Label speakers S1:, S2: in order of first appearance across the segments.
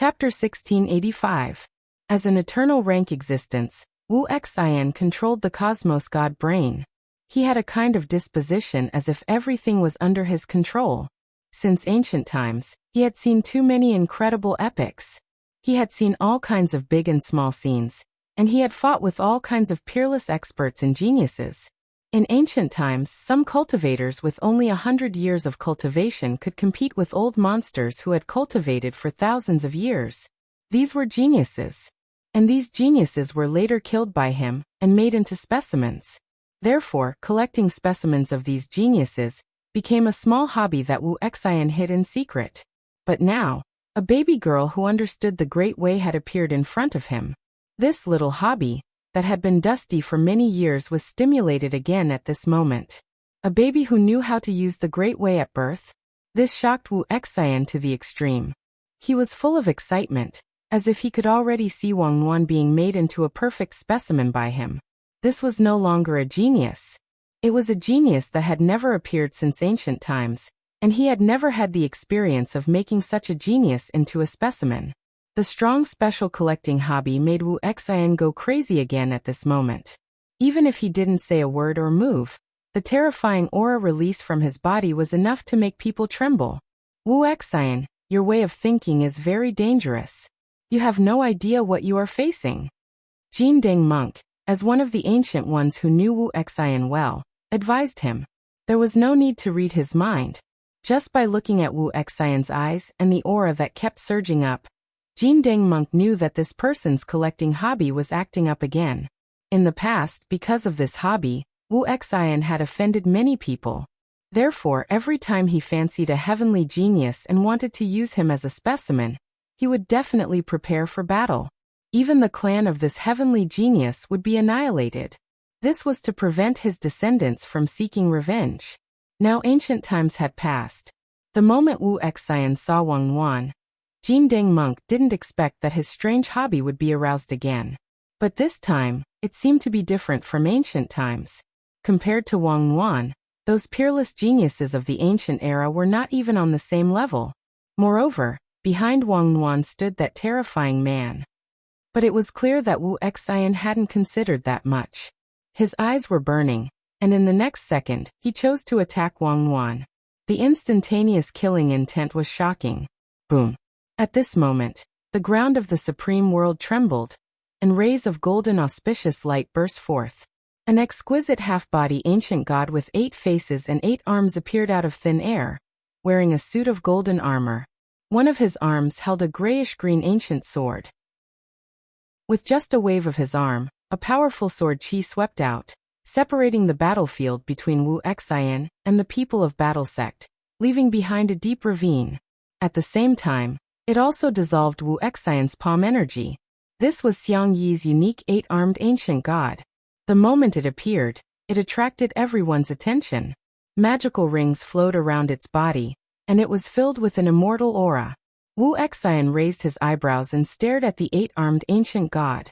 S1: Chapter 1685. As an eternal rank existence, Wu Xian controlled the cosmos god brain. He had a kind of disposition as if everything was under his control. Since ancient times, he had seen too many incredible epics. He had seen all kinds of big and small scenes, and he had fought with all kinds of peerless experts and geniuses. In ancient times, some cultivators with only 100 years of cultivation could compete with old monsters who had cultivated for thousands of years. These were geniuses. And these geniuses were later killed by him and made into specimens. Therefore, collecting specimens of these geniuses became a small hobby that Wu Xian hid in secret. But now, a baby girl who understood the Great Way had appeared in front of him. This little hobby, that had been dusty for many years, was stimulated again at this moment. A baby who knew how to use the Great Way at birth? This shocked Wu Xian to the extreme. He was full of excitement, as if he could already see Wang Yuan being made into a perfect specimen by him. This was no longer a genius. It was a genius that had never appeared since ancient times, and he had never had the experience of making such a genius into a specimen. The strong special collecting hobby made Wu Xian go crazy again at this moment. Even if he didn't say a word or move, the terrifying aura released from his body was enough to make people tremble. Wu Xian, your way of thinking is very dangerous. You have no idea what you are facing. Jin Deng Monk, as one of the ancient ones who knew Wu Xian well, advised him. There was no need to read his mind. Just by looking at Wu Xian's eyes and the aura that kept surging up, Jin Deng Monk knew that this person's collecting hobby was acting up again. In the past, because of this hobby, Wu Xian had offended many people. Therefore, every time he fancied a heavenly genius and wanted to use him as a specimen, he would definitely prepare for battle. Even the clan of this heavenly genius would be annihilated. This was to prevent his descendants from seeking revenge. Now ancient times had passed. The moment Wu Xian saw Wang Yuan, Jin Deng Monk didn't expect that his strange hobby would be aroused again. But this time, it seemed to be different from ancient times. Compared to Wang Yuan, those peerless geniuses of the ancient era were not even on the same level. Moreover, behind Wang Yuan stood that terrifying man. But it was clear that Wu Xian hadn't considered that much. His eyes were burning, and in the next second, he chose to attack Wang Yuan. The instantaneous killing intent was shocking. Boom. At this moment, the ground of the supreme world trembled, and rays of golden auspicious light burst forth. An exquisite half-body ancient god with 8 faces and 8 arms appeared out of thin air, wearing a suit of golden armor. One of his arms held a grayish-green ancient sword. With just a wave of his arm, a powerful sword chi swept out, separating the battlefield between Wu Xian and the people of Battle Sect, leaving behind a deep ravine. At the same time, it also dissolved Wu Xian's palm energy. This was Xiang Yi's unique 8-armed ancient god. The moment it appeared, it attracted everyone's attention. Magical rings flowed around its body, and it was filled with an immortal aura. Wu Xian raised his eyebrows and stared at the 8-armed ancient god.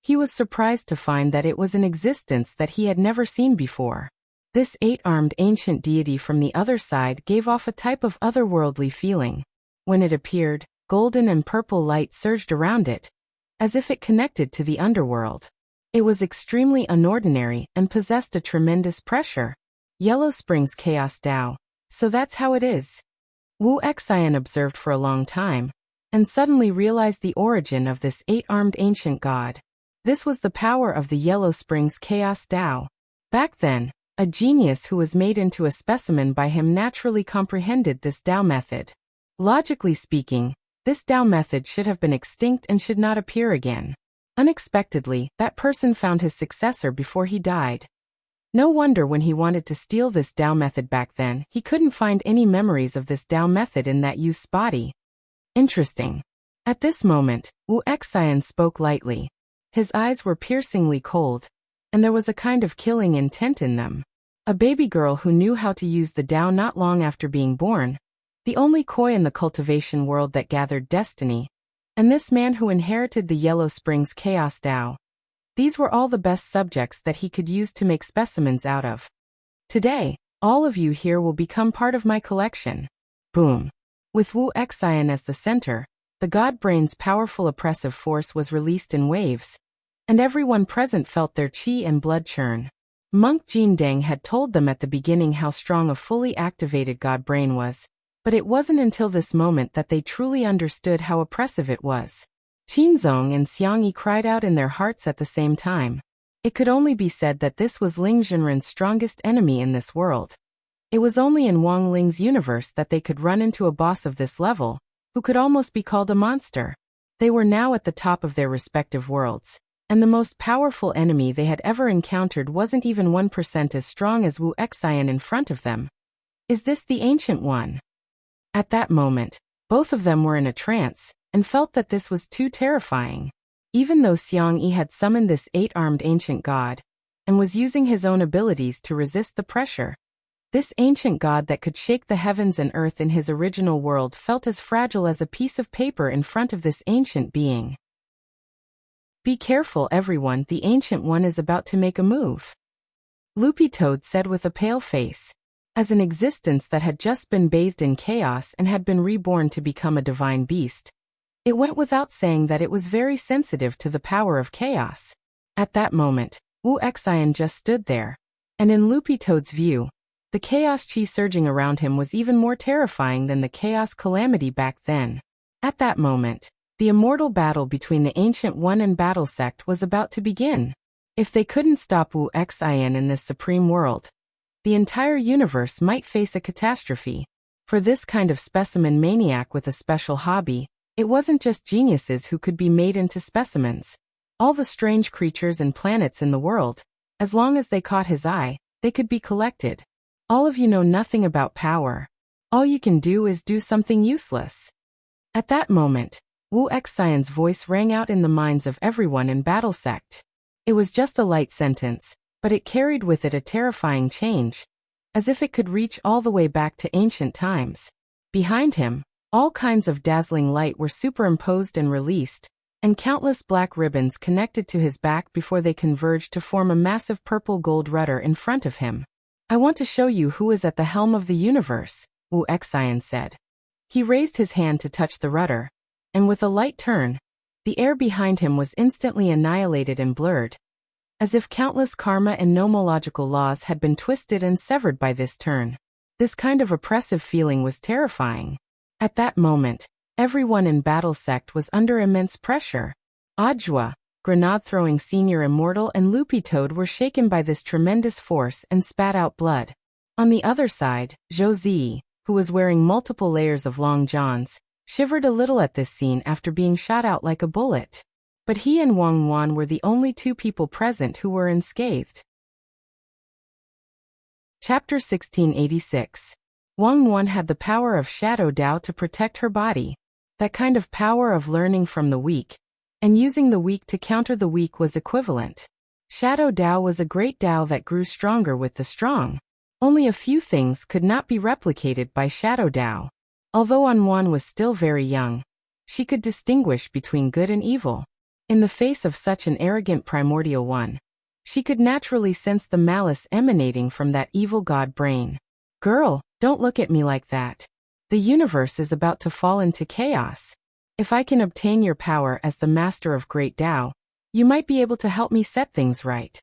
S1: He was surprised to find that it was an existence that he had never seen before. This 8-armed ancient deity from the other side gave off a type of otherworldly feeling. When it appeared, golden and purple light surged around it, as if it connected to the underworld. It was extremely unordinary and possessed a tremendous pressure. Yellow Springs Chaos Tao. So that's how it is. Wu Xian observed for a long time, and suddenly realized the origin of this 8-armed ancient god. This was the power of the Yellow Springs Chaos Tao. Back then, a genius who was made into a specimen by him naturally comprehended this Tao method. Logically speaking, this Tao method should have been extinct and should not appear again. Unexpectedly, that person found his successor before he died. No wonder when he wanted to steal this Tao method back then, he couldn't find any memories of this Tao method in that youth's body. Interesting. At this moment, Wu Xian spoke lightly. His eyes were piercingly cold, and there was a kind of killing intent in them. A baby girl who knew how to use the Tao not long after being born, the only koi in the cultivation world that gathered destiny, and this man who inherited the Yellow Springs Chaos Tao. These were all the best subjects that he could use to make specimens out of. Today, all of you here will become part of my collection. Boom. With Wu Xian as the center, the god brain's powerful oppressive force was released in waves, and everyone present felt their chi and blood churn. Monk Jin Deng had told them at the beginning how strong a fully activated god brain was, but it wasn't until this moment that they truly understood how oppressive it was. Qinzong and Xiang Yi cried out in their hearts at the same time. It could only be said that this was Ling Zhenren's strongest enemy in this world. It was only in Wang Ling's universe that they could run into a boss of this level, who could almost be called a monster. They were now at the top of their respective worlds, and the most powerful enemy they had ever encountered wasn't even 1% as strong as Wu Xian in front of them. Is this the Ancient One? At that moment, both of them were in a trance, and felt that this was too terrifying. Even though Xiang Yi had summoned this 8-armed ancient god, and was using his own abilities to resist the pressure, this ancient god that could shake the heavens and earth in his original world felt as fragile as a piece of paper in front of this ancient being. Be careful, everyone, the Ancient One is about to make a move. Loopy Toad said with a pale face. As an existence that had just been bathed in chaos and had been reborn to become a divine beast, it went without saying that it was very sensitive to the power of chaos. At that moment, Wu Xian just stood there, and in Loopy Toad's view, the chaos chi surging around him was even more terrifying than the chaos calamity back then. At that moment, the immortal battle between the Ancient One and Battle Sect was about to begin. If they couldn't stop Wu Xian in this supreme world, the entire universe might face a catastrophe. For this kind of specimen maniac with a special hobby, it wasn't just geniuses who could be made into specimens. All the strange creatures and planets in the world, as long as they caught his eye, they could be collected. All of you know nothing about power. All you can do is do something useless. At that moment, Wu Xian's voice rang out in the minds of everyone in Battle Sect. It was just a light sentence, but it carried with it a terrifying change, as if it could reach all the way back to ancient times. Behind him, all kinds of dazzling light were superimposed and released, and countless black ribbons connected to his back before they converged to form a massive purple-gold rudder in front of him. I want to show you who is at the helm of the universe, Wu Xian said. He raised his hand to touch the rudder, and with a light turn, the air behind him was instantly annihilated and blurred, as if countless karma and nomological laws had been twisted and severed by this turn. This kind of oppressive feeling was terrifying. At that moment, everyone in Battle Sect was under immense pressure. Ajwa, grenade-throwing senior immortal, and Loopy Toad were shaken by this tremendous force and spat out blood. On the other side, Zhou Zi, who was wearing multiple layers of long johns, shivered a little at this scene after being shot out like a bullet. But he and Wang Wan were the only two people present who were unscathed. Chapter 1686. Wang Wan had the power of Shadow Dao to protect her body. That kind of power of learning from the weak, and using the weak to counter the weak was equivalent. Shadow Dao was a great Dao that grew stronger with the strong. Only a few things could not be replicated by Shadow Dao. Although Anwan was still very young, she could distinguish between good and evil. In the face of such an arrogant primordial one, she could naturally sense the malice emanating from that evil god brain. Girl, don't look at me like that. The universe is about to fall into chaos. If I can obtain your power as the master of Great Tao, you might be able to help me set things right.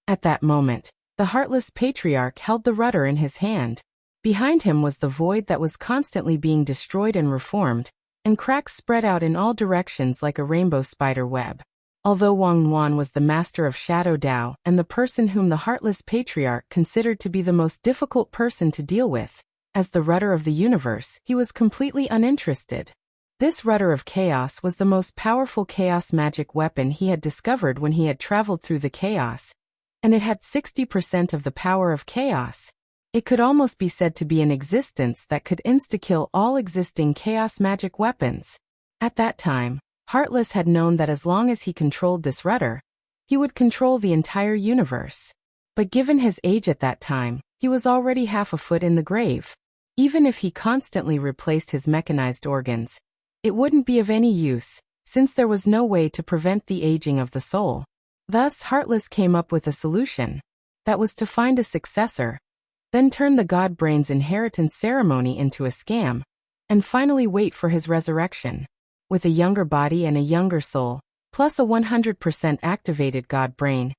S1: At that moment, the heartless patriarch held the rudder in his hand. Behind him was the void that was constantly being destroyed and reformed, and cracks spread out in all directions like a rainbow spider web. Although Wang Wan was the master of Shadow Dao and the person whom the heartless patriarch considered to be the most difficult person to deal with, as the rudder of the universe, he was completely uninterested. This rudder of chaos was the most powerful chaos magic weapon he had discovered when he had traveled through the chaos, and it had 60% of the power of chaos. It could almost be said to be an existence that could insta-kill all existing chaos magic weapons. At that time, Heartless had known that as long as he controlled this rudder, he would control the entire universe. But given his age at that time, he was already half a foot in the grave. Even if he constantly replaced his mechanized organs, it wouldn't be of any use, since there was no way to prevent the aging of the soul. Thus, Heartless came up with a solution. That was to find a successor, then turn the God Brain's inheritance ceremony into a scam, and finally wait for his resurrection. with a younger body and a younger soul, plus a 100% activated God brain.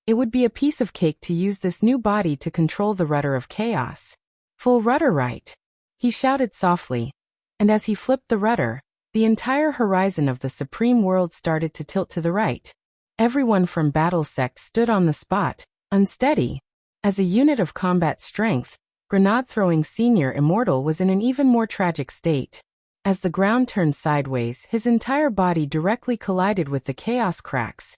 S1: It would be a piece of cake to use this new body to control the rudder of chaos. Full rudder right, he shouted softly, and as he flipped the rudder, the entire horizon of the supreme world started to tilt to the right. Everyone from Battle Sect stood on the spot, unsteady. As a unit of combat strength, Grenade-throwing Senior Immortal was in an even more tragic state. As the ground turned sideways, his entire body directly collided with the chaos cracks,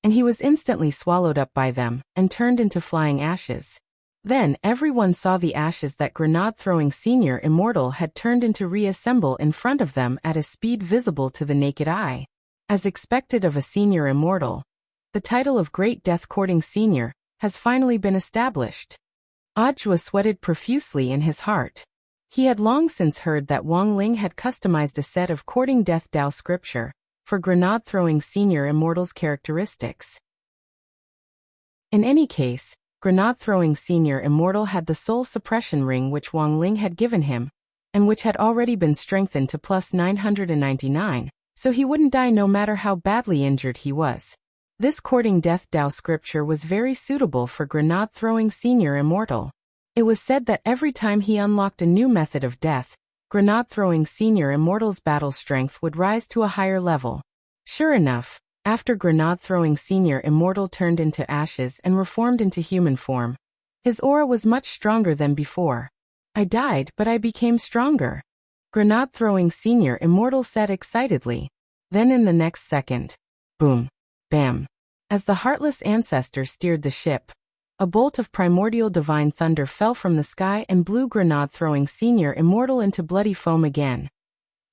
S1: and he was instantly swallowed up by them and turned into flying ashes. Then everyone saw the ashes that Grenade-throwing Senior Immortal had turned into reassemble in front of them at a speed visible to the naked eye. As expected of a Senior Immortal, the title of Great Death-Courting Senior has finally been established. Ajwa sweated profusely in his heart. He had long since heard that Wang Ling had customized a set of courting death Tao scripture for Grenade-throwing Senior Immortal's characteristics. In any case, Grenade-throwing Senior Immortal had the soul suppression ring which Wang Ling had given him, and which had already been strengthened to plus 999, so he wouldn't die no matter how badly injured he was. This courting death Tao scripture was very suitable for Grenade-throwing Senior Immortal. It was said that every time he unlocked a new method of death, Grenade-throwing Senior Immortal's battle strength would rise to a higher level. Sure enough, after Grenade-throwing Senior Immortal turned into ashes and reformed into human form, his aura was much stronger than before. I died, but I became stronger, Grenade-throwing Senior Immortal said excitedly. Then in the next second, boom, bam. As the Heartless Ancestor steered the ship, a bolt of primordial divine thunder fell from the sky and blew Grenade-throwing Senior Immortal into bloody foam again.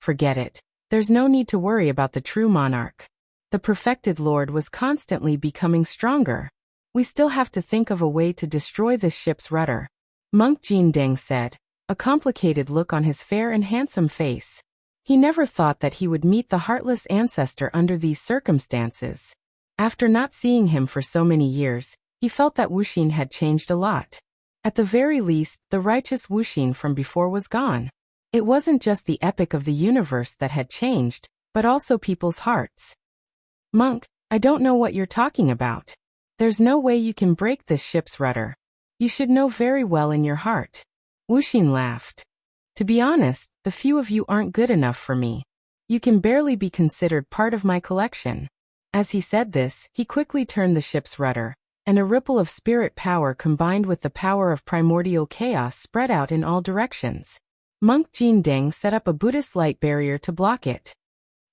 S1: Forget it. There's no need to worry about the true monarch. The perfected Lord was constantly becoming stronger. We still have to think of a way to destroy this ship's rudder, Monk Jin Deng said, a complicated look on his fair and handsome face. He never thought that he would meet the Heartless Ancestor under these circumstances. After not seeing him for so many years, he felt that Wuxin had changed a lot. At the very least, the righteous Wuxin from before was gone. It wasn't just the epic of the universe that had changed, but also people's hearts. Monk, I don't know what you're talking about. There's no way you can break this ship's rudder. You should know very well in your heart. Wuxin laughed. To be honest, the few of you aren't good enough for me. You can barely be considered part of my collection. As he said this, he quickly turned the ship's rudder, and a ripple of spirit power combined with the power of primordial chaos spread out in all directions. Monk Jin Deng set up a Buddhist light barrier to block it.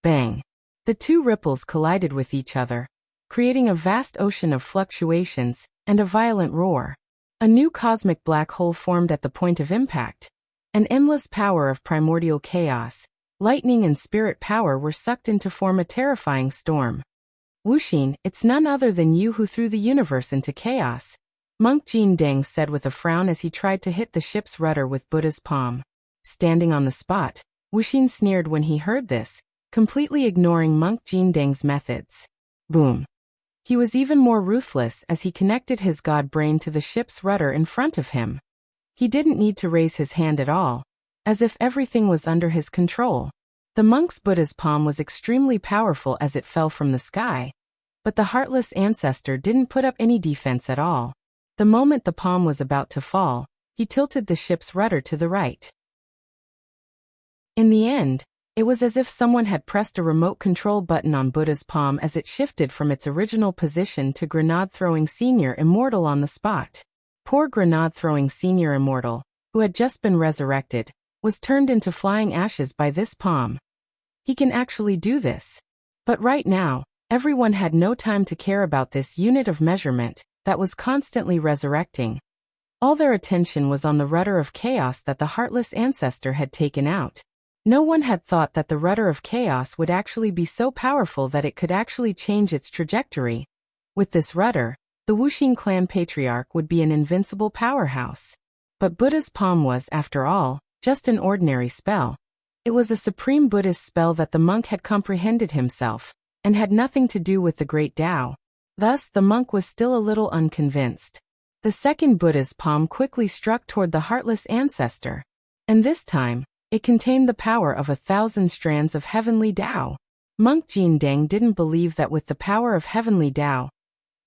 S1: Bang! The two ripples collided with each other, creating a vast ocean of fluctuations and a violent roar. A new cosmic black hole formed at the point of impact. An endless power of primordial chaos, lightning and spirit power were sucked in to form a terrifying storm. Wuxin, it's none other than you who threw the universe into chaos, Monk Jin Deng said with a frown as he tried to hit the ship's rudder with Buddha's palm. Standing on the spot, Wuxin sneered when he heard this, completely ignoring Monk Jin Deng's methods. Boom. He was even more ruthless as he connected his god brain to the ship's rudder in front of him. He didn't need to raise his hand at all, as if everything was under his control. The monk's Buddha's palm was extremely powerful as it fell from the sky, but the Heartless Ancestor didn't put up any defense at all. The moment the palm was about to fall, he tilted the ship's rudder to the right. In the end, it was as if someone had pressed a remote control button on Buddha's palm as it shifted from its original position to Grenade-throwing Senior Immortal on the spot. Poor Grenade-throwing Senior Immortal, who had just been resurrected, was turned into flying ashes by this palm. He can actually do this. But right now, everyone had no time to care about this unit of measurement that was constantly resurrecting. All their attention was on the rudder of chaos that the Heartless Ancestor had taken out. No one had thought that the rudder of chaos would actually be so powerful that it could actually change its trajectory. With this rudder, the Wuxin clan patriarch would be an invincible powerhouse. But Buddha's palm was, after all, just an ordinary spell. It was a supreme Buddhist spell that the monk had comprehended himself, and had nothing to do with the great Tao. Thus, the monk was still a little unconvinced. The second Buddha's palm quickly struck toward the Heartless Ancestor. And this time, It contained the power of 1,000 strands of heavenly Tao. Monk Jin Deng didn't believe that with the power of heavenly Tao,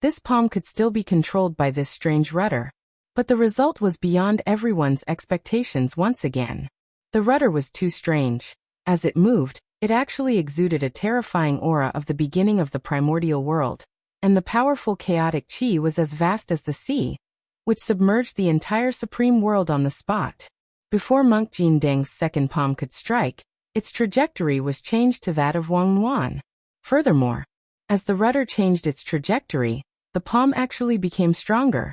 S1: this palm could still be controlled by this strange rudder. But the result was beyond everyone's expectations once again. The rudder was too strange. As it moved, it actually exuded a terrifying aura of the beginning of the primordial world, and the powerful chaotic chi was as vast as the sea, which submerged the entire supreme world on the spot. Before Monk Jin Deng's second palm could strike, its trajectory was changed to that of Wang Yuan. Furthermore, as the rudder changed its trajectory, the palm actually became stronger.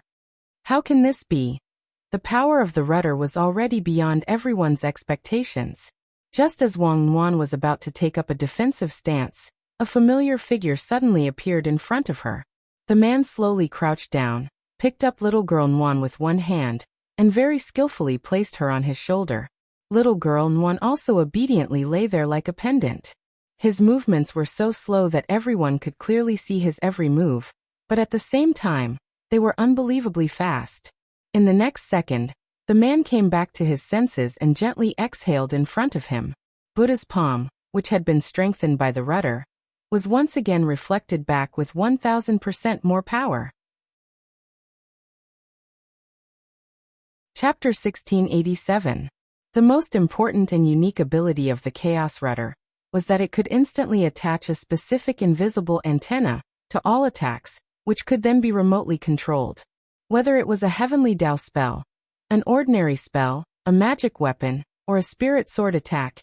S1: How can this be? The power of the rudder was already beyond everyone's expectations. Just as Wang Yuan was about to take up a defensive stance, a familiar figure suddenly appeared in front of her. The man slowly crouched down, picked up little girl Yuan with one hand, and very skillfully placed her on his shoulder. Little girl Yuan also obediently lay there like a pendant. His movements were so slow that everyone could clearly see his every move, but at the same time, they were unbelievably fast. In the next second, the man came back to his senses and gently exhaled in front of him. Buddha's palm, which had been strengthened by the rudder, was once again reflected back with 1,000% more power. Chapter 1687. The most important and unique ability of the Chaos Rudder was that it could instantly attach a specific invisible antenna to all attacks, which could then be remotely controlled. Whether it was a heavenly Tao spell, an ordinary spell, a magic weapon, or a spirit sword attack,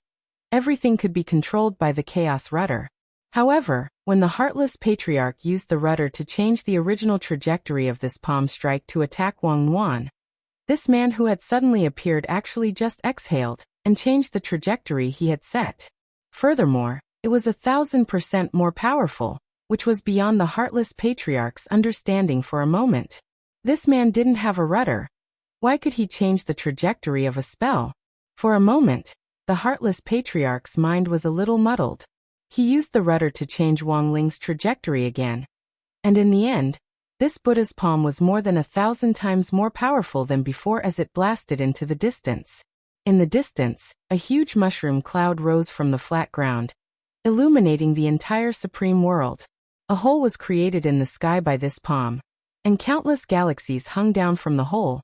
S1: everything could be controlled by the Chaos Rudder. However, when the Heartless Patriarch used the rudder to change the original trajectory of this palm strike to attack Wang Yuan, this man who had suddenly appeared actually just exhaled and changed the trajectory he had set. Furthermore, it was 1,000% more powerful, which was beyond the Heartless Patriarch's understanding for a moment. This man didn't have a rudder. Why could he change the trajectory of a spell? For a moment, the Heartless Patriarch's mind was a little muddled. He used the rudder to change Wang Ling's trajectory again. And in the end, this Buddha's palm was more than 1,000 times more powerful than before as it blasted into the distance. In the distance, a huge mushroom cloud rose from the flat ground, illuminating the entire supreme world. A hole was created in the sky by this palm, and countless galaxies hung down from the hole,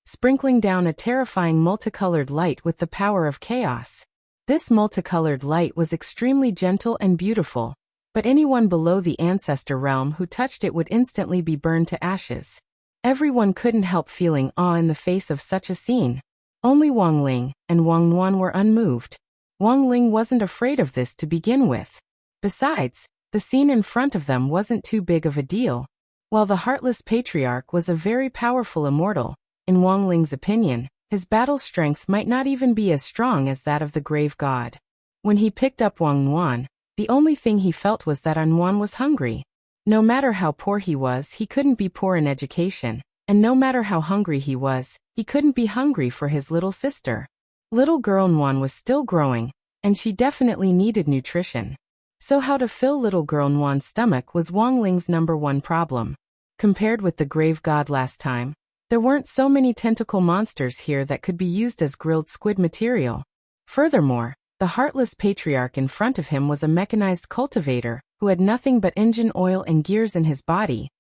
S1: sprinkling down a terrifying multicolored light with the power of chaos. This multicolored light was extremely gentle and beautiful, but anyone below the ancestor realm who touched it would instantly be burned to ashes. Everyone couldn't help feeling awe in the face of such a scene. Only Wang Ling and Wang Yuan were unmoved. Wang Ling wasn't afraid of this to begin with. Besides, the scene in front of them wasn't too big of a deal. While the Heartless Patriarch was a very powerful immortal, in Wang Ling's opinion, his battle strength might not even be as strong as that of the grave god. When he picked up Wang Yuan, the only thing he felt was that Yuan was hungry. No matter how poor he was, he couldn't be poor in education, and no matter how hungry he was, he couldn't be hungry for his little sister. Little girl Yuan was still growing, and she definitely needed nutrition. So how to fill little girl Yuan's stomach was Wang Ling's #1 problem. Compared with the grave god last time, there weren't so many tentacle monsters here that could be used as grilled squid material. Furthermore, the Heartless Patriarch in front of him was a mechanized cultivator who had nothing but engine oil and gears in his body.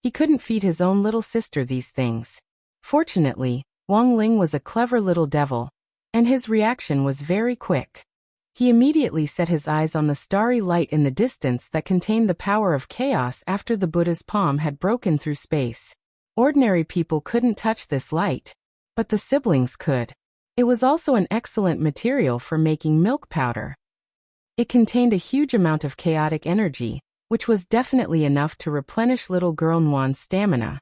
S1: He couldn't feed his own little sister these things. Fortunately, Wang Ling was a clever little devil, and his reaction was very quick. He immediately set his eyes on the starry light in the distance that contained the power of chaos after the Buddha's palm had broken through space. Ordinary people couldn't touch this light, but the siblings could. It was also an excellent material for making milk powder. It contained a huge amount of chaotic energy, which was definitely enough to replenish little girl Yuan's stamina.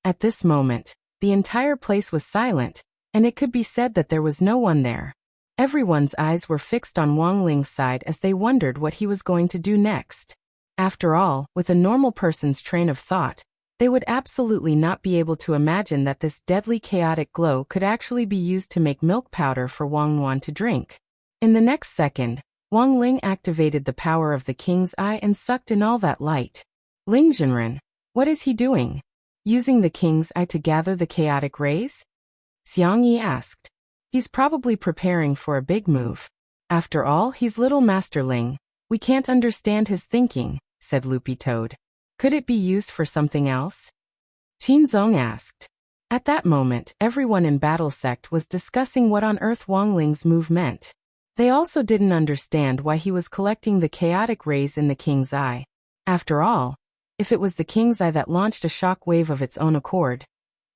S1: At this moment, the entire place was silent, and it could be said that there was no one there. Everyone's eyes were fixed on Wang Ling's side as they wondered what he was going to do next. After all, with a normal person's train of thought, they would absolutely not be able to imagine that this deadly chaotic glow could actually be used to make milk powder for Wang Yuan to drink. In the next second, Wang Ling activated the power of the king's eye and sucked in all that light. Ling Jinren, what is he doing? Using the king's eye to gather the chaotic rays? Xiang Yi asked. He's probably preparing for a big move. After all, he's little Master Ling. We can't understand his thinking, said Loopy Toad. Could it be used for something else? Qin Zong asked. At that moment, everyone in Battle Sect was discussing what on earth Wang Ling's move meant. They also didn't understand why he was collecting the chaotic rays in the king's eye. After all, if it was the king's eye that launched a shock wave of its own accord,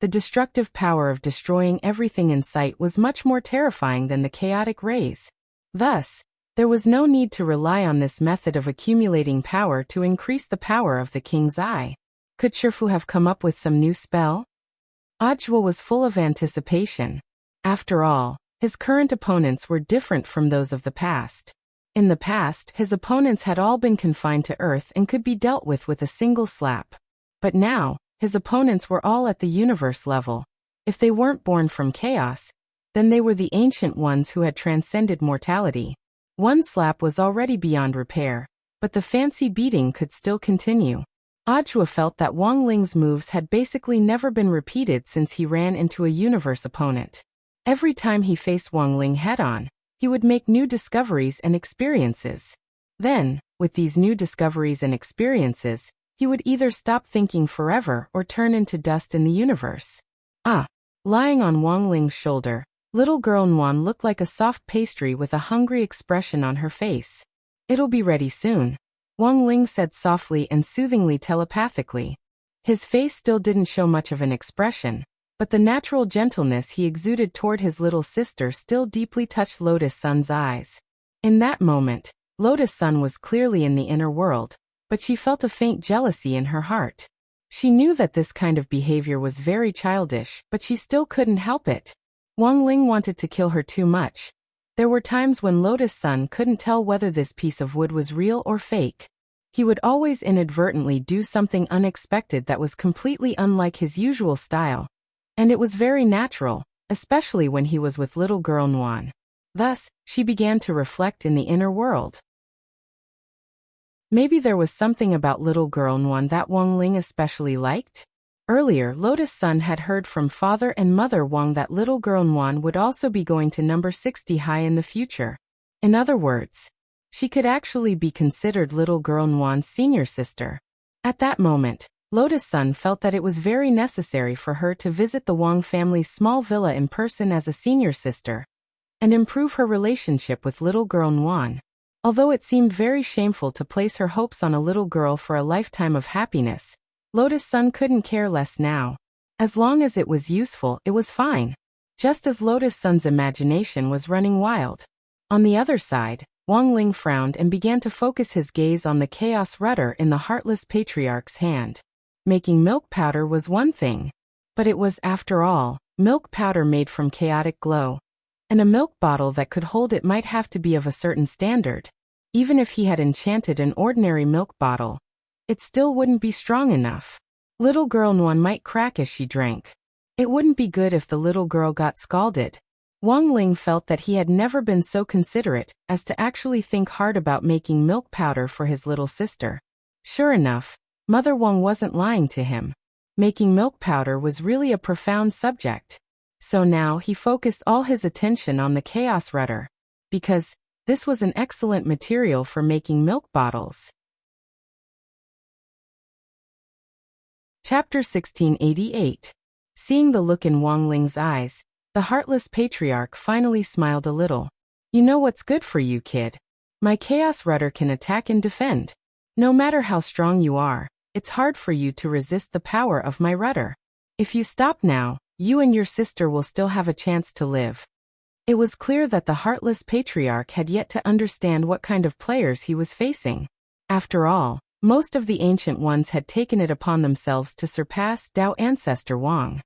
S1: the destructive power of destroying everything in sight was much more terrifying than the chaotic rays. Thus, there was no need to rely on this method of accumulating power to increase the power of the king's eye. Could Shifu have come up with some new spell? Ajwa was full of anticipation. After all, his current opponents were different from those of the past. In the past, his opponents had all been confined to Earth and could be dealt with a single slap. But now, his opponents were all at the universe level. If they weren't born from chaos, then they were the ancient ones who had transcended mortality. One slap was already beyond repair, but the fancy beating could still continue. Ajwa felt that Wang Ling's moves had basically never been repeated since he ran into a universe opponent. Every time he faced Wang Ling head-on, he would make new discoveries and experiences. Then, with these new discoveries and experiences, he would either stop thinking forever or turn into dust in the universe. Lying on Wang Ling's shoulder, little girl Nuan looked like a soft pastry with a hungry expression on her face. It'll be ready soon, Wang Ling said softly and soothingly telepathically. His face still didn't show much of an expression, but the natural gentleness he exuded toward his little sister still deeply touched Lotus Sun's eyes. In that moment, Lotus Sun was clearly in the inner world, but she felt a faint jealousy in her heart. She knew that this kind of behavior was very childish, but she still couldn't help it. Wang Ling wanted to kill her too much. There were times when Lotus Sun couldn't tell whether this piece of wood was real or fake. He would always inadvertently do something unexpected that was completely unlike his usual style. And it was very natural, especially when he was with little girl Nuan. Thus, she began to reflect in the inner world. Maybe there was something about little girl Nuan that Wang Ling especially liked? Earlier, Lotus Sun had heard from father and mother Wang that little girl Nuan would also be going to number 60 high in the future. In other words, she could actually be considered little girl Nuan's senior sister. At that moment, Lotus Sun felt that it was very necessary for her to visit the Wang family's small villa in person as a senior sister, and improve her relationship with little girl Nuan. Although it seemed very shameful to place her hopes on a little girl for a lifetime of happiness, Lotus Sun couldn't care less now. As long as it was useful, it was fine. Just as Lotus Sun's imagination was running wild. On the other side, Wang Ling frowned and began to focus his gaze on the chaos rudder in the Heartless Patriarch's hand. Making milk powder was one thing. But it was, after all, milk powder made from chaotic glow. And a milk bottle that could hold it might have to be of a certain standard. Even if he had enchanted an ordinary milk bottle, it still wouldn't be strong enough. Little girl Nuan might crack as she drank. It wouldn't be good if the little girl got scalded. Wang Ling felt that he had never been so considerate as to actually think hard about making milk powder for his little sister. Sure enough, Mother Wang wasn't lying to him. Making milk powder was really a profound subject. So now he focused all his attention on the chaos rudder, because this was an excellent material for making milk bottles. Chapter 1688. Seeing the look in Wang Ling's eyes, the Heartless Patriarch finally smiled a little. You know what's good for you, kid. My chaos rudder can attack and defend. No matter how strong you are, it's hard for you to resist the power of my rudder. If you stop now, you and your sister will still have a chance to live. It was clear that the Heartless Patriarch had yet to understand what kind of players he was facing. After all, most of the ancient ones had taken it upon themselves to surpass Dao ancestor Wang.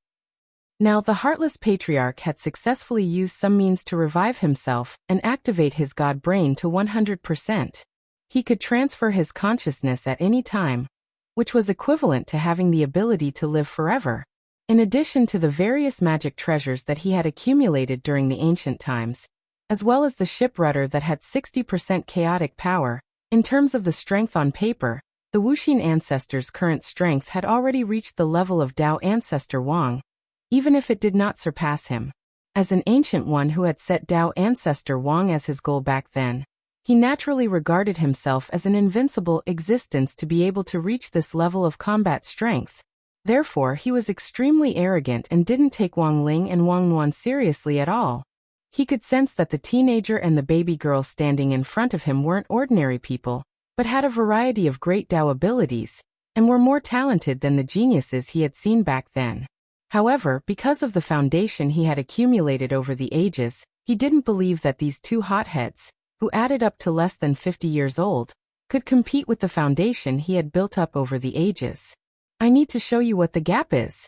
S1: Now the Heartless Patriarch had successfully used some means to revive himself and activate his god brain to 100%. He could transfer his consciousness at any time, which was equivalent to having the ability to live forever. In addition to the various magic treasures that he had accumulated during the ancient times, as well as the ship rudder that had 60% chaotic power, in terms of the strength on paper, the Wuxin ancestor's current strength had already reached the level of Dao ancestor Wang, even if it did not surpass him. As an ancient one who had set Tao ancestor Wang as his goal back then, he naturally regarded himself as an invincible existence to be able to reach this level of combat strength. Therefore, he was extremely arrogant and didn't take Wang Ling and Wang Nuan seriously at all. He could sense that the teenager and the baby girl standing in front of him weren't ordinary people, but had a variety of great Tao abilities, and were more talented than the geniuses he had seen back then. However, because of the foundation he had accumulated over the ages, he didn't believe that these two hotheads, who added up to less than 50 years old, could compete with the foundation he had built up over the ages. I need to show you what the gap is.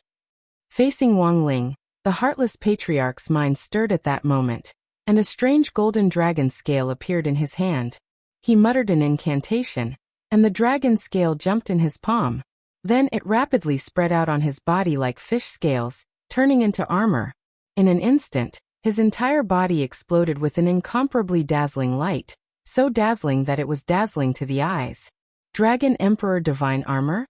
S1: Facing Wang Ling, the heartless patriarch's mind stirred at that moment, and a strange golden dragon scale appeared in his hand. He muttered an incantation, and the dragon scale jumped in his palm. Then it rapidly spread out on his body like fish scales, turning into armor. In an instant, his entire body exploded with an incomparably dazzling light, so dazzling that it was dazzling to the eyes. Dragon Emperor Divine Armor?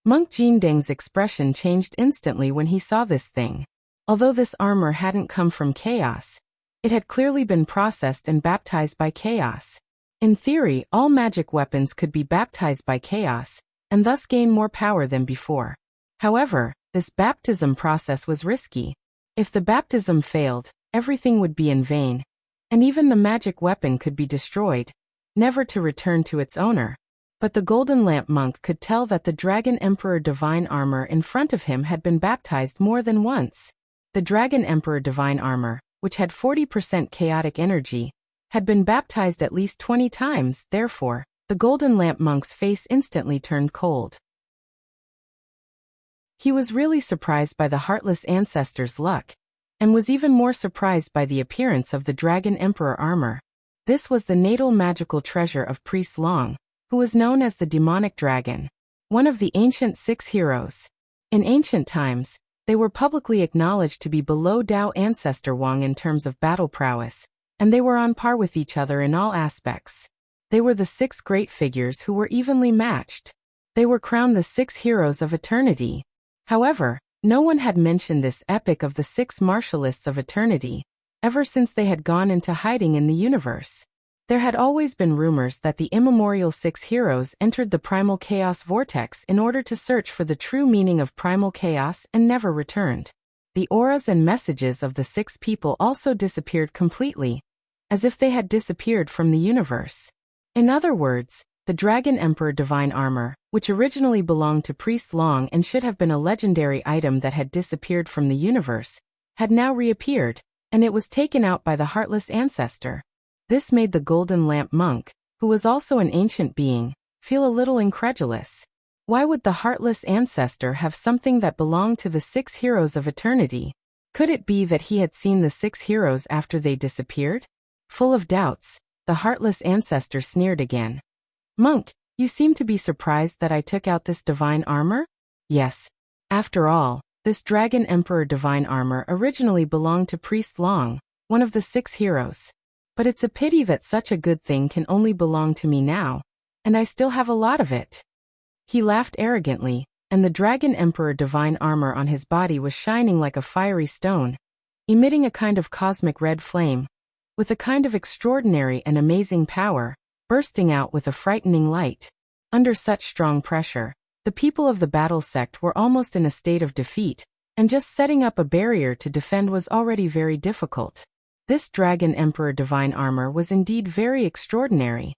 S1: Monk Jin Deng's expression changed instantly when he saw this thing. Although this armor hadn't come from chaos, it had clearly been processed and baptized by chaos. In theory, all magic weapons could be baptized by chaos, and thus gain more power than before. However, this baptism process was risky. If the baptism failed, everything would be in vain, and even the magic weapon could be destroyed, never to return to its owner. But the Golden Lamp monk could tell that the Dragon Emperor Divine Armor in front of him had been baptized more than once. The Dragon Emperor Divine Armor, which had 40% chaotic energy, had been baptized at least 20 times. Therefore, the Golden Lamp monk's face instantly turned cold. He was really surprised by the heartless ancestor's luck, and was even more surprised by the appearance of the Dragon Emperor armor. This was the natal magical treasure of Priest Long, who was known as the Demonic Dragon, one of the ancient 6 heroes. In ancient times, they were publicly acknowledged to be below Tao ancestor Wang in terms of battle prowess, and they were on par with each other in all aspects. They were the 6 great figures who were evenly matched. They were crowned the 6 heroes of eternity. However, no one had mentioned this epic of the 6 martialists of eternity, ever since they had gone into hiding in the universe. There had always been rumors that the immemorial 6 heroes entered the primal chaos vortex in order to search for the true meaning of primal chaos and never returned. The auras and messages of the 6 people also disappeared completely, as if they had disappeared from the universe. In other words, the Dragon Emperor Divine Armor, which originally belonged to Priest Long and should have been a legendary item that had disappeared from the universe, had now reappeared, and it was taken out by the heartless ancestor. This made the Golden Lamp monk, who was also an ancient being, feel a little incredulous. Why would the heartless ancestor have something that belonged to the 6 heroes of eternity? Could it be that he had seen the 6 heroes after they disappeared? Full of doubts, the heartless ancestor sneered again. Monk, you seem to be surprised that I took out this divine armor? Yes. After all, this Dragon Emperor Divine Armor originally belonged to Priest Long, one of the 6 heroes. But it's a pity that such a good thing can only belong to me now, and I still have a lot of it. He laughed arrogantly, and the Dragon Emperor Divine Armor on his body was shining like a fiery stone, emitting a kind of cosmic red flame, with a kind of extraordinary and amazing power, bursting out with a frightening light. Under such strong pressure, the people of the battle sect were almost in a state of defeat, and just setting up a barrier to defend was already very difficult. This Dragon Emperor Divine Armor was indeed very extraordinary.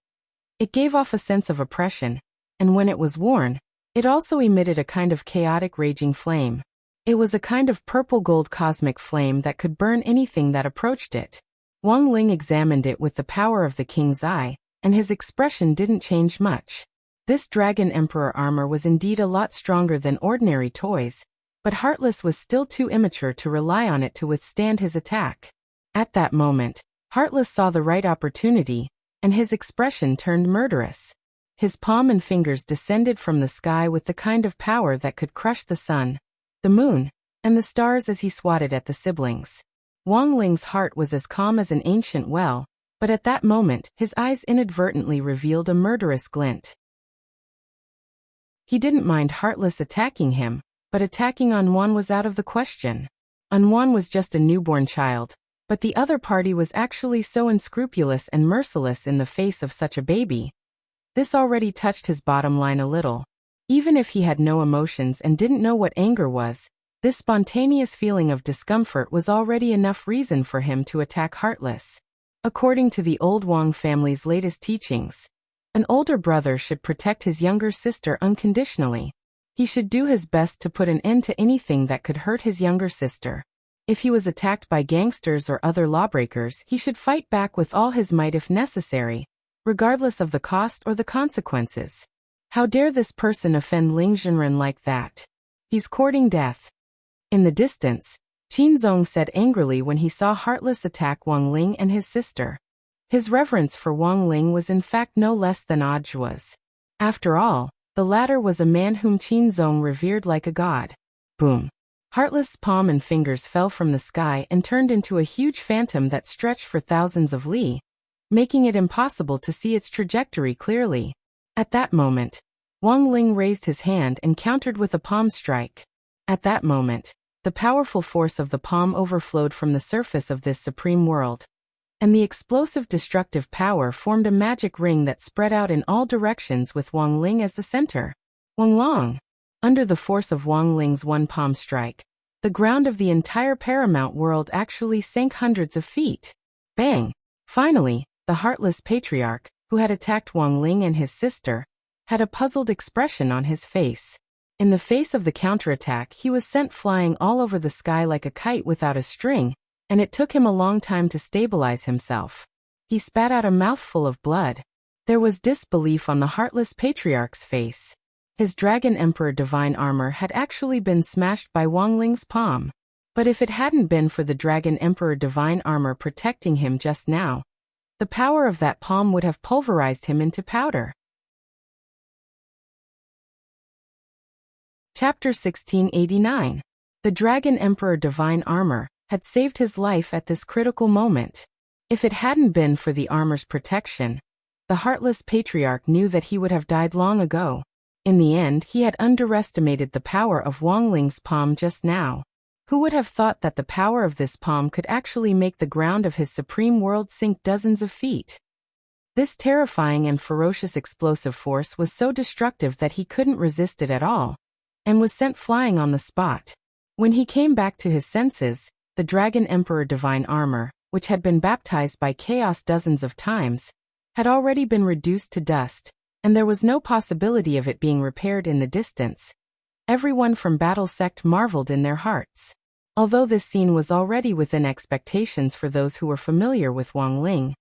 S1: It gave off a sense of oppression, and when it was worn, it also emitted a kind of chaotic raging flame. It was a kind of purple-gold cosmic flame that could burn anything that approached it. Wang Ling examined it with the power of the king's eye, and his expression didn't change much. This Dragon Emperor armor was indeed a lot stronger than ordinary toys, but Heartless was still too immature to rely on it to withstand his attack. At that moment, Heartless saw the right opportunity, and his expression turned murderous. His palm and fingers descended from the sky with the kind of power that could crush the sun, the moon, and the stars as he swatted at the siblings. Wang Ling's heart was as calm as an ancient well, but at that moment his eyes inadvertently revealed a murderous glint. He didn't mind Heartless attacking him, but attacking on one was out of the question. One was just a newborn child, but the other party was actually so unscrupulous and merciless in the face of such a baby. This already touched his bottom line a little. Even if he had no emotions and didn't know what anger was, this spontaneous feeling of discomfort was already enough reason for him to attack Heartless. According to the old Wang family's latest teachings, an older brother should protect his younger sister unconditionally. He should do his best to put an end to anything that could hurt his younger sister. If he was attacked by gangsters or other lawbreakers, he should fight back with all his might if necessary, regardless of the cost or the consequences. How dare this person offend Ling Zhenren like that? He's courting death. In the distance, Qin Zong said angrily when he saw Heartless attack Wang Ling and his sister. His reverence for Wang Ling was in fact no less than Audiobook's. After all, the latter was a man whom Qin Zong revered like a god. Boom. Heartless' palm and fingers fell from the sky and turned into a huge phantom that stretched for thousands of li, making it impossible to see its trajectory clearly. At that moment, Wang Ling raised his hand and countered with a palm strike. At that moment, the powerful force of the palm overflowed from the surface of this supreme world, and the explosive destructive power formed a magic ring that spread out in all directions with Wang Ling as the center. Wang Long. Under the force of Wang Ling's one palm strike, the ground of the entire paramount world actually sank hundreds of feet. Bang! Finally, the Heartless Patriarch, who had attacked Wang Ling and his sister, had a puzzled expression on his face. In the face of the counterattack, he was sent flying all over the sky like a kite without a string, and it took him a long time to stabilize himself. He spat out a mouthful of blood. There was disbelief on the Heartless Patriarch's face. His Dragon Emperor divine armor had actually been smashed by Wang Ling's palm. But if it hadn't been for the Dragon Emperor divine armor protecting him just now, the power of that palm would have pulverized him into powder. Chapter 1689. The Dragon Emperor Divine Armor had saved his life at this critical moment. If it hadn't been for the armor's protection, the Heartless Patriarch knew that he would have died long ago. In the end, he had underestimated the power of Wang Ling's palm just now. Who would have thought that the power of this palm could actually make the ground of his supreme world sink dozens of feet? This terrifying and ferocious explosive force was so destructive that he couldn't resist it at all, and was sent flying on the spot. When he came back to his senses, the Dragon Emperor divine armor, which had been baptized by chaos dozens of times, had already been reduced to dust, and there was no possibility of it being repaired in the distance. Everyone from Battle Sect marveled in their hearts. Although this scene was already within expectations for those who were familiar with Wang Ling,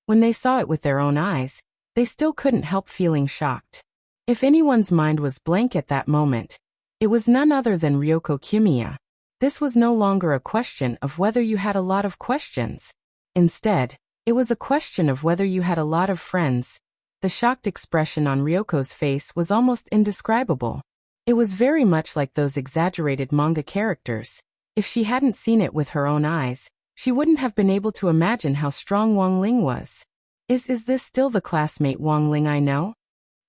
S1: when they saw it with their own eyes, they still couldn't help feeling shocked. If anyone's mind was blank at that moment, it was none other than Ryoko Kiyomiya. This was no longer a question of whether you had a lot of questions. Instead, it was a question of whether you had a lot of friends. The shocked expression on Ryoko's face was almost indescribable. It was very much like those exaggerated manga characters. If she hadn't seen it with her own eyes, she wouldn't have been able to imagine how strong Wang Ling was. Is this still the classmate Wang Ling I know?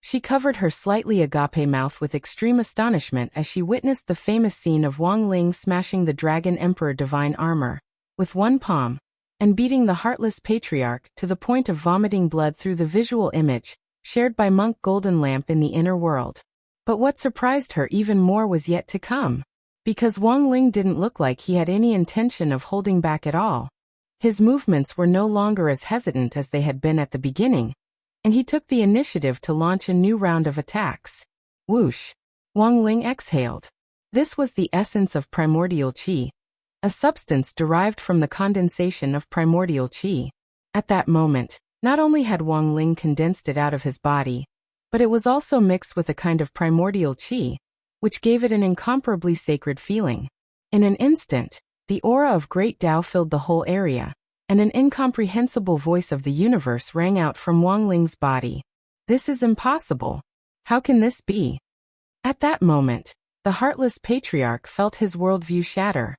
S1: She covered her slightly agape mouth with extreme astonishment as she witnessed the famous scene of Wang Ling smashing the Dragon Emperor divine armor with one palm, and beating the Heartless Patriarch to the point of vomiting blood through the visual image, shared by Monk Golden Lamp in the inner world. But what surprised her even more was yet to come. Because Wang Ling didn't look like he had any intention of holding back at all. His movements were no longer as hesitant as they had been at the beginning, and he took the initiative to launch a new round of attacks. Whoosh! Wang Ling exhaled. This was the essence of primordial qi, a substance derived from the condensation of primordial qi. At that moment, not only had Wang Ling condensed it out of his body, but it was also mixed with a kind of primordial qi, which gave it an incomparably sacred feeling. In an instant, the aura of Great Tao filled the whole area, and an incomprehensible voice of the universe rang out from Wang Ling's body. This is impossible. How can this be? At that moment, the Heartless Patriarch felt his worldview shatter.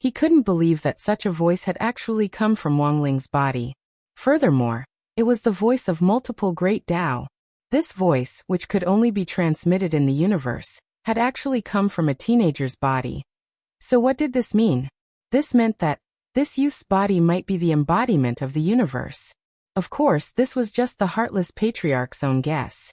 S1: He couldn't believe that such a voice had actually come from Wang Ling's body. Furthermore, it was the voice of multiple Great Tao. This voice, which could only be transmitted in the universe, had actually come from a teenager's body. So what did this mean? This meant that this youth's body might be the embodiment of the universe. Of course, this was just the heartless patriarch's own guess.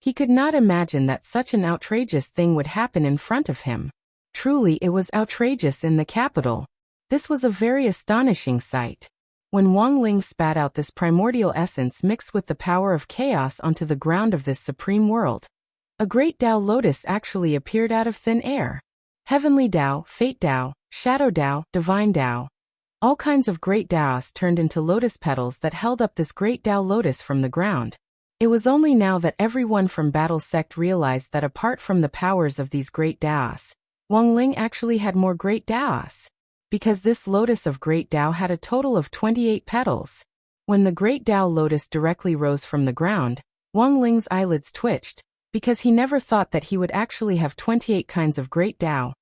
S1: He could not imagine that such an outrageous thing would happen in front of him. Truly, it was outrageous in the capital. This was a very astonishing sight. When Wang Ling spat out this primordial essence mixed with the power of chaos onto the ground of this supreme world, a great Tao lotus actually appeared out of thin air. Heavenly Tao, Fate Tao, Shadow Tao, Divine Tao. All kinds of great Taos turned into lotus petals that held up this great Tao lotus from the ground. It was only now that everyone from Battle Sect realized that apart from the powers of these great Taos, Wang Ling actually had more great Taos. Because this lotus of great Tao had a total of 28 petals. When the great Tao lotus directly rose from the ground, Wang Ling's eyelids twitched, because he never thought that he would actually have 28 kinds of great Tao.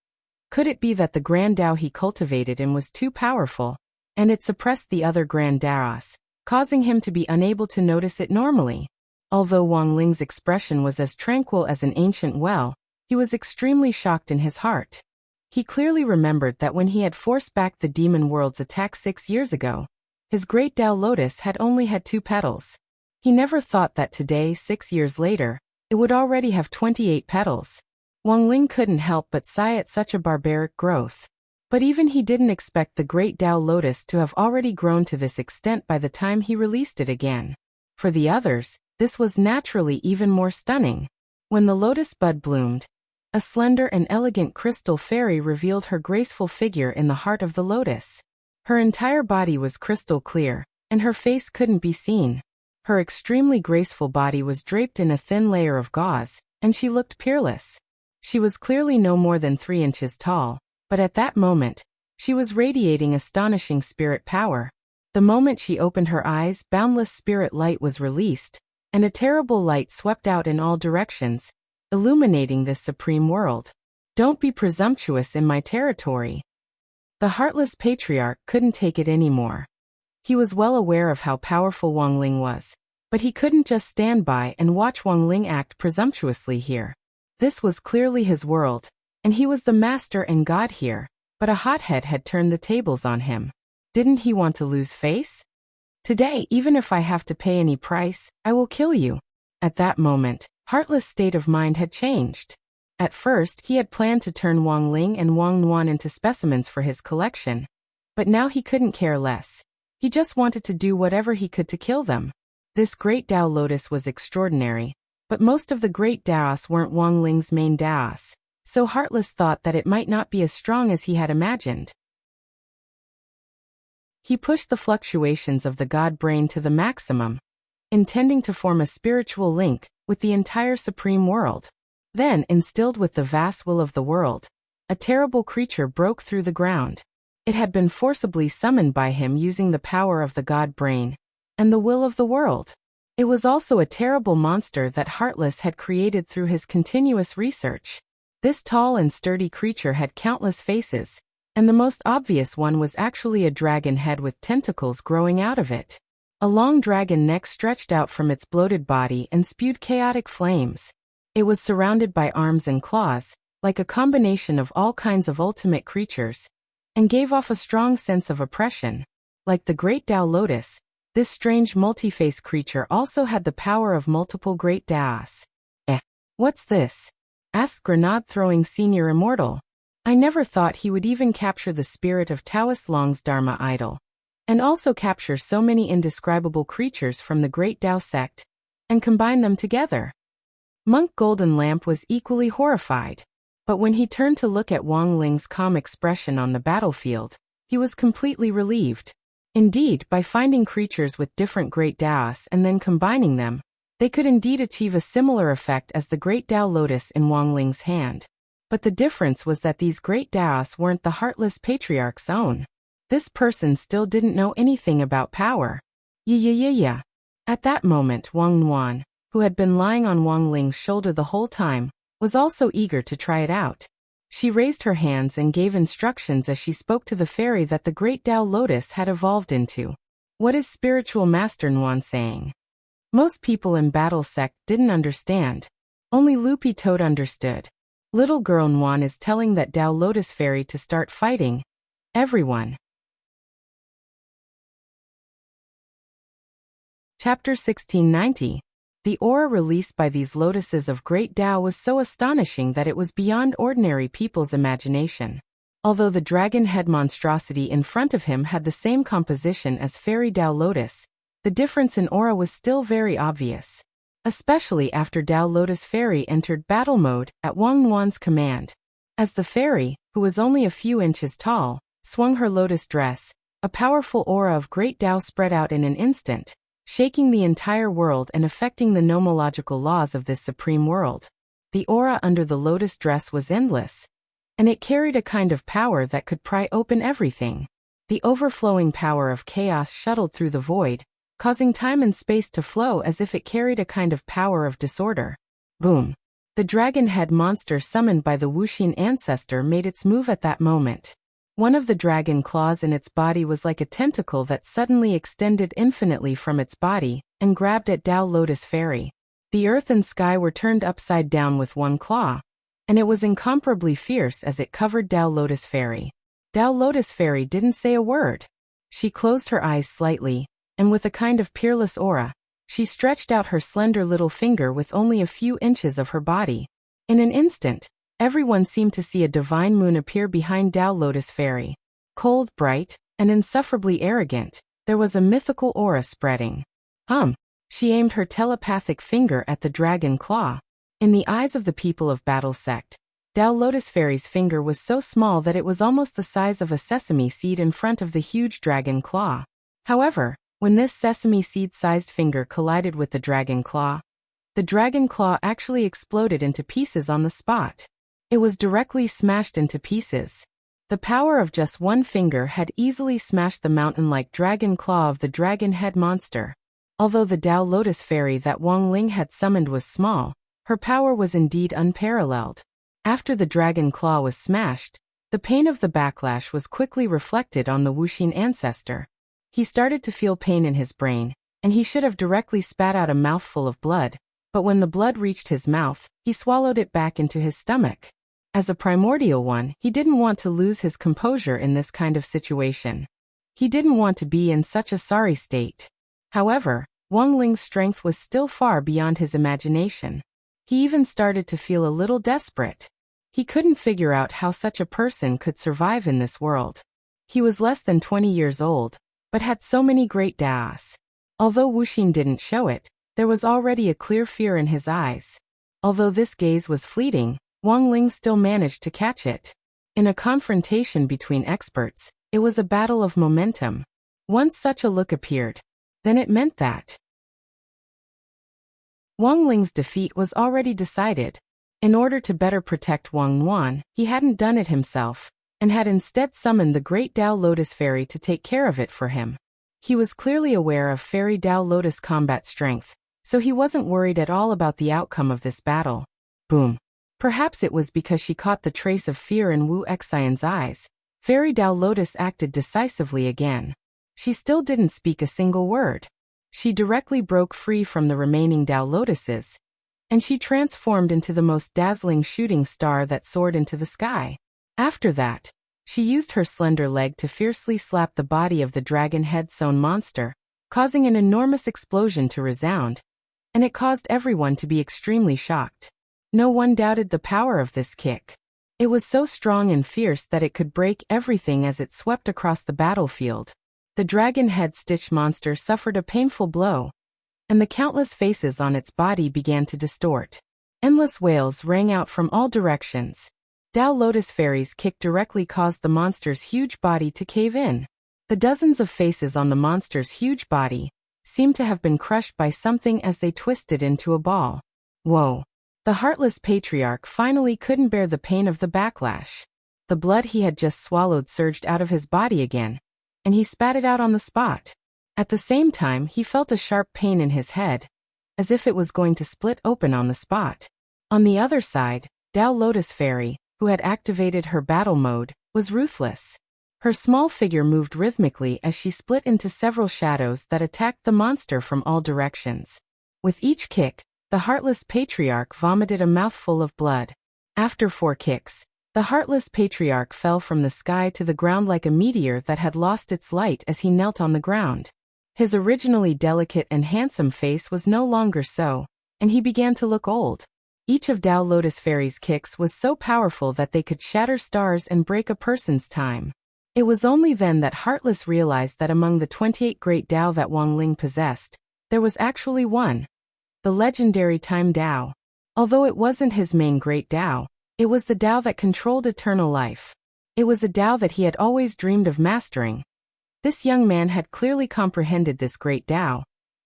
S1: Could it be that the grand Tao he cultivated in was too powerful, and it suppressed the other grand Taos, causing him to be unable to notice it normally? Although Wang Ling's expression was as tranquil as an ancient well, he was extremely shocked in his heart. He clearly remembered that when he had forced back the demon world's attack 6 years ago, his great Tao lotus had only had 2 petals. He never thought that today, 6 years later, it would already have 28 petals. Wang Ling couldn't help but sigh at such a barbaric growth. But even he didn't expect the great Tao lotus to have already grown to this extent by the time he released it again. For the others, this was naturally even more stunning. When the lotus bud bloomed, a slender and elegant crystal fairy revealed her graceful figure in the heart of the lotus. Her entire body was crystal clear, and her face couldn't be seen. Her extremely graceful body was draped in a thin layer of gauze, and she looked peerless. She was clearly no more than 3 inches tall, but at that moment, she was radiating astonishing spirit power. The moment she opened her eyes, boundless spirit light was released, and a terrible light swept out in all directions, illuminating this supreme world. Don't be presumptuous in my territory. The heartless patriarch couldn't take it anymore. He was well aware of how powerful Wang Ling was, but he couldn't just stand by and watch Wang Ling act presumptuously here. This was clearly his world, and he was the master and god here, but a hothead had turned the tables on him. Didn't he want to lose face? Today, even if I have to pay any price, I will kill you. At that moment, Heartless' state of mind had changed. At first, he had planned to turn Wang Ling and Wang Nuan into specimens for his collection. But now he couldn't care less. He just wanted to do whatever he could to kill them. This great Tao lotus was extraordinary, but most of the great Taos weren't Wang Ling's main Taos, so Heartless thought that it might not be as strong as he had imagined. He pushed the fluctuations of the god brain to the maximum, intending to form a spiritual link with the entire supreme world. Then, instilled with the vast will of the world, a terrible creature broke through the ground. It had been forcibly summoned by him using the power of the god brain and the will of the world. It was also a terrible monster that Heartless had created through his continuous research. This tall and sturdy creature had countless faces, and the most obvious one was actually a dragon head with tentacles growing out of it. A long dragon neck stretched out from its bloated body and spewed chaotic flames. It was surrounded by arms and claws, like a combination of all kinds of ultimate creatures, and gave off a strong sense of oppression. Like the great Tao lotus, this strange multi-face creature also had the power of multiple great Taos. What's this? Asked Grenade-throwing Senior Immortal. I never thought he would even capture the spirit of Taoist Long's Dharma idol, and also capture so many indescribable creatures from the great Tao sect, and combine them together. Monk Golden Lamp was equally horrified, but when he turned to look at Wang Ling's calm expression on the battlefield, he was completely relieved. Indeed, by finding creatures with different great Taos and then combining them, they could indeed achieve a similar effect as the great Tao lotus in Wang Ling's hand. But the difference was that these great Taos weren't the Heartless Patriarch's own. This person still didn't know anything about power. Yeah. At that moment, Wang Nuan, who had been lying on Wang Ling's shoulder the whole time, was also eager to try it out. She raised her hands and gave instructions as she spoke to the fairy that the great Tao lotus had evolved into. What is spiritual master Nuan saying? Most people in Battle Sect didn't understand. Only Loopy Toad understood. Little girl Nguyen is telling that Tao Lotus Fairy to start fighting everyone. Chapter 1690. The aura released by these lotuses of great Tao was so astonishing that it was beyond ordinary people's imagination. Although the dragon head monstrosity in front of him had the same composition as Fairy Tao Lotus, the difference in aura was still very obvious. Especially after Tao Lotus Fairy entered battle mode at Wang Nguyen's command. As the fairy, who was only a few inches tall, swung her lotus dress, a powerful aura of great Tao spread out in an instant, shaking the entire world and affecting the nomological laws of this supreme world. The aura under the lotus dress was endless, and it carried a kind of power that could pry open everything. The overflowing power of chaos shuttled through the void, causing time and space to flow as if it carried a kind of power of disorder. Boom! The dragon head monster summoned by the Wuxin ancestor made its move at that moment. One of the dragon claws in its body was like a tentacle that suddenly extended infinitely from its body and grabbed at Tao Lotus Fairy. The earth and sky were turned upside down with one claw, and it was incomparably fierce as it covered Tao Lotus Fairy. Tao Lotus Fairy didn't say a word. She closed her eyes slightly, and with a kind of peerless aura, she stretched out her slender little finger with only a few inches of her body. In an instant, everyone seemed to see a divine moon appear behind Tao Lotus Fairy. Cold, bright, and insufferably arrogant, there was a mythical aura spreading. She aimed her telepathic finger at the dragon claw. In the eyes of the people of Battle Sect, Tao Lotus Fairy's finger was so small that it was almost the size of a sesame seed in front of the huge dragon claw. However, when this sesame seed-sized finger collided with the dragon claw actually exploded into pieces on the spot. It was directly smashed into pieces. The power of just one finger had easily smashed the mountain-like dragon claw of the dragon head monster. Although the Tao Lotus Fairy that Wang Ling had summoned was small, her power was indeed unparalleled. After the dragon claw was smashed, the pain of the backlash was quickly reflected on the Wuxin ancestor. He started to feel pain in his brain, and he should have directly spat out a mouthful of blood, but when the blood reached his mouth, he swallowed it back into his stomach. As a primordial one, he didn't want to lose his composure in this kind of situation. He didn't want to be in such a sorry state. However, Wang Ling's strength was still far beyond his imagination. He even started to feel a little desperate. He couldn't figure out how such a person could survive in this world. He was less than 20 years old, but had so many great Daos. Although Wuxin didn't show it, there was already a clear fear in his eyes. Although this gaze was fleeting, Wang Ling still managed to catch it. In a confrontation between experts, it was a battle of momentum. Once such a look appeared, then it meant that Wang Ling's defeat was already decided. In order to better protect Wang Nguyen, he hadn't done it himself, and had instead summoned the great Tao Lotus Fairy to take care of it for him. He was clearly aware of Fairy Tao Lotus combat strength, so he wasn't worried at all about the outcome of this battle. Boom. Perhaps it was because she caught the trace of fear in Wu Xian's eyes. Fairy Tao Lotus acted decisively again. She still didn't speak a single word. She directly broke free from the remaining Tao Lotuses, and she transformed into the most dazzling shooting star that soared into the sky. After that, she used her slender leg to fiercely slap the body of the dragon head-sewn monster, causing an enormous explosion to resound, and it caused everyone to be extremely shocked. No one doubted the power of this kick. It was so strong and fierce that it could break everything as it swept across the battlefield. The dragon head-stitched monster suffered a painful blow, and the countless faces on its body began to distort. Endless wails rang out from all directions. Tao Lotus Fairy's kick directly caused the monster's huge body to cave in. The dozens of faces on the monster's huge body seemed to have been crushed by something as they twisted into a ball. Whoa! The heartless patriarch finally couldn't bear the pain of the backlash. The blood he had just swallowed surged out of his body again, and he spat it out on the spot. At the same time, he felt a sharp pain in his head, as if it was going to split open on the spot. On the other side, Tao Lotus Fairy, who had activated her battle mode, was ruthless. Her small figure moved rhythmically as she split into several shadows that attacked the monster from all directions. With each kick, the heartless patriarch vomited a mouthful of blood. After 4 kicks, the heartless patriarch fell from the sky to the ground like a meteor that had lost its light as he knelt on the ground. His originally delicate and handsome face was no longer so, and he began to look old. Each of Tao Lotus Fairy's kicks was so powerful that they could shatter stars and break a person's time. It was only then that Heartless realized that among the 28 great Tao that Wang Ling possessed, there was actually one. The legendary Time Tao. Although it wasn't his main great Tao, it was the Tao that controlled eternal life. It was a Tao that he had always dreamed of mastering. This young man had clearly comprehended this great Tao,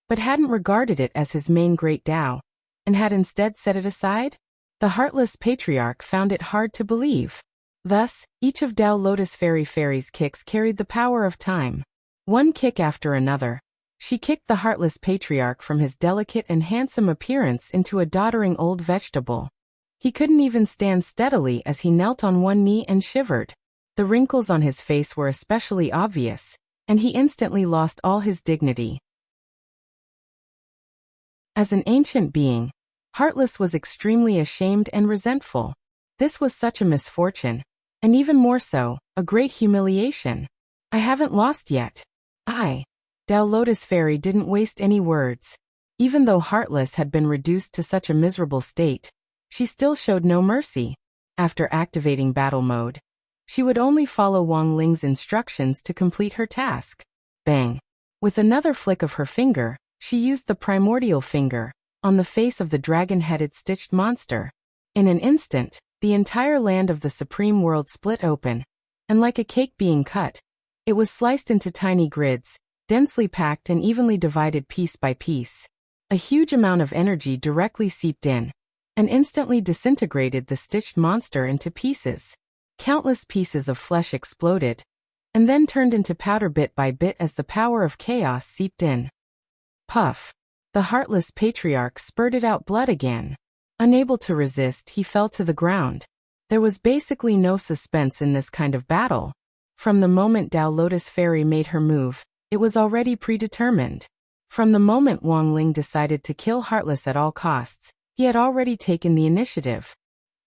S1: but hadn't regarded it as his main great Tao, and had instead set it aside? The heartless patriarch found it hard to believe. Thus, each of Tao Lotus Fairy's kicks carried the power of time. One kick after another, she kicked the heartless patriarch from his delicate and handsome appearance into a doddering old vegetable. He couldn't even stand steadily as he knelt on one knee and shivered. The wrinkles on his face were especially obvious, and he instantly lost all his dignity. As an ancient being, Heartless was extremely ashamed and resentful. This was such a misfortune, and even more so, a great humiliation. I haven't lost yet. Tao Lotus Fairy didn't waste any words. Even though Heartless had been reduced to such a miserable state, she still showed no mercy. After activating battle mode, she would only follow Wang Ling's instructions to complete her task. Bang! With another flick of her finger, she used the primordial finger on the face of the dragon-headed stitched monster. In an instant, the entire land of the Supreme World split open, and like a cake being cut, it was sliced into tiny grids, densely packed and evenly divided piece by piece. A huge amount of energy directly seeped in, and instantly disintegrated the stitched monster into pieces. Countless pieces of flesh exploded, and then turned into powder bit by bit as the power of chaos seeped in. Puff! The heartless patriarch spurted out blood again. Unable to resist, he fell to the ground. There was basically no suspense in this kind of battle. From the moment Tao Lotus Fairy made her move, it was already predetermined. From the moment Wang Ling decided to kill Heartless at all costs, he had already taken the initiative.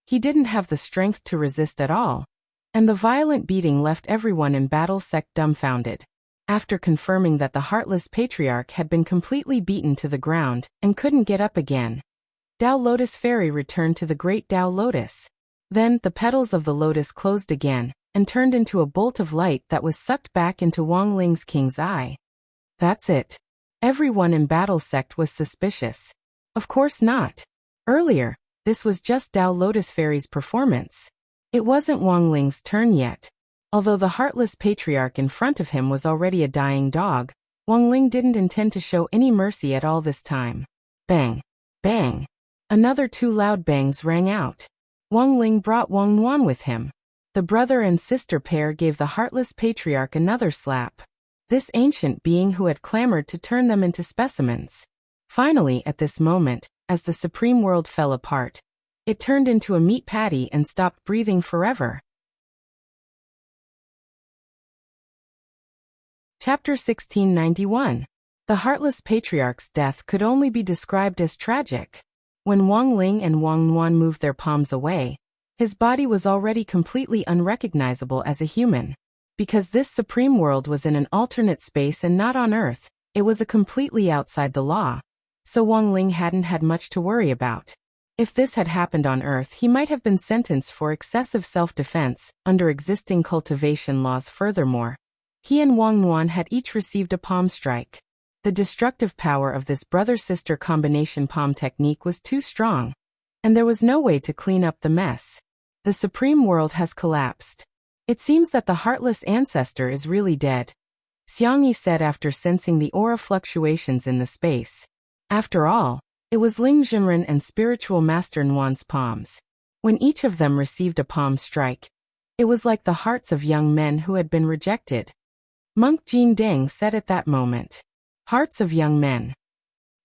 S1: He didn't have the strength to resist at all, and the violent beating left everyone in battle sect dumbfounded. After confirming that the heartless patriarch had been completely beaten to the ground and couldn't get up again, Tao Lotus Fairy returned to the great Tao Lotus. Then, the petals of the lotus closed again and turned into a bolt of light that was sucked back into Wang Ling's king's eye. That's it. Everyone in battle sect was suspicious. Of course not. Earlier, this was just Tao Lotus Fairy's performance. It wasn't Wang Ling's turn yet. Although the heartless patriarch in front of him was already a dying dog, Wang Ling didn't intend to show any mercy at all this time. Bang! Bang! Another 2 loud bangs rang out. Wang Ling brought Wang Nuan with him. The brother and sister pair gave the heartless patriarch another slap. This ancient being who had clamored to turn them into specimens. Finally, at this moment, as the Supreme World fell apart, it turned into a meat patty and stopped breathing forever. Chapter 1691. The heartless patriarch's death could only be described as tragic. When Wang Ling and Wang Nuan moved their palms away, his body was already completely unrecognizable as a human. Because this Supreme World was in an alternate space and not on Earth, it was completely outside the law. So Wang Ling hadn't had much to worry about. If this had happened on Earth, he might have been sentenced for excessive self-defense under existing cultivation laws. Furthermore, he and Wang Nuan had each received a palm strike. The destructive power of this brother-sister combination palm technique was too strong, and there was no way to clean up the mess. The Supreme World has collapsed. It seems that the heartless ancestor is really dead, Xiangyi said after sensing the aura fluctuations in the space. After all, it was Ling Jinren and spiritual master Nuan's palms. When each of them received a palm strike, it was like the hearts of young men who had been rejected. Monk Jin Deng said at that moment. Hearts of young men.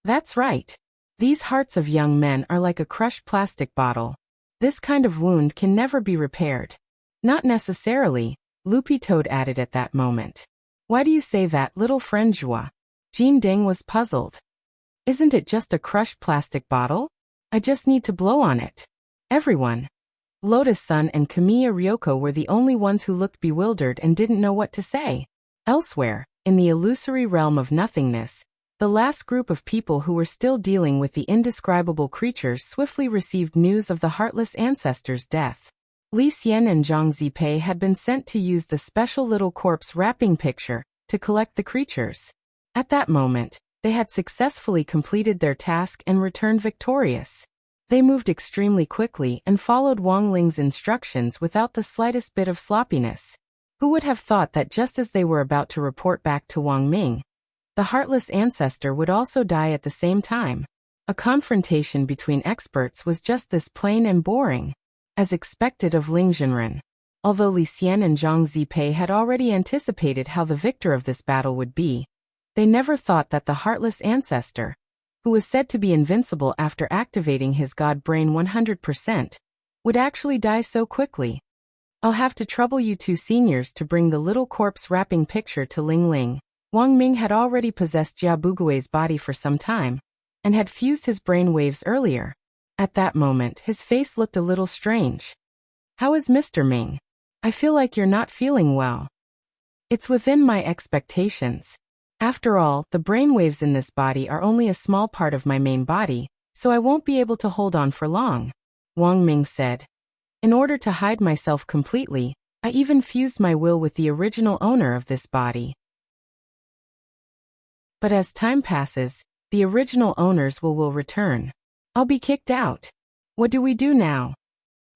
S1: That's right. These hearts of young men are like a crushed plastic bottle. This kind of wound can never be repaired. Not necessarily, Loopy Toad added at that moment. Why do you say that, little friend Zhua? Jin Deng was puzzled. Isn't it just a crushed plastic bottle? I just need to blow on it. Everyone. Lotus-san and Kamiya Ryoko were the only ones who looked bewildered and didn't know what to say. Elsewhere, in the illusory realm of nothingness, the last group of people who were still dealing with the indescribable creatures swiftly received news of the heartless ancestor's death. Li Xian and Zhang Zipei had been sent to use the special little corpse wrapping picture to collect the creatures. At that moment, they had successfully completed their task and returned victorious. They moved extremely quickly and followed Wang Ling's instructions without the slightest bit of sloppiness. Who would have thought that just as they were about to report back to Wang Ming, the heartless ancestor would also die at the same time? A confrontation between experts was just this plain and boring, as expected of Ling Zhenren. Although Li Xian and Zhang Zipei had already anticipated how the victor of this battle would be, they never thought that the heartless ancestor, who was said to be invincible after activating his god brain 100%, would actually die so quickly. I'll have to trouble you two seniors to bring the little corpse wrapping picture to Ling Ling. Wang Ming had already possessed Jia Bugui's body for some time, and had fused his brain waves earlier. At that moment, his face looked a little strange. How is Mr. Ming? I feel like you're not feeling well. It's within my expectations. After all, the brainwaves in this body are only a small part of my main body, so I won't be able to hold on for long, Wang Ming said. In order to hide myself completely, I even fused my will with the original owner of this body. But as time passes, the original owners will return. I'll be kicked out. What do we do now?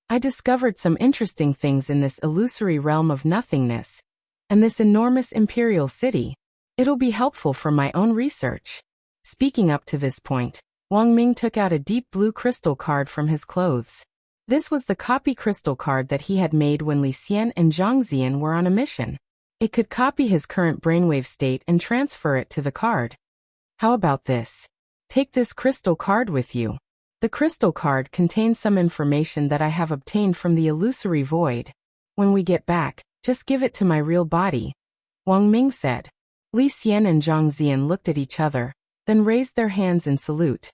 S1: I discovered some interesting things in this illusory realm of nothingness, and this enormous imperial city. It'll be helpful for my own research. Speaking up to this point, Wang Ming took out a deep blue crystal card from his clothes. This was the copy crystal card that he had made when Li Xian and Zhang Zian were on a mission. It could copy his current brainwave state and transfer it to the card. How about this? Take this crystal card with you. The crystal card contains some information that I have obtained from the illusory void. When we get back, just give it to my real body, Wang Ming said. Li Xian and Zhang Zian looked at each other, then raised their hands in salute.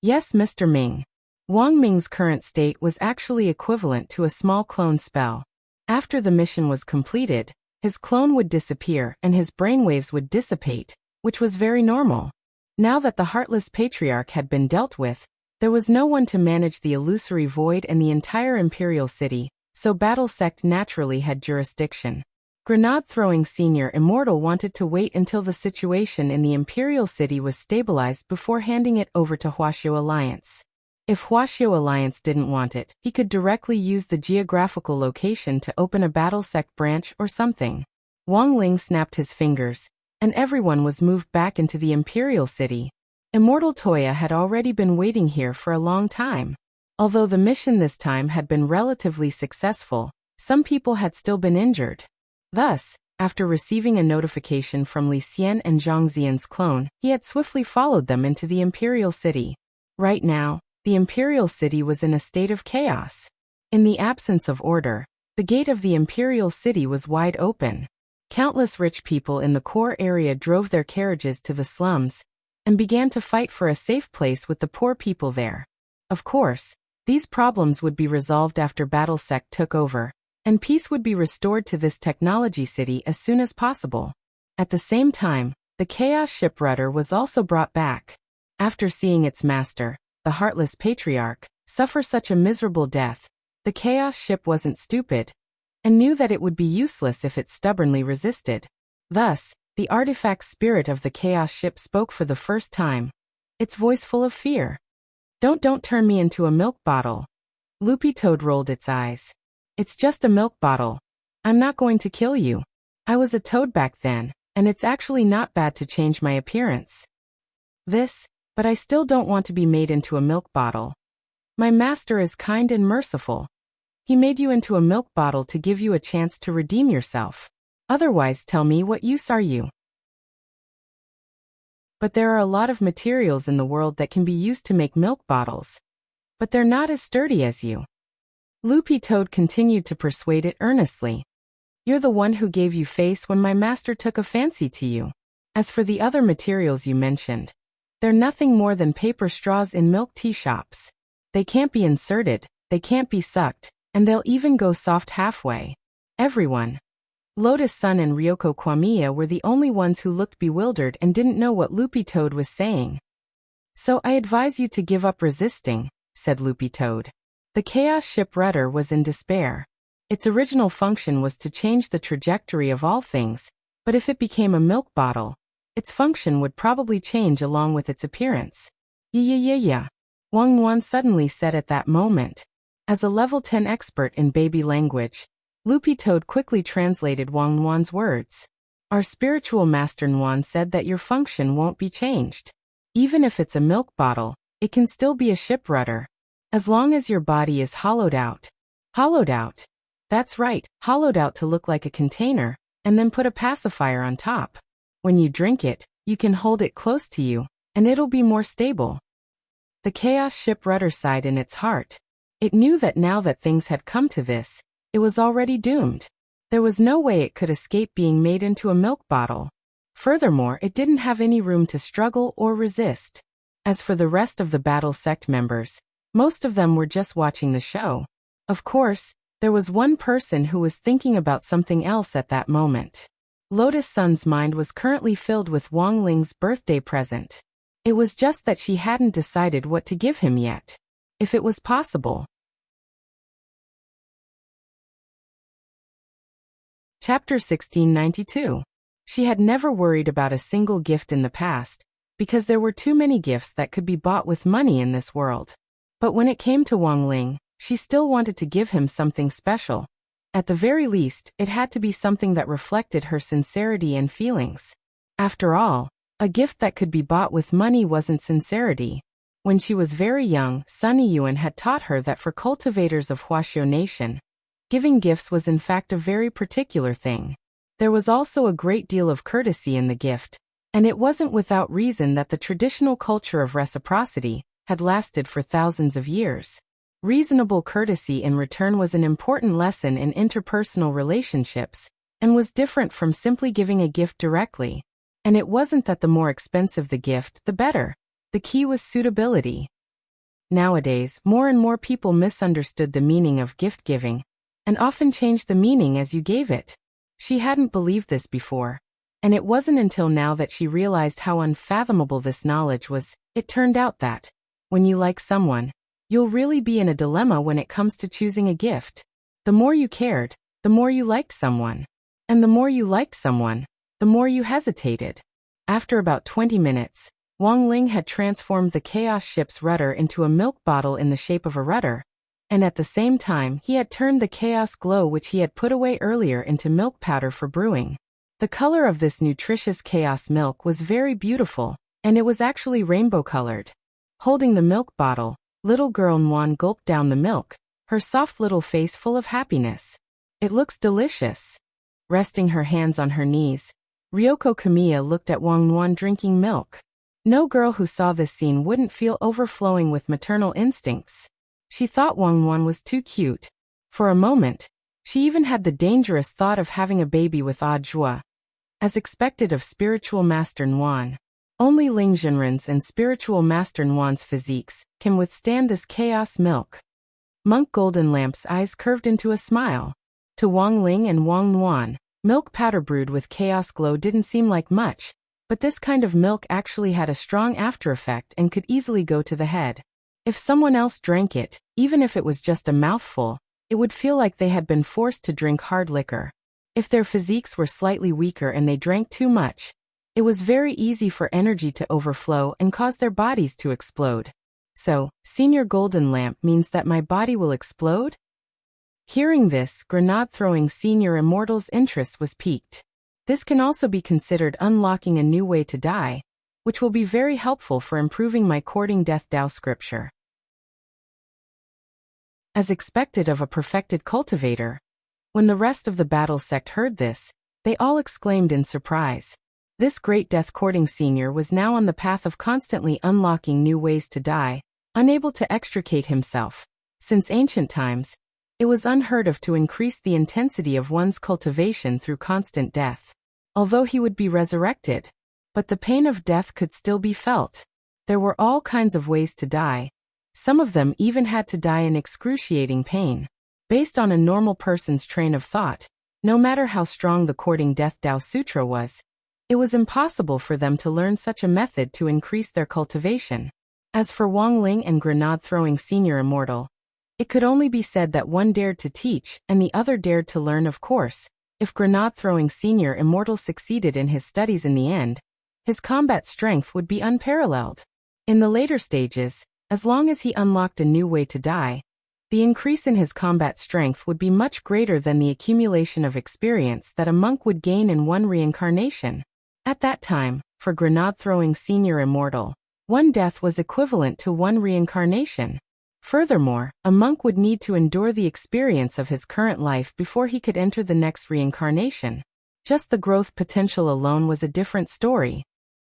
S1: Yes, Mr. Ming. Wang Ming's current state was actually equivalent to a small clone spell. After the mission was completed, his clone would disappear and his brainwaves would dissipate, which was very normal. Now that the Heartless Patriarch had been dealt with, there was no one to manage the illusory void and the entire Imperial City, so Battle Sect naturally had jurisdiction. Grenade-throwing Senior Immortal wanted to wait until the situation in the Imperial City was stabilized before handing it over to Huaxiu Alliance. If Huaxiu Alliance didn't want it, he could directly use the geographical location to open a Battle Sect branch or something. Wang Ling snapped his fingers, and everyone was moved back into the Imperial City. Immortal Toya had already been waiting here for a long time. Although the mission this time had been relatively successful, some people had still been injured. Thus, after receiving a notification from Li Xian and Zhang Zian's clone, he had swiftly followed them into the Imperial City. Right now, the Imperial City was in a state of chaos. In the absence of order, the gate of the Imperial City was wide open. Countless rich people in the core area drove their carriages to the slums and began to fight for a safe place with the poor people there. Of course, these problems would be resolved after Battle Sect took over, and peace would be restored to this technology city as soon as possible. At the same time, the Chaos Ship Rudder was also brought back. After seeing its master, the Heartless Patriarch, suffer such a miserable death, the Chaos Ship wasn't stupid, and knew that it would be useless if it stubbornly resisted. Thus, the artifact spirit of the Chaos Ship spoke for the first time, its voice full of fear. Don't turn me into a milk bottle. Loopy Toad rolled its eyes. It's just a milk bottle. I'm not going to kill you. I was a toad back then, and it's actually not bad to change my appearance. But I still don't want to be made into a milk bottle. My master is kind and merciful. He made you into a milk bottle to give you a chance to redeem yourself. Otherwise, tell me, what use are you? But there are a lot of materials in the world that can be used to make milk bottles. But they're not as sturdy as you. Loopy Toad continued to persuade it earnestly. You're the one who gave you face when my master took a fancy to you. As for the other materials you mentioned, they're nothing more than paper straws in milk tea shops. They can't be inserted, they can't be sucked, And they'll even go soft halfway. Everyone. Lotus Sun and Ryoko Kwamiya were the only ones who looked bewildered and didn't know what Loopy Toad was saying. So I advise you to give up resisting, said Loopy Toad. The Chaos Ship rudder was in despair. Its original function was to change the trajectory of all things, but if it became a milk bottle, its function would probably change along with its appearance. Yeah. Wang Wan suddenly said at that moment. As a level 10 expert in baby language, Loopy Toad quickly translated Wang Wan's words. Our spiritual master Nguyen said that your function won't be changed. Even if it's a milk bottle, it can still be a ship rudder. As long as your body is hollowed out. Hollowed out. That's right, hollowed out to look like a container, and then put a pacifier on top. When you drink it, you can hold it close to you, and it'll be more stable. The Chaos Ship rudder sighed in its heart. It knew that now that things had come to this, it was already doomed. There was no way it could escape being made into a milk bottle. Furthermore, it didn't have any room to struggle or resist. As for the rest of the battle sect members, most of them were just watching the show. Of course, there was one person who was thinking about something else at that moment. Lotus Sun's mind was currently filled with Wang Ling's birthday present. It was just that she hadn't decided what to give him yet. If it was possible. Chapter 1692. She had never worried about a single gift in the past, because there were too many gifts that could be bought with money in this world. But when it came to Wang Ling, she still wanted to give him something special. At the very least, it had to be something that reflected her sincerity and feelings. After all, a gift that could be bought with money wasn't sincerity. When she was very young, Sunny Yuan had taught her that for cultivators of Huaxiao Nation, giving gifts was in fact a very particular thing. There was also a great deal of courtesy in the gift, and it wasn't without reason that the traditional culture of reciprocity had lasted for thousands of years. Reasonable courtesy in return was an important lesson in interpersonal relationships, and was different from simply giving a gift directly. And it wasn't that the more expensive the gift, the better. The key was suitability. Nowadays, more and more people misunderstood the meaning of gift giving, and often changed the meaning as you gave it. She hadn't believed this before, and it wasn't until now that she realized how unfathomable this knowledge was. It turned out that, when you like someone, you'll really be in a dilemma when it comes to choosing a gift. The more you cared, the more you liked someone. And the more you liked someone, the more you hesitated. After about 20 minutes, Wang Ling had transformed the Chaos Ship's rudder into a milk bottle in the shape of a rudder, and at the same time he had turned the Chaos Glow which he had put away earlier into milk powder for brewing. The color of this nutritious Chaos milk was very beautiful, and it was actually rainbow-colored. Holding the milk bottle, little girl Nguyen gulped down the milk, her soft little face full of happiness. It looks delicious. Resting her hands on her knees, Ryoko Kamiya looked at Wang Nguyen drinking milk. No girl who saw this scene wouldn't feel overflowing with maternal instincts. She thought Wang Nguyen was too cute. For a moment, she even had the dangerous thought of having a baby with Odd Zhua. As expected of spiritual master Nguyen, only Ling Jinren's and spiritual master Nguyen's physiques can withstand this chaos milk. Monk Golden Lamp's eyes curved into a smile. To Wang Ling and Wang Nguyen, milk powder brewed with Chaos Glow didn't seem like much, but this kind of milk actually had a strong after effect and could easily go to the head. If someone else drank it, even if it was just a mouthful, it would feel like they had been forced to drink hard liquor. If their physiques were slightly weaker and they drank too much, it was very easy for energy to overflow and cause their bodies to explode. So, Senior Golden Lamp means that my body will explode? Hearing this, grenade-throwing Senior Immortal's interest was piqued. This can also be considered unlocking a new way to die, which will be very helpful for improving my courting death Tao scripture. As expected of a perfected cultivator, when the rest of the battle sect heard this, they all exclaimed in surprise. This great death-courting senior was now on the path of constantly unlocking new ways to die, unable to extricate himself. Since ancient times, it was unheard of to increase the intensity of one's cultivation through constant death. Although he would be resurrected, but the pain of death could still be felt. There were all kinds of ways to die. Some of them even had to die in excruciating pain. Based on a normal person's train of thought, no matter how strong the courting death Tao Sutra was, it was impossible for them to learn such a method to increase their cultivation. As for Wang Ling and grenade-throwing senior immortal, it could only be said that one dared to teach and the other dared to learn. Of course, if grenade-throwing senior immortal succeeded in his studies in the end, his combat strength would be unparalleled. In the later stages, as long as he unlocked a new way to die, the increase in his combat strength would be much greater than the accumulation of experience that a monk would gain in one reincarnation. At that time, for grenade-throwing senior immortal, one death was equivalent to one reincarnation. Furthermore, a monk would need to endure the experience of his current life before he could enter the next reincarnation. Just the growth potential alone was a different story.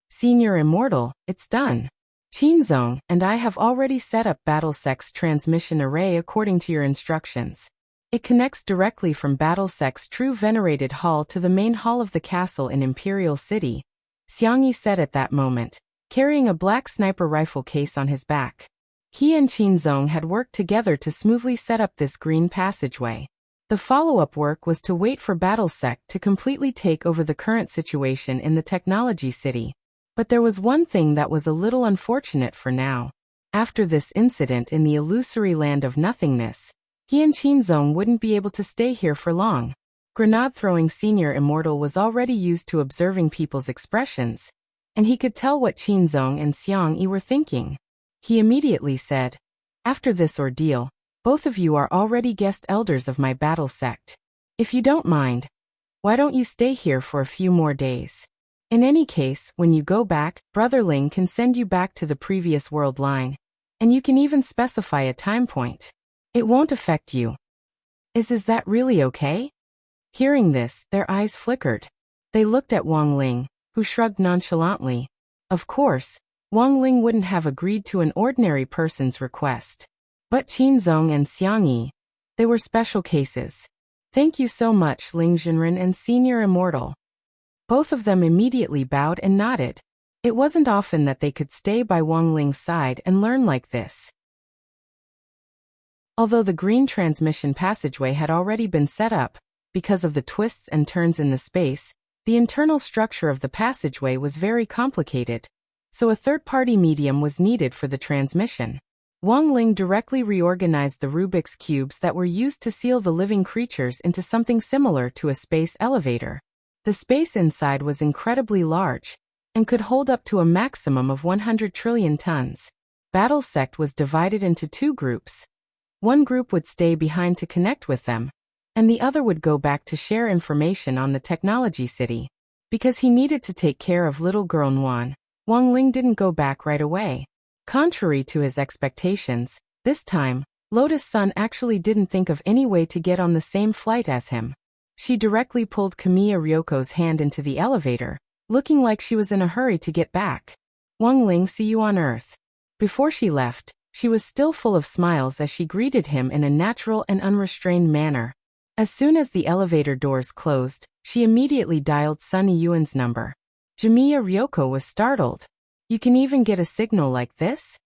S1: Senior immortal, it's done. Qinzong and I have already set up BattleSec's transmission array according to your instructions. It connects directly from BattleSec's true venerated hall to the main hall of the castle in Imperial City, Xiangyi said at that moment, carrying a black sniper rifle case on his back. He and Qinzong had worked together to smoothly set up this green passageway. The follow-up work was to wait for BattleSec to completely take over the current situation in the technology city. But there was one thing that was a little unfortunate for now. After this incident in the illusory land of nothingness, he and Qinzong wouldn't be able to stay here for long. Grenade-throwing senior immortal was already used to observing people's expressions, and he could tell what Qinzong and Xiangyi were thinking. He immediately said, "After this ordeal, both of you are already guest elders of my battle sect. If you don't mind, why don't you stay here for a few more days? In any case, when you go back, Brother Ling can send you back to the previous world line, and you can even specify a time point. It won't affect you. Is that really okay?" Hearing this, their eyes flickered. They looked at Wang Ling, who shrugged nonchalantly. Of course, Wang Ling wouldn't have agreed to an ordinary person's request. But Qinzong and Xiangyi, they were special cases. "Thank you so much, Ling Jinren and Senior Immortal." Both of them immediately bowed and nodded. It wasn't often that they could stay by Wang Ling's side and learn like this. Although the green transmission passageway had already been set up, because of the twists and turns in the space, the internal structure of the passageway was very complicated, so a third-party medium was needed for the transmission. Wang Ling directly reorganized the Rubik's cubes that were used to seal the living creatures into something similar to a space elevator. The space inside was incredibly large, and could hold up to a maximum of 100 trillion tons. BattleSect was divided into two groups. One group would stay behind to connect with them, and the other would go back to share information on the technology city. Because he needed to take care of little girl Nguyen, Wang Ling didn't go back right away. Contrary to his expectations, this time, Lotus Sun actually didn't think of any way to get on the same flight as him. She directly pulled Kamiya Ryoko's hand into the elevator, looking like she was in a hurry to get back. "Wang Ling, see you on Earth." Before she left, she was still full of smiles as she greeted him in a natural and unrestrained manner. As soon as the elevator doors closed, she immediately dialed Sunny Yuan's number. Kamiya Ryoko was startled. "You can even get a signal like this?"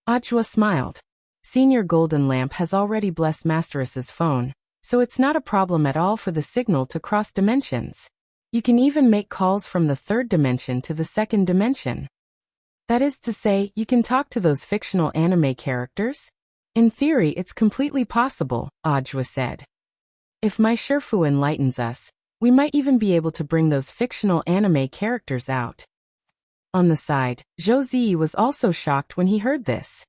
S1: Ajwa smiled. "Senior Golden Lamp has already blessed Masteress's phone, so it's not a problem at all for the signal to cross dimensions. You can even make calls from the third dimension to the second dimension. That is to say, you can talk to those fictional anime characters? In theory, it's completely possible," Ajwa said. "If my Shifu enlightens us, we might even be able to bring those fictional anime characters out." On the side, Zhou Ziyi was also shocked when he heard this.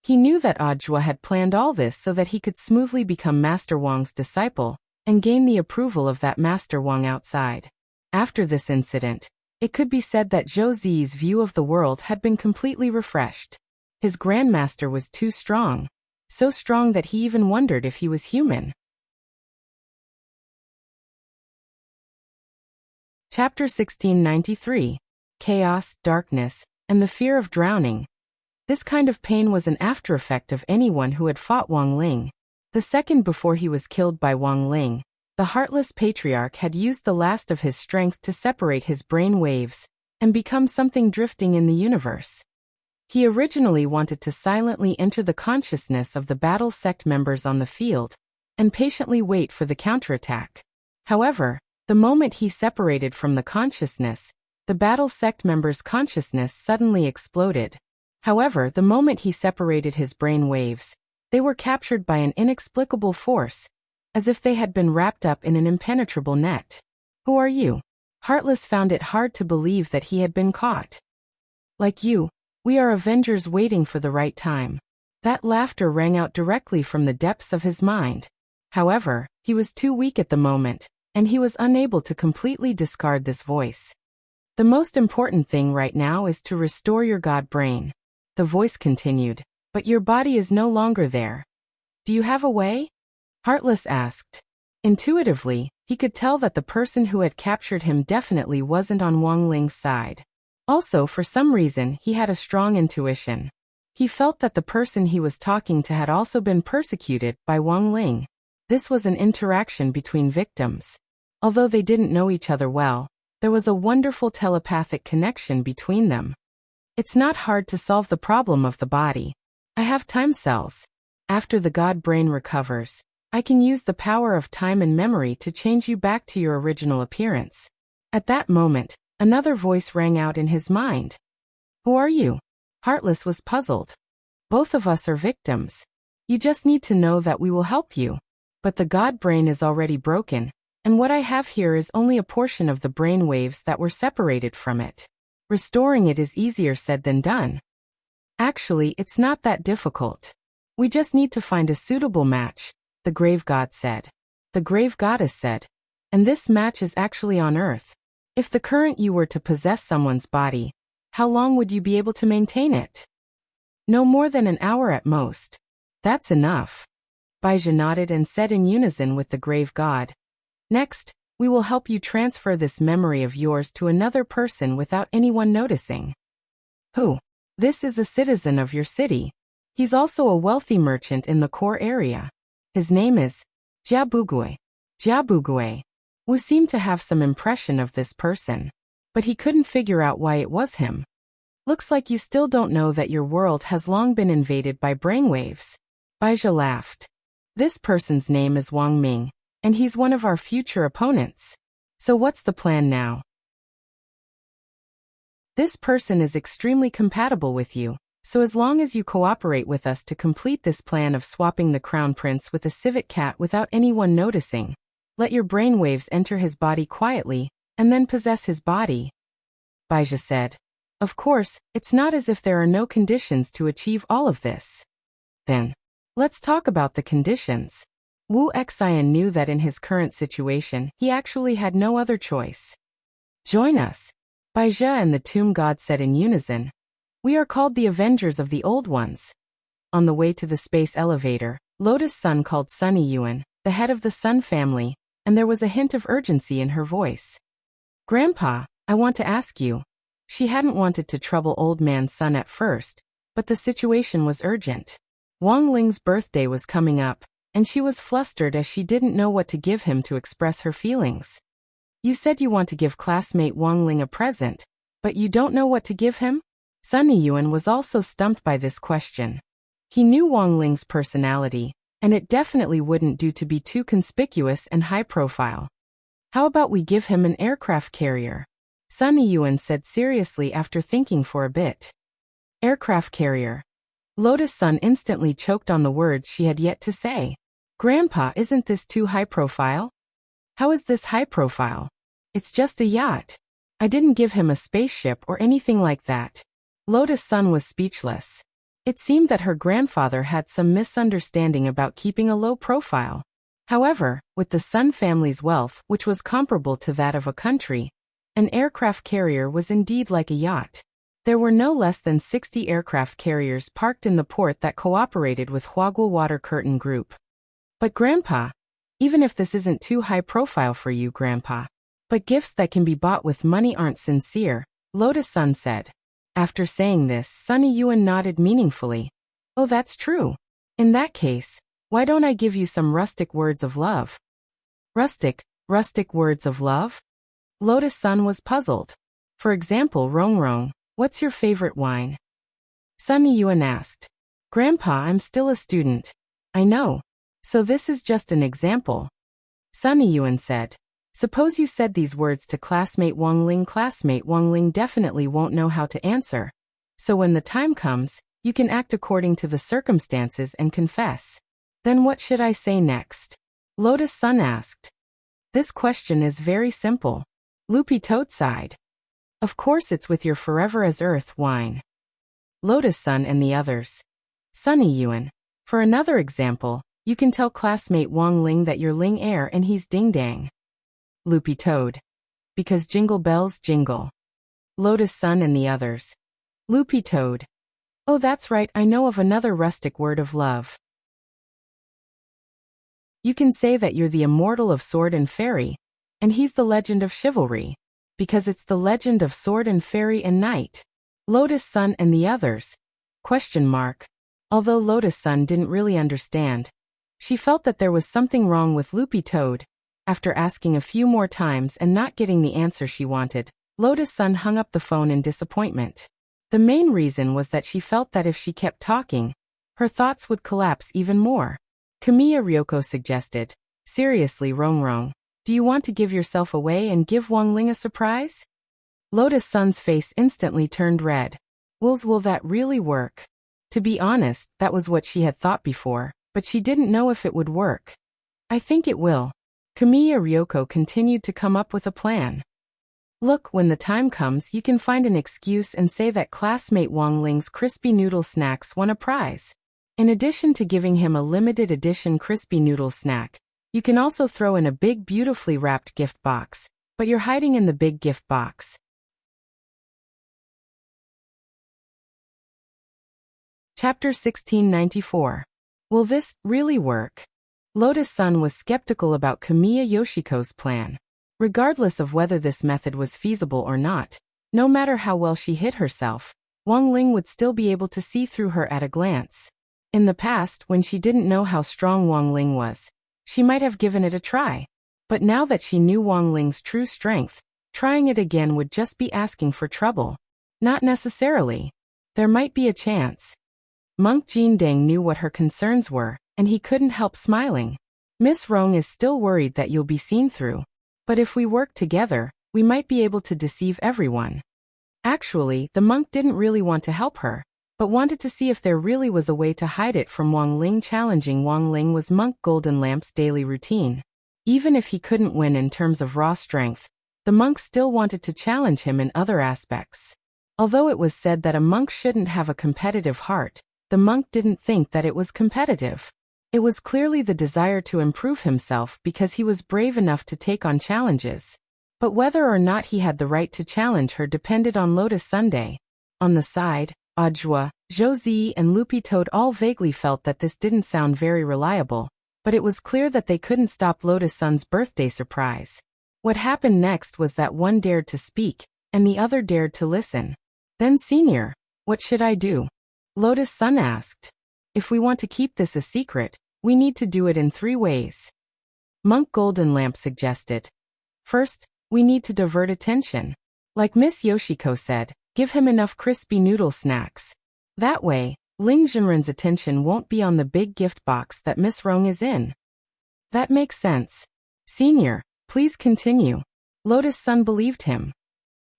S1: He knew that Ajwa had planned all this so that he could smoothly become Master Wang's disciple, and gain the approval of that Master Wang outside. After this incident, it could be said that Zhou Ziyi's view of the world had been completely refreshed. His Grandmaster was too strong. So strong that he even wondered if he was human. Chapter 1693. Chaos, Darkness, and the Fear of Drowning. This kind of pain was an aftereffect of anyone who had fought Wang Ling. The second before he was killed by Wang Ling, the heartless patriarch had used the last of his strength to separate his brain waves and become something drifting in the universe. He originally wanted to silently enter the consciousness of the battle sect members on the field, and patiently wait for the counterattack. However, the moment he separated from the consciousness, the battle sect member's consciousness suddenly exploded. However, the moment he separated his brain waves, they were captured by an inexplicable force, as if they had been wrapped up in an impenetrable net. Who are you? Heartless found it hard to believe that he had been caught. Like you, we are Avengers waiting for the right time. That laughter rang out directly from the depths of his mind. However, he was too weak at the moment, and he was unable to completely discard this voice. The most important thing right now is to restore your God brain. The voice continued, but your body is no longer there. Do you have a way? Heartless asked. Intuitively, he could tell that the person who had captured him definitely wasn't on Wang Ling's side. Also, for some reason, he had a strong intuition. He felt that the person he was talking to had also been persecuted by Wang Ling. This was an interaction between victims. Although they didn't know each other well, there was a wonderful telepathic connection between them. It's not hard to solve the problem of the body. I have time cells. After the God brain recovers, I can use the power of time and memory to change you back to your original appearance. At that moment, another voice rang out in his mind. Who are you? Heartless was puzzled. Both of us are victims. You just need to know that we will help you. But the God brain is already broken, and what I have here is only a portion of the brain waves that were separated from it. Restoring it is easier said than done. Actually, it's not that difficult. We just need to find a suitable match, the grave god said. The grave goddess said, and this match is actually on Earth. If the current you were to possess someone's body, how long would you be able to maintain it? No more than an hour at most. That's enough. Baija nodded and said in unison with the grave god. Next, we will help you transfer this memory of yours to another person without anyone noticing. Who? This is a citizen of your city. He's also a wealthy merchant in the core area. His name is Jiabugui. Jiabugui. Wu seemed to have some impression of this person, but he couldn't figure out why it was him. Looks like you still don't know that your world has long been invaded by brainwaves. Baija laughed. This person's name is Wang Ming, and he's one of our future opponents. So what's the plan now? This person is extremely compatible with you, so as long as you cooperate with us to complete this plan of swapping the crown prince with a civet cat without anyone noticing, let your brainwaves enter his body quietly, and then possess his body. Baija said. Of course, it's not as if there are no conditions to achieve all of this. Then, let's talk about the conditions. Wu Xian knew that in his current situation, he actually had no other choice. Join us. Baija and the tomb god said in unison. We are called the Avengers of the Old Ones. On the way to the space elevator, Lotus Sun called Sunny Yuan, the head of the Sun family, and there was a hint of urgency in her voice. Grandpa, I want to ask you. She hadn't wanted to trouble old man Sun at first, but the situation was urgent. Wang Ling's birthday was coming up, and she was flustered as she didn't know what to give him to express her feelings. You said you want to give classmate Wang Ling a present, but you don't know what to give him? Sunny Yuan was also stumped by this question. He knew Wang Ling's personality, and it definitely wouldn't do to be too conspicuous and high profile. How about we give him an aircraft carrier? Sunny Yuan said seriously after thinking for a bit. Aircraft carrier. Lotus Sun instantly choked on the words she had yet to say. Grandpa, isn't this too high profile? How is this high profile? It's just a yacht. I didn't give him a spaceship or anything like that. Lotus Sun was speechless. It seemed that her grandfather had some misunderstanding about keeping a low profile. However, with the Sun family's wealth, which was comparable to that of a country, an aircraft carrier was indeed like a yacht. There were no less than 60 aircraft carriers parked in the port that cooperated with Huaguo Water Curtain Group. But Grandpa, even if this isn't too high profile for you, Grandpa, but gifts that can be bought with money aren't sincere, Lotus Sun said. After saying this, Sunny Yuan nodded meaningfully. Oh, that's true. In that case, why don't I give you some rustic words of love? Rustic words of love? Lotus Sun was puzzled. For example, Rong Rong, what's your favorite wine? Sunny Yuan asked. Grandpa, I'm still a student. I know. So this is just an example. Sunny Yuan said, suppose you said these words to classmate Wang Ling. Classmate Wang Ling definitely won't know how to answer. So when the time comes, you can act according to the circumstances and confess. Then what should I say next? Lotus Sun asked. This question is very simple. Loopy Toad sighed. Of course it's with your forever as earth wine. Lotus Sun and the others. Sunny Yuan. For another example, you can tell classmate Wang Ling that you're Ling Air and he's Ding Dang. Loopy Toad. Because jingle bells jingle. Lotus Sun and the others. Loopy Toad. Oh, that's right, I know of another rustic word of love. You can say that you're the immortal of sword and fairy, and he's the legend of chivalry, because it's the legend of sword and fairy and knight. Lotus Sun and the others. Question mark. Although Lotus Sun didn't really understand, she felt that there was something wrong with Loopy Toad. After asking a few more times and not getting the answer she wanted, Lotus Sun hung up the phone in disappointment. The main reason was that she felt that if she kept talking, her thoughts would collapse even more. Kamiya Ryoko suggested, seriously Rongrong, do you want to give yourself away and give Wang Ling a surprise? Lotus Sun's face instantly turned red. Will that really work? To be honest, that was what she had thought before, but she didn't know if it would work. I think it will. Kamiya Ryoko continued to come up with a plan. Look, when the time comes, you can find an excuse and say that classmate Wang Ling's crispy noodle snacks won a prize. In addition to giving him a limited edition crispy noodle snack, you can also throw in a big beautifully wrapped gift box, but you're hiding in the big gift box. Chapter 1694. Will this really work? Lotus Sun was skeptical about Kamiya Yoshiko's plan. Regardless of whether this method was feasible or not, no matter how well she hid herself, Wang Ling would still be able to see through her at a glance. In the past, when she didn't know how strong Wang Ling was, she might have given it a try. But now that she knew Wang Ling's true strength, trying it again would just be asking for trouble. Not necessarily. There might be a chance. Monk Jin Deng knew what her concerns were, and he couldn't help smiling. Miss Rong is still worried that you'll be seen through. But if we work together, we might be able to deceive everyone. Actually, the monk didn't really want to help her, but wanted to see if there really was a way to hide it from Wang Ling. Challenging Wang Ling was Monk Golden Lamp's daily routine. Even if he couldn't win in terms of raw strength, the monk still wanted to challenge him in other aspects. Although it was said that a monk shouldn't have a competitive heart, the monk didn't think that it was competitive. It was clearly the desire to improve himself because he was brave enough to take on challenges. But whether or not he had the right to challenge her depended on Lotus Sunday. On the side, Audiobook, Josie and Loopy Toad all vaguely felt that this didn't sound very reliable, but it was clear that they couldn't stop Lotus Sun's birthday surprise. What happened next was that one dared to speak, and the other dared to listen. Then Senior, what should I do? Lotus Sun asked. If we want to keep this a secret, we need to do it in 3 ways. Monk Golden Lamp suggested. First, we need to divert attention. Like Miss Yoshiko said, give him enough crispy noodle snacks. That way, Ling Jinren's attention won't be on the big gift box that Miss Rong is in. That makes sense. Senior, please continue. Lotus Sun believed him.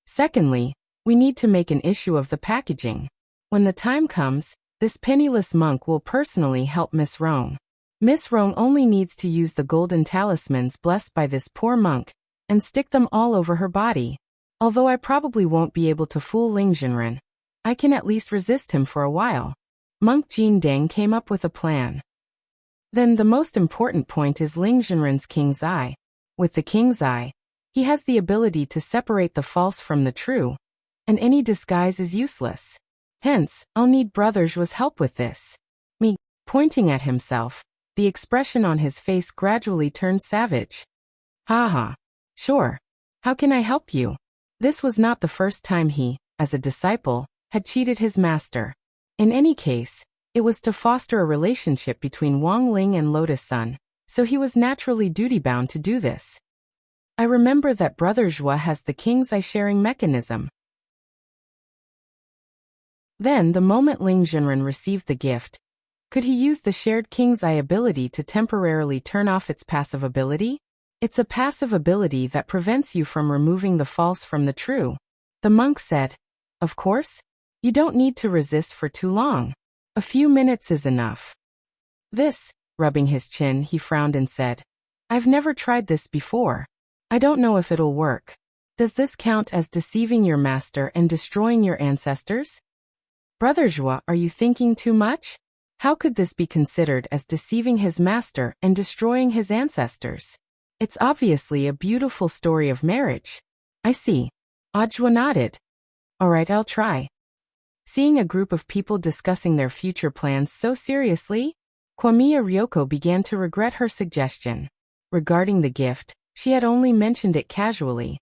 S1: Secondly, we need to make an issue of the packaging. When the time comes, this penniless monk will personally help Miss Rong. Miss Rong only needs to use the golden talismans blessed by this poor monk, and stick them all over her body. Although I probably won't be able to fool Ling Jinren, I can at least resist him for a while. Monk Jin Deng came up with a plan. Then the most important point is Ling Jinren's King's Eye. With the King's Eye, he has the ability to separate the false from the true, and any disguise is useless. Hence, I'll need Brother Zhua's help with this. Me, pointing at himself, the expression on his face gradually turned savage. Haha. Sure. How can I help you? This was not the first time he, as a disciple, had cheated his master. In any case, it was to foster a relationship between Wang Ling and Lotus Sun, so he was naturally duty-bound to do this. I remember that Brother Zhua has the King's Eye sharing mechanism. Then, the moment Ling Jinren received the gift, Could he use the shared King's Eye ability to temporarily turn off its passive ability? It's a passive ability that prevents you from removing the false from the true. The monk said, "Of course. You don't need to resist for too long. A few minutes is enough." This, rubbing his chin, he frowned and said, "I've never tried this before. I don't know if it'll work. Does this count as deceiving your master and destroying your ancestors?" "Brother Joie, are you thinking too much? How could this be considered as deceiving his master and destroying his ancestors? It's obviously a beautiful story of marriage." "I see." Audiobook nodded. "All right, I'll try." Seeing a group of people discussing their future plans so seriously, Kwamiya Ryoko began to regret her suggestion. Regarding the gift, she had only mentioned it casually.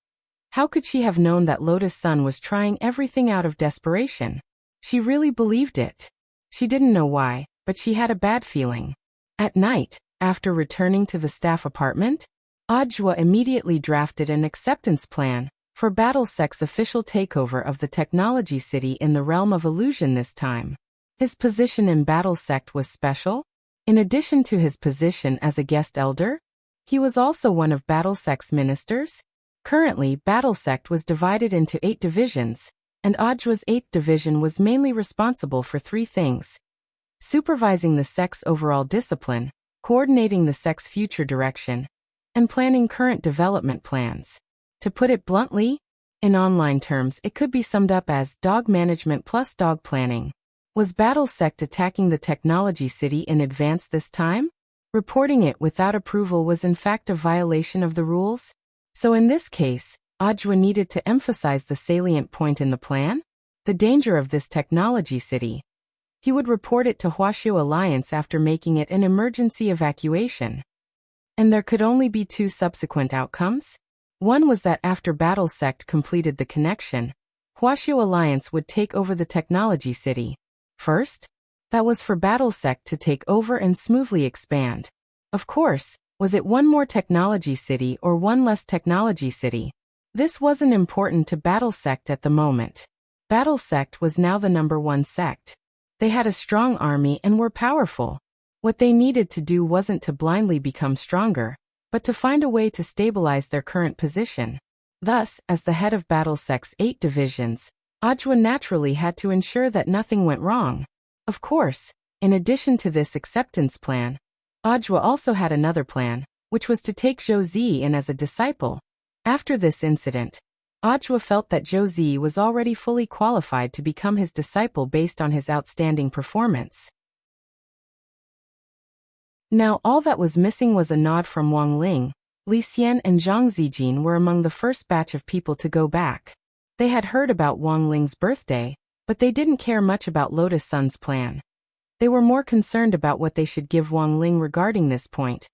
S1: How could she have known that Lotus Sun was trying everything out of desperation? She really believed it. She didn't know why, but she had a bad feeling. At night, after returning to the staff apartment, Audiobook immediately drafted an acceptance plan for Battlesec's official takeover of the technology city in the realm of illusion this time. His position in Battlesect was special. In addition to his position as a guest elder, he was also one of Battlesec's ministers. Currently, Battlesect was divided into 8 divisions, and Audiobook's 8th division was mainly responsible for 3 things: supervising the sect's overall discipline, coordinating the sect's future direction, and planning current development plans. To put it bluntly, in online terms it could be summed up as dog management plus dog planning. Was Battlesect attacking the technology city in advance this time? Reporting it without approval was in fact a violation of the rules. So in this case, Audiobook needed to emphasize the salient point in the plan: the danger of this technology city. He would report it to Huaxiu Alliance after making it an emergency evacuation. And there could only be 2 subsequent outcomes. One was that after Battlesect completed the connection, Huaxiu Alliance would take over the technology city. First, that was for Battlesect to take over and smoothly expand. Of course, was it one more technology city or one less technology city? This wasn't important to Battlesect at the moment. Battlesect was now the #1 sect. They had a strong army and were powerful. What they needed to do wasn't to blindly become stronger, but to find a way to stabilize their current position. Thus, as the head of Battlesec's 8 divisions, Audiobook naturally had to ensure that nothing went wrong. Of course, in addition to this acceptance plan, Audiobook also had another plan, which was to take Zhou Zi in as a disciple. After this incident, Audiobook felt that Zhou Zi was already fully qualified to become his disciple based on his outstanding performance. Now all that was missing was a nod from Wang Ling. Li Xian and Zhang Zijin were among the first batch of people to go back. They had heard about Wang Ling's birthday, but they didn't care much about Lotus Sun's plan. They were more concerned about what they should give Wang Ling regarding this point.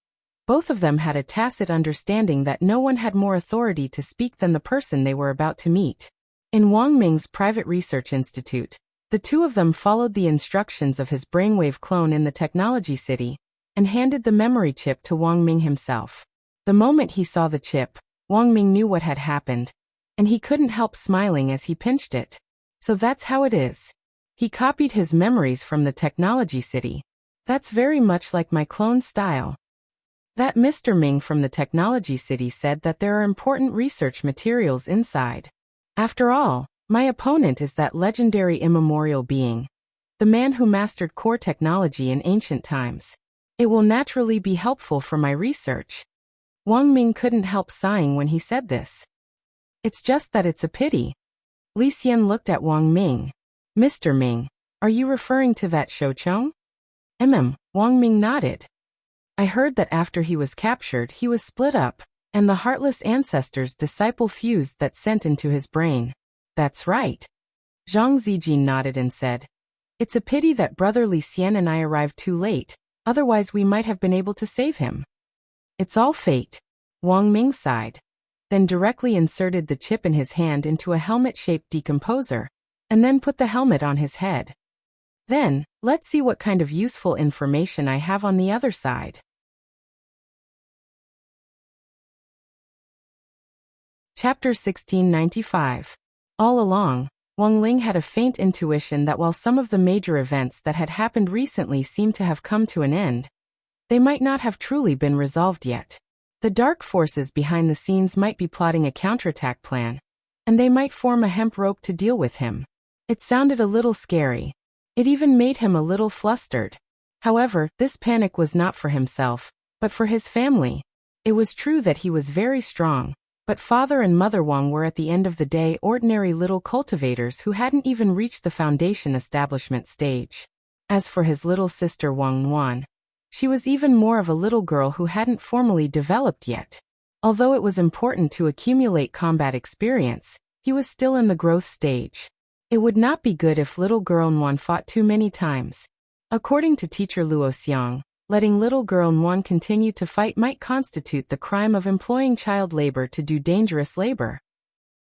S1: Both of them had a tacit understanding that no one had more authority to speak than the person they were about to meet. In Wang Ming's private research institute, the 2 of them followed the instructions of his brainwave clone in the technology city, and handed the memory chip to Wang Ming himself. The moment he saw the chip, Wang Ming knew what had happened, and he couldn't help smiling as he pinched it. So that's how it is. He copied his memories from the technology city. That's very much like my clone style. That Mr. Ming from the technology city said that there are important research materials inside. After all, my opponent is that legendary immemorial being, the man who mastered core technology in ancient times. It will naturally be helpful for my research. Wang Ming couldn't help sighing when he said this. It's just that it's a pity. Li Xian looked at Wang Ming. Mr. Ming, are you referring to that Shoucheng? Wang Ming nodded. I heard that after he was captured he was split up, and the heartless ancestor's disciple fused that sent into his brain. That's right. Zhang Zijin nodded and said, It's a pity that Brother Li Xian and I arrived too late. Otherwise we might have been able to save him. It's all fate. Wang Ming sighed, then directly inserted the chip in his hand into a helmet-shaped decomposer, and then put the helmet on his head. Then, let's see what kind of useful information I have on the other side. Chapter 1695. All along, Wang Ling had a faint intuition that while some of the major events that had happened recently seemed to have come to an end, they might not have truly been resolved yet. The dark forces behind the scenes might be plotting a counterattack plan, and they might form a hemp rope to deal with him. It sounded a little scary. It even made him a little flustered. However, this panic was not for himself, but for his family. It was true that he was very strong, but Father and Mother Wang were at the end of the day ordinary little cultivators who hadn't even reached the foundation establishment stage. As for his little sister Wang Nuan, she was even more of a little girl who hadn't formally developed yet. Although it was important to accumulate combat experience, he was still in the growth stage. It would not be good if little girl Nuan fought too many times. According to teacher Luo Xiang, letting little girl Nuan continue to fight might constitute the crime of employing child labor to do dangerous labor.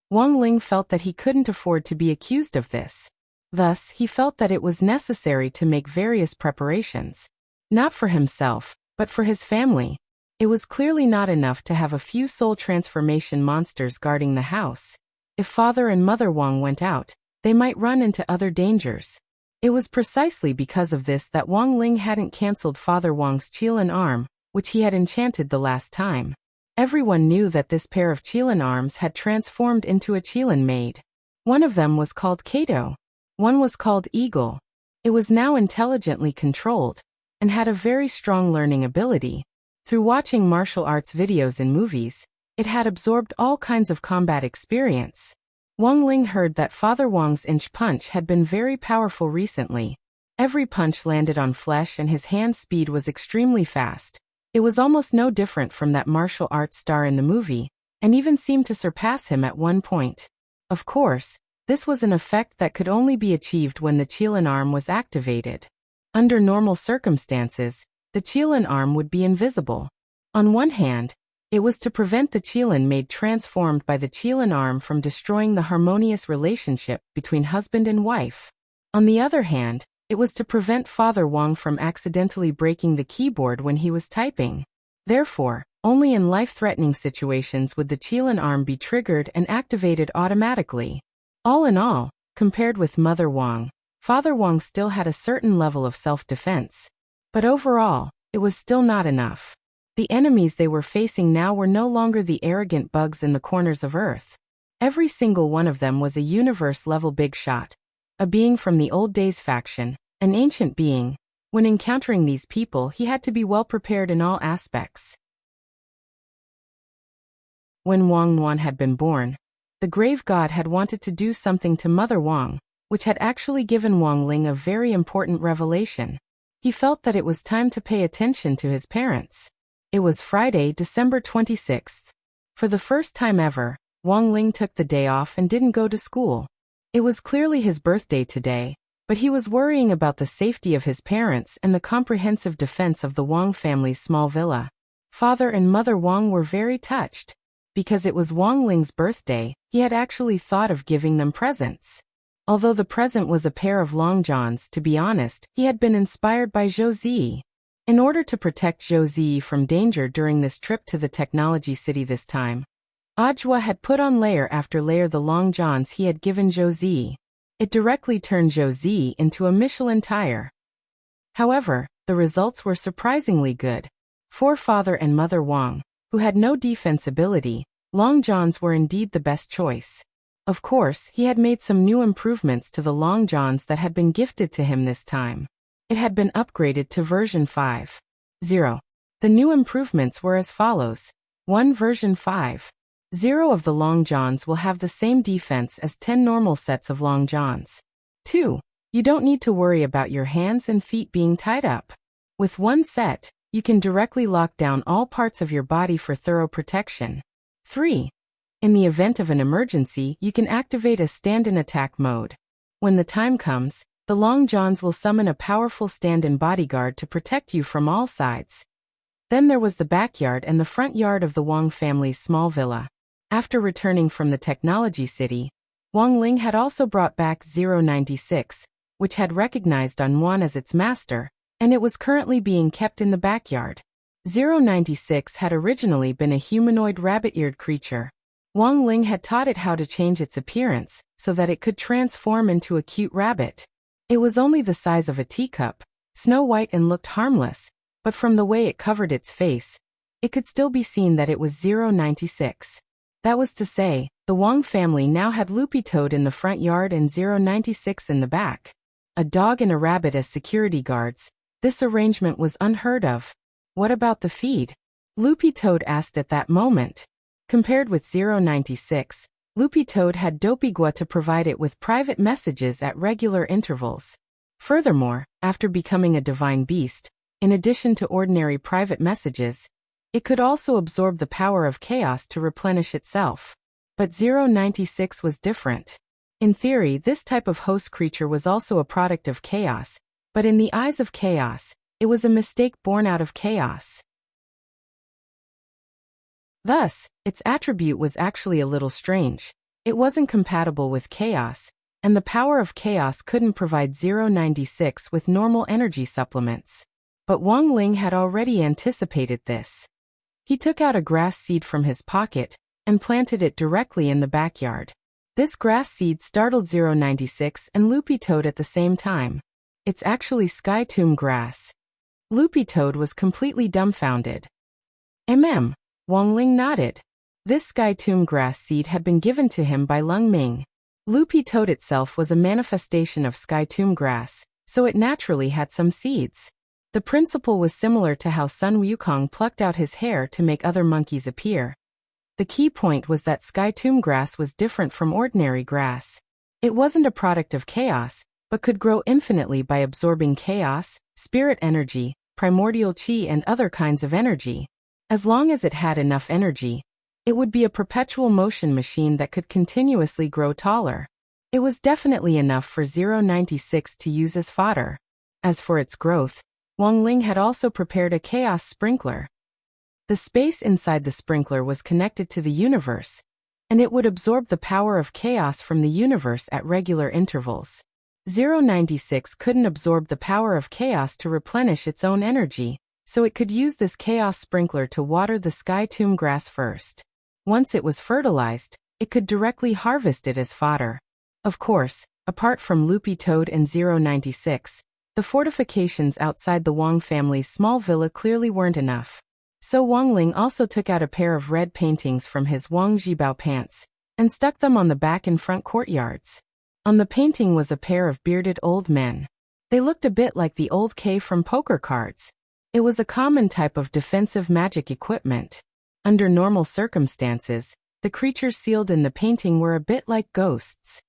S1: Wang Ling felt that he couldn't afford to be accused of this. Thus, he felt that it was necessary to make various preparations. Not for himself, but for his family. It was clearly not enough to have a few soul transformation monsters guarding the house. If Father and Mother Wang went out, they might run into other dangers. It was precisely because of this that Wang Ling hadn't cancelled Father Wang's Qilin arm, which he had enchanted the last time. Everyone knew that this pair of Qilin arms had transformed into a Qilin maid. One of them was called Kato. One was called Eagle. It was now intelligently controlled, and had a very strong learning ability. Through watching martial arts videos and movies, it had absorbed all kinds of combat experience. Wang Ling heard that Father Wang's inch punch had been very powerful recently. Every punch landed on flesh and his hand speed was extremely fast. It was almost no different from that martial arts star in the movie, and even seemed to surpass him at one point. Of course, this was an effect that could only be achieved when the Qilin arm was activated. Under normal circumstances, the Qilin arm would be invisible. On one hand, it was to prevent the Qilin maid transformed by the Qilin arm from destroying the harmonious relationship between husband and wife. On the other hand, it was to prevent Father Wang from accidentally breaking the keyboard when he was typing. Therefore, only in life-threatening situations would the Qilin arm be triggered and activated automatically. All in all, compared with Mother Wang, Father Wang still had a certain level of self-defense. But overall, it was still not enough. The enemies they were facing now were no longer the arrogant bugs in the corners of Earth. Every single one of them was a universe-level big shot. A being from the Old Days faction, an ancient being. When encountering these people, he had to be well prepared in all aspects. When Wang Nuan had been born, the grave god had wanted to do something to Mother Wang, which had actually given Wang Ling a very important revelation. He felt that it was time to pay attention to his parents. It was Friday, December 26th. For the first time ever, Wang Ling took the day off and didn't go to school. It was clearly his birthday today, but he was worrying about the safety of his parents and the comprehensive defense of the Wang family's small villa. Father and Mother Wang were very touched. Because it was Wang Ling's birthday, he had actually thought of giving them presents. Although the present was a pair of long johns, to be honest, he had been inspired by Zhou Zi. In order to protect Zhou Zi from danger during this trip to the technology city this time, Ajwa had put on layer after layer the long johns he had given Zhou Zi. It directly turned Zhou Zi into a Michelin tire. However, the results were surprisingly good. For Father and Mother Wang, who had no defense ability, long johns were indeed the best choice. Of course, he had made some new improvements to the long johns that had been gifted to him this time. It had been upgraded to version 5.0. The new improvements were as follows. 1. Version 5.0 of the long johns will have the same defense as 10 normal sets of long johns. 2. You don't need to worry about your hands and feet being tied up. With one set, you can directly lock down all parts of your body for thorough protection. 3. In the event of an emergency, you can activate a stand-in attack mode. When the time comes, the long johns will summon a powerful stand-in bodyguard to protect you from all sides. Then there was the backyard and the front yard of the Wang family's small villa. After returning from the technology city, Wang Ling had also brought back 096, which had recognized Anwan as its master, and it was currently being kept in the backyard. 096 had originally been a humanoid rabbit-eared creature. Wang Ling had taught it how to change its appearance so that it could transform into a cute rabbit. It was only the size of a teacup, snow white and looked harmless, but from the way it covered its face, it could still be seen that it was 096. That was to say, the Wang family now had Loopy Toad in the front yard and 096 in the back. A dog and a rabbit as security guards. This arrangement was unheard of. What about the feed? Loopy Toad asked at that moment. Compared with 096, Loopy Toad had Dopigua to provide it with private messages at regular intervals. Furthermore, after becoming a divine beast, in addition to ordinary private messages, it could also absorb the power of chaos to replenish itself. But 096 was different. In theory, this type of host creature was also a product of chaos, but in the eyes of chaos, it was a mistake born out of chaos. Thus, its attribute was actually a little strange. It wasn't compatible with chaos, and the power of chaos couldn't provide 096 with normal energy supplements. But Wang Ling had already anticipated this. He took out a grass seed from his pocket and planted it directly in the backyard. This grass seed startled 096 and Loopy Toad at the same time. It's actually sky tomb grass. Loopy Toad was completely dumbfounded. Wang Ling nodded. This sky tomb grass seed had been given to him by Lung Ming. Loopy Toad itself was a manifestation of sky tomb grass, so it naturally had some seeds. The principle was similar to how Sun Wukong plucked out his hair to make other monkeys appear. The key point was that sky tomb grass was different from ordinary grass. It wasn't a product of chaos, but could grow infinitely by absorbing chaos, spirit energy, primordial chi and other kinds of energy. As long as it had enough energy, it would be a perpetual motion machine that could continuously grow taller. It was definitely enough for 096 to use as fodder. As for its growth, Wang Ling had also prepared a chaos sprinkler. The space inside the sprinkler was connected to the universe, and it would absorb the power of chaos from the universe at regular intervals. 096 couldn't absorb the power of chaos to replenish its own energy, so it could use this chaos sprinkler to water the sky tomb grass first. Once it was fertilized, it could directly harvest it as fodder. Of course, apart from Loopy Toad and 096, the fortifications outside the Wang family's small villa clearly weren't enough. So Wang Ling also took out a pair of red paintings from his Wang Jibao pants and stuck them on the back and front courtyards. On the painting was a pair of bearded old men. They looked a bit like the old K from poker cards. It was a common type of defensive magic equipment. Under normal circumstances, the creatures sealed in the painting were a bit like ghosts.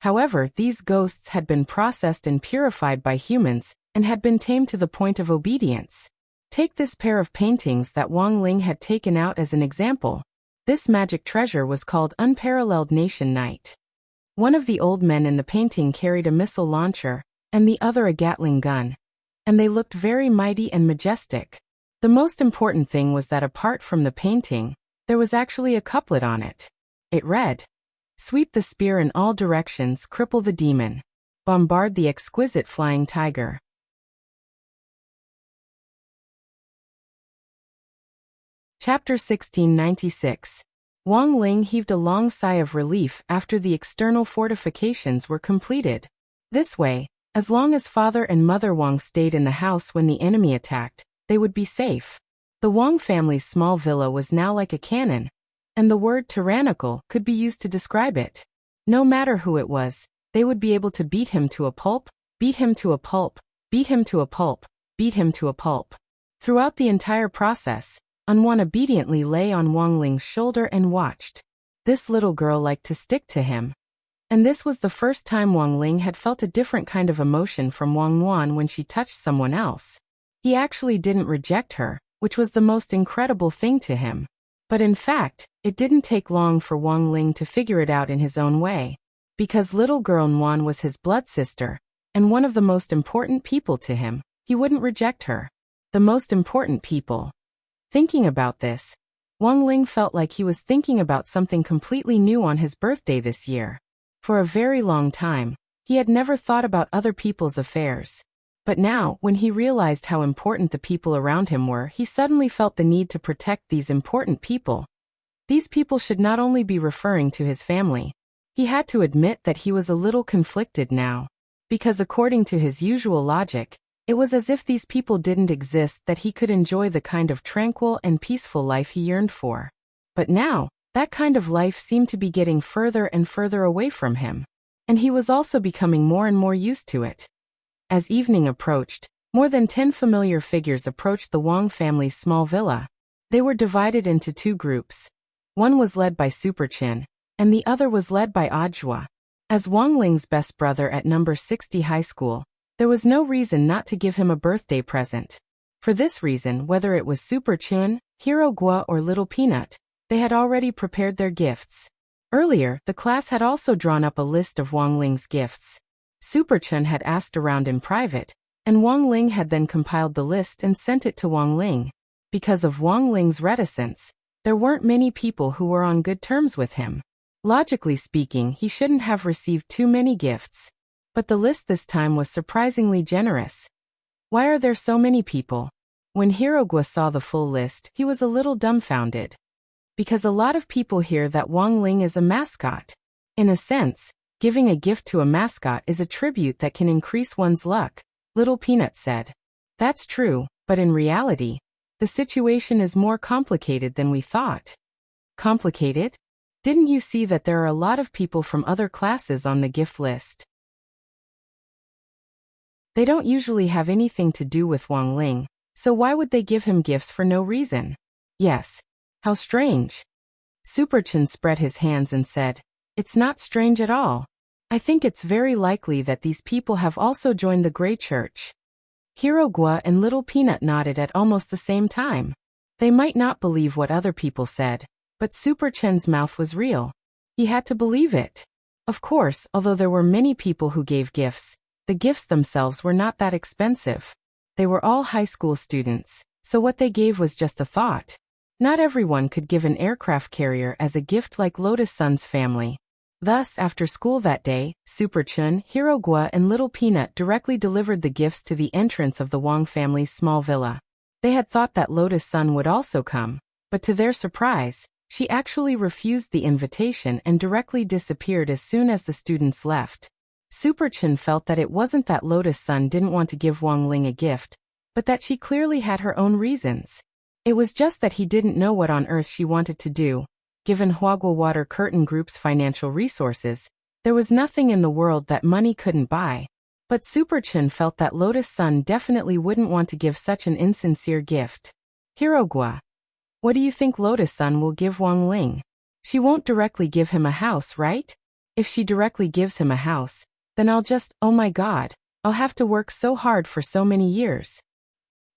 S1: However, these ghosts had been processed and purified by humans and had been tamed to the point of obedience. Take this pair of paintings that Wang Ling had taken out as an example. This magic treasure was called Unparalleled Nation Night. One of the old men in the painting carried a missile launcher, and the other a Gatling gun, and they looked very mighty and majestic. The most important thing was that apart from the painting, there was actually a couplet on it. It read, "Sweep the spear in all directions, cripple the demon. Bombard the exquisite flying tiger." Chapter 1696. Wang Ling heaved a long sigh of relief after the external fortifications were completed. This way, as long as Father and Mother Wang stayed in the house when the enemy attacked, they would be safe. The Wang family's small villa was now like a cannon, and the word tyrannical could be used to describe it. No matter who it was, they would be able to beat him to a pulp, beat him to a pulp, beat him to a pulp, beat him to a pulp. Throughout the entire process, Anwan obediently lay on Wang Ling's shoulder and watched. This little girl liked to stick to him. And this was the first time Wang Ling had felt a different kind of emotion from Wang Wan when she touched someone else. He actually didn't reject her, which was the most incredible thing to him. But in fact, it didn't take long for Wang Ling to figure it out in his own way. Because little girl Nwan was his blood sister, and one of the most important people to him, he wouldn't reject her. The most important people. Thinking about this, Wang Ling felt like he was thinking about something completely new on his birthday this year. For a very long time, he had never thought about other people's affairs. But now, when he realized how important the people around him were, he suddenly felt the need to protect these important people. These people should not only be referring to his family. He had to admit that he was a little conflicted now. Because according to his usual logic, it was as if these people didn't exist that he could enjoy the kind of tranquil and peaceful life he yearned for. But now, that kind of life seemed to be getting further and further away from him. And he was also becoming more and more used to it. As evening approached, more than 10 familiar figures approached the Wang family's small villa. They were divided into two groups. One was led by Super Chin, and the other was led by Audiobook. As Wang Ling's best brother at number 60 high school, there was no reason not to give him a birthday present. For this reason, whether it was Super Chun, Hero Gua or Little Peanut, they had already prepared their gifts. Earlier, the class had also drawn up a list of Wang Ling's gifts. Super Chun had asked around in private, and Wang Ling had then compiled the list and sent it to Wang Ling. Because of Wang Ling's reticence, there weren't many people who were on good terms with him. Logically speaking, he shouldn't have received too many gifts. But the list this time was surprisingly generous. Why are there so many people? When Hirogwa saw the full list, he was a little dumbfounded. Because a lot of people hear that Wang Ling is a mascot. In a sense, giving a gift to a mascot is a tribute that can increase one's luck, Little Peanut said. That's true, but in reality, the situation is more complicated than we thought. Complicated? Didn't you see that there are a lot of people from other classes on the gift list? They don't usually have anything to do with Wang Ling, so why would they give him gifts for no reason? Yes. How strange. Super Chin spread his hands and said, It's not strange at all. I think it's very likely that these people have also joined the Grey Church. Hero Gua and Little Peanut nodded at almost the same time. They might not believe what other people said, but Super Chen's mouth was real. He had to believe it. Of course, although there were many people who gave gifts, the gifts themselves were not that expensive. They were all high school students, so what they gave was just a thought. Not everyone could give an aircraft carrier as a gift like Lotus Sun's family. Thus, after school that day, Super Chun, Hero Gua and Little Peanut directly delivered the gifts to the entrance of the Wang family's small villa. They had thought that Lotus Sun would also come, but to their surprise, she actually refused the invitation and directly disappeared as soon as the students left. Super Chun felt that it wasn't that Lotus Sun didn't want to give Wang Ling a gift, but that she clearly had her own reasons. It was just that he didn't know what on earth she wanted to do. Given Huagua Water Curtain Group's financial resources, there was nothing in the world that money couldn't buy. But Super Chun felt that Lotus Sun definitely wouldn't want to give such an insincere gift. Hirogwa. What do you think Lotus Sun will give Wang Ling? She won't directly give him a house, right? If she directly gives him a house, then oh my god, I'll have to work so hard for so many years.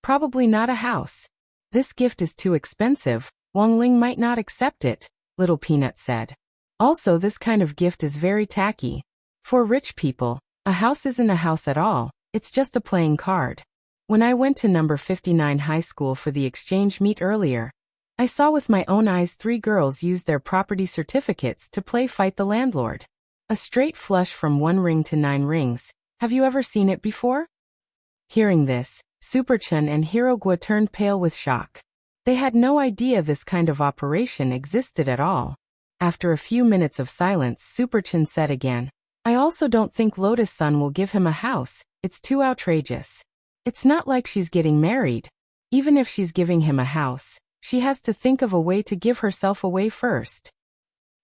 S1: Probably not a house. This gift is too expensive, Wang Ling might not accept it, Little Peanut said. Also, this kind of gift is very tacky. For rich people, a house isn't a house at all, it's just a playing card. When I went to number 59 high school for the exchange meet earlier, I saw with my own eyes 3 girls use their property certificates to play fight the landlord. A straight flush from 1 ring to 9 rings. Have you ever seen it before? Hearing this, Super Chun and Hirogwa turned pale with shock. They had no idea this kind of operation existed at all. After a few minutes of silence, Super Chun said again, I also don't think Lotus Sun will give him a house, it's too outrageous. It's not like she's getting married. Even if she's giving him a house, she has to think of a way to give herself away first.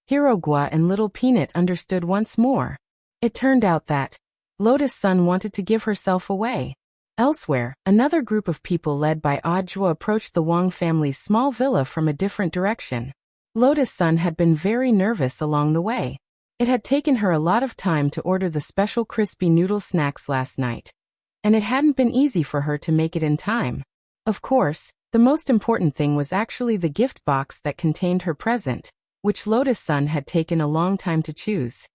S1: Hirogwa and Little Peanut understood once more. It turned out that Lotus Sun wanted to give herself away. Elsewhere, another group of people led by Audiobook approached the Wang family's small villa from a different direction. Lotus Sun had been very nervous along the way. It had taken her a lot of time to order the special crispy noodle snacks last night. And it hadn't been easy for her to make it in time. Of course, the most important thing was actually the gift box that contained her present, which Lotus Sun had taken a long time to choose.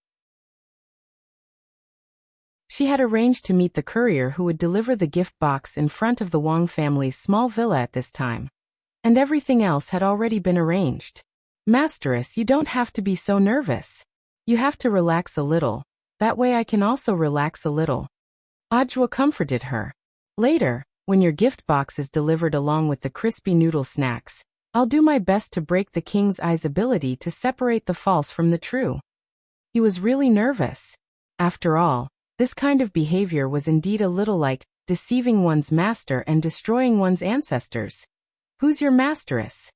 S1: She had arranged to meet the courier who would deliver the gift box in front of the Wang family's small villa at this time. And everything else had already been arranged. Masteress, you don't have to be so nervous. You have to relax a little. That way I can also relax a little. Ajwa comforted her. Later, when your gift box is delivered along with the crispy noodle snacks, I'll do my best to break the king's eye's ability to separate the false from the true. He was really nervous. After all, this kind of behavior was indeed a little like deceiving one's master and destroying one's ancestors. Who's your masteress?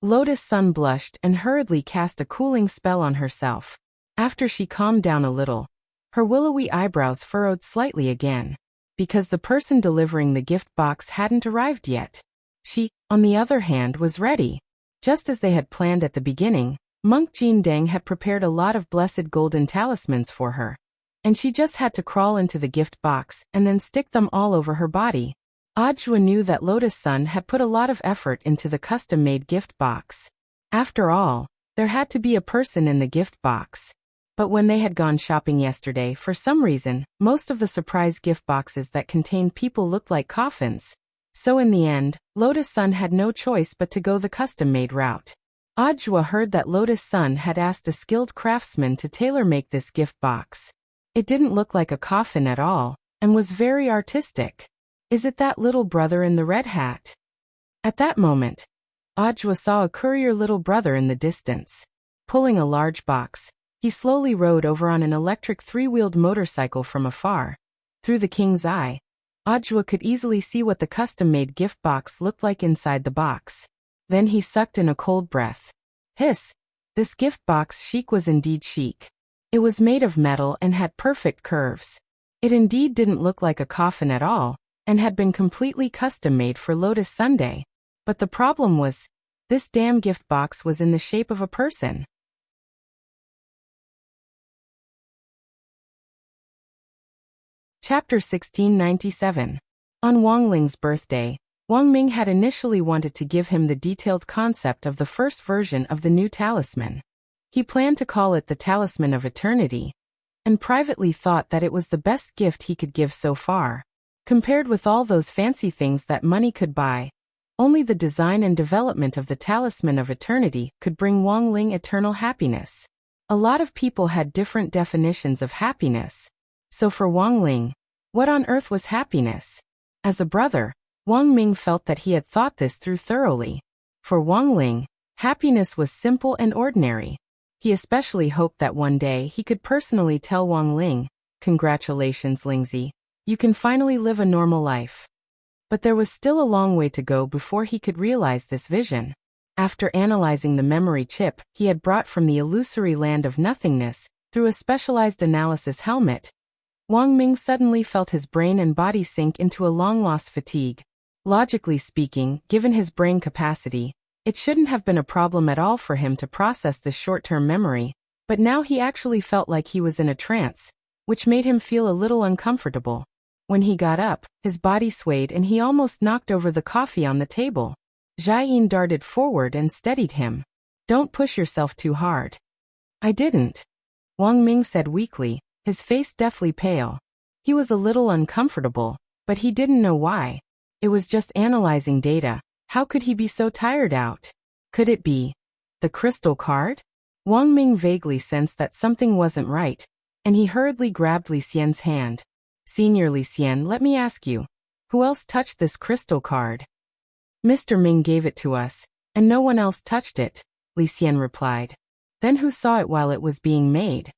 S1: Lotus Sun blushed and hurriedly cast a cooling spell on herself. After she calmed down a little, her willowy eyebrows furrowed slightly again, because the person delivering the gift box hadn't arrived yet. She, on the other hand, was ready. Just as they had planned at the beginning, Monk Jin Deng had prepared a lot of blessed golden talismans for her, and she just had to crawl into the gift box and then stick them all over her body. Audiobook knew that Lotus Sun had put a lot of effort into the custom-made gift box. After all, there had to be a person in the gift box. But when they had gone shopping yesterday, for some reason, most of the surprise gift boxes that contained people looked like coffins. So in the end, Lotus Sun had no choice but to go the custom-made route. Audiobook heard that Lotus Sun had asked a skilled craftsman to tailor-make this gift box. It didn't look like a coffin at all, and was very artistic. Is it that little brother in the red hat? At that moment, Audiobook saw a courier little brother in the distance. Pulling a large box, he slowly rode over on an electric three-wheeled motorcycle from afar. Through the king's eye, Audiobook could easily see what the custom-made gift box looked like inside the box. Then he sucked in a cold breath. Hiss! This gift box chic was indeed chic. It was made of metal and had perfect curves. It indeed didn't look like a coffin at all, and had been completely custom-made for Lotus Sunday. But the problem was, this damn gift box was in the shape of a person. Chapter 1697. On Wang Ling's birthday, Wang Ming had initially wanted to give him the detailed concept of the first version of the new talisman. He planned to call it the Talisman of Eternity, and privately thought that it was the best gift he could give so far. Compared with all those fancy things that money could buy, only the design and development of the Talisman of Eternity could bring Wang Ling eternal happiness. A lot of people had different definitions of happiness. So for Wang Ling, what on earth was happiness? As a brother, Wang Ming felt that he had thought this through thoroughly. For Wang Ling, happiness was simple and ordinary. He especially hoped that one day he could personally tell Wang Ling, "Congratulations, Lingzi. You can finally live a normal life." But there was still a long way to go before he could realize this vision. After analyzing the memory chip he had brought from the illusory land of nothingness through a specialized analysis helmet, Wang Ming suddenly felt his brain and body sink into a long-lost fatigue. Logically speaking, given his brain capacity, it shouldn't have been a problem at all for him to process this short-term memory, but now he actually felt like he was in a trance, which made him feel a little uncomfortable. When he got up, his body swayed and he almost knocked over the coffee on the table. Jiayin darted forward and steadied him. "Don't push yourself too hard." "I didn't," Wang Ming said weakly, his face deathly pale. He was a little uncomfortable, but he didn't know why. It was just analyzing data. How could he be so tired out? Could it be the crystal card? Wang Ming vaguely sensed that something wasn't right, and he hurriedly grabbed Li Xian's hand. "Senior Li Xian, let me ask you, who else touched this crystal card?" "Mr. Ming gave it to us, and no one else touched it," Li Xian replied. "Then who saw it while it was being made?"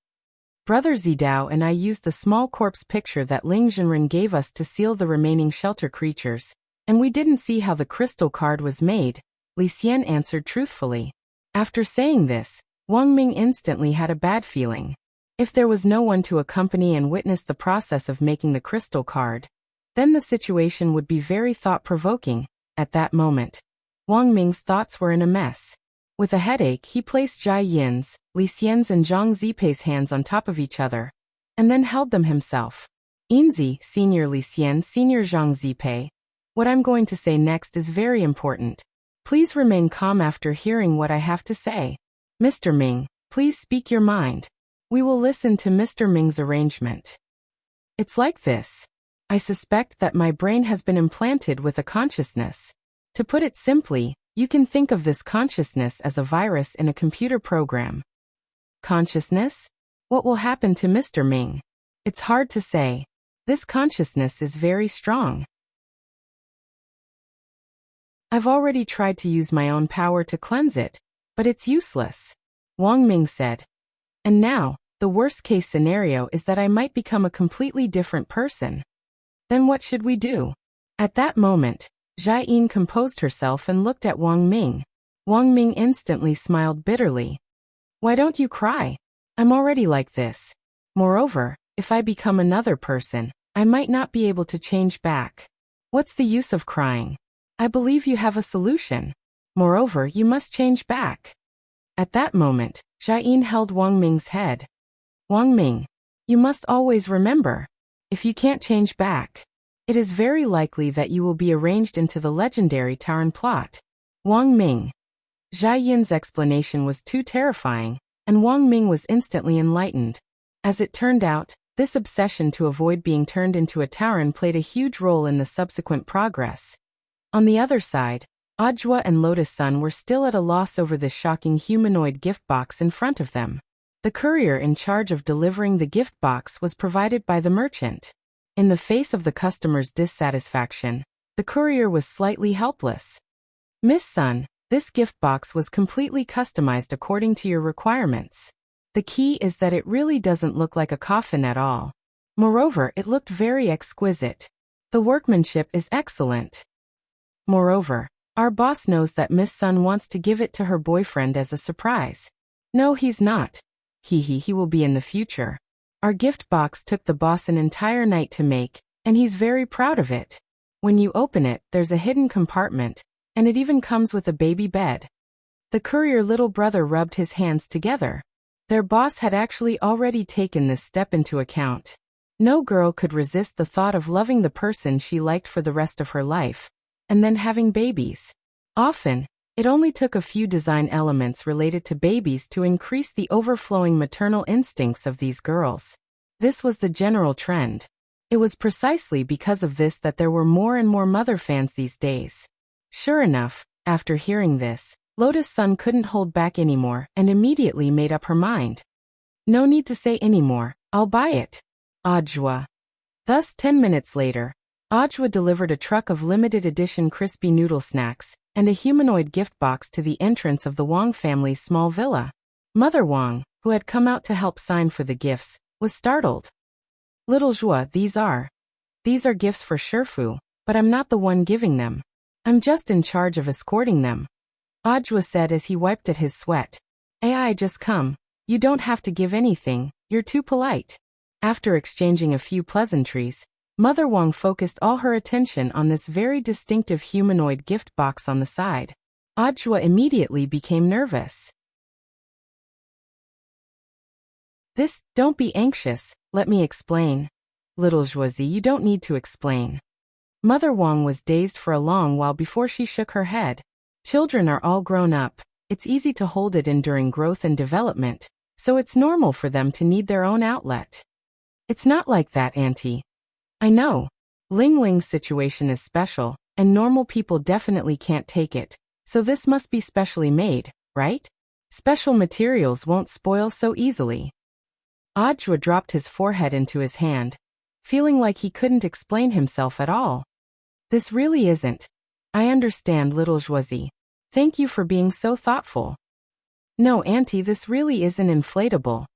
S1: "Brother Zidao and I used the small corpse picture that Ling Zhenren gave us to seal the remaining shelter creatures, and we didn't see how the crystal card was made," Li Xian answered truthfully. After saying this, Wang Ming instantly had a bad feeling. If there was no one to accompany and witness the process of making the crystal card, then the situation would be very thought-provoking. At that moment, Wang Ming's thoughts were in a mess. With a headache, he placed Jia Yin's, Li Xian's and Zhang Zipei's hands on top of each other, and then held them himself. "Inzi, Senior Li Xian, Senior Zhang Zipei, what I'm going to say next is very important. Please remain calm after hearing what I have to say. Mr. Ming, please speak your mind. We will listen to Mr. Ming's arrangement. It's like this. I suspect that my brain has been implanted with a consciousness. To put it simply, you can think of this consciousness as a virus in a computer program." Consciousness? What will happen to Mr. Ming? It's hard to say. This consciousness is very strong. I've already tried to use my own power to cleanse it, but it's useless. Wang Ming said. And now, the worst-case scenario is that I might become a completely different person. Then what should we do? At that moment, Jiayin composed herself and looked at Wang Ming. Wang Ming instantly smiled bitterly. Why don't you cry? I'm already like this. Moreover, if I become another person, I might not be able to change back. What's the use of crying? I believe you have a solution. Moreover, you must change back. At that moment, Jiayin held Wang Ming's head. Wang Ming, you must always remember, if you can't change back, it is very likely that you will be arranged into the legendary Taran plot. Wang Ming. Jiayin's explanation was too terrifying, and Wang Ming was instantly enlightened. As it turned out, this obsession to avoid being turned into a Taran played a huge role in the subsequent progress. On the other side, Ajwa and Lotus Sun were still at a loss over this shocking humanoid gift box in front of them. The courier in charge of delivering the gift box was provided by the merchant. In the face of the customer's dissatisfaction, the courier was slightly helpless. Miss Sun, this gift box was completely customized according to your requirements. The key is that it really doesn't look like a coffin at all. Moreover, it looked very exquisite. The workmanship is excellent. Moreover, our boss knows that Miss Sun wants to give it to her boyfriend as a surprise. No, he's not. He will be in the future. Our gift box took the boss an entire night to make, and he's very proud of it. When you open it, there's a hidden compartment, and it even comes with a baby bed. The courier little brother rubbed his hands together. Their boss had actually already taken this step into account. No girl could resist the thought of loving the person she liked for the rest of her life, and then having babies. Often, it only took a few design elements related to babies to increase the overflowing maternal instincts of these girls. This was the general trend. It was precisely because of this that there were more and more mother fans these days. Sure enough, after hearing this, Lotus Sun couldn't hold back anymore and immediately made up her mind. No need to say anymore, I'll buy it. Ajwa. Thus 10 minutes later, Ajwa delivered a truck of limited edition crispy noodle snacks and a humanoid gift box to the entrance of the Wang family's small villa. Mother Wang, who had come out to help sign for the gifts, was startled. Little Zhua, these are gifts for Shifu, but I'm not the one giving them. I'm just in charge of escorting them. Ajwa said as he wiped at his sweat. I just come. You don't have to give anything, you're too polite. After exchanging a few pleasantries, Mother Wang focused all her attention on this very distinctive humanoid gift box on the side. Ajwa immediately became nervous. Don't be anxious, let me explain. Little Zhuazi, you don't need to explain. Mother Wang was dazed for a long while before she shook her head. Children are all grown up, it's easy to hold it in during growth and development, so it's normal for them to need their own outlet. It's not like that, Auntie. I know. Ling Ling's situation is special, and normal people definitely can't take it, so this must be specially made, right? Special materials won't spoil so easily. Ajwa dropped his forehead into his hand, feeling like he couldn't explain himself at all. This really isn't. I understand, little Zhuazi. Thank you for being so thoughtful. No, Auntie, this really isn't inflatable.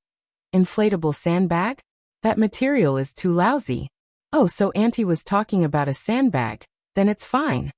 S1: Inflatable sandbag? That material is too lousy. Oh, so Auntie was talking about a sandbag, then it's fine.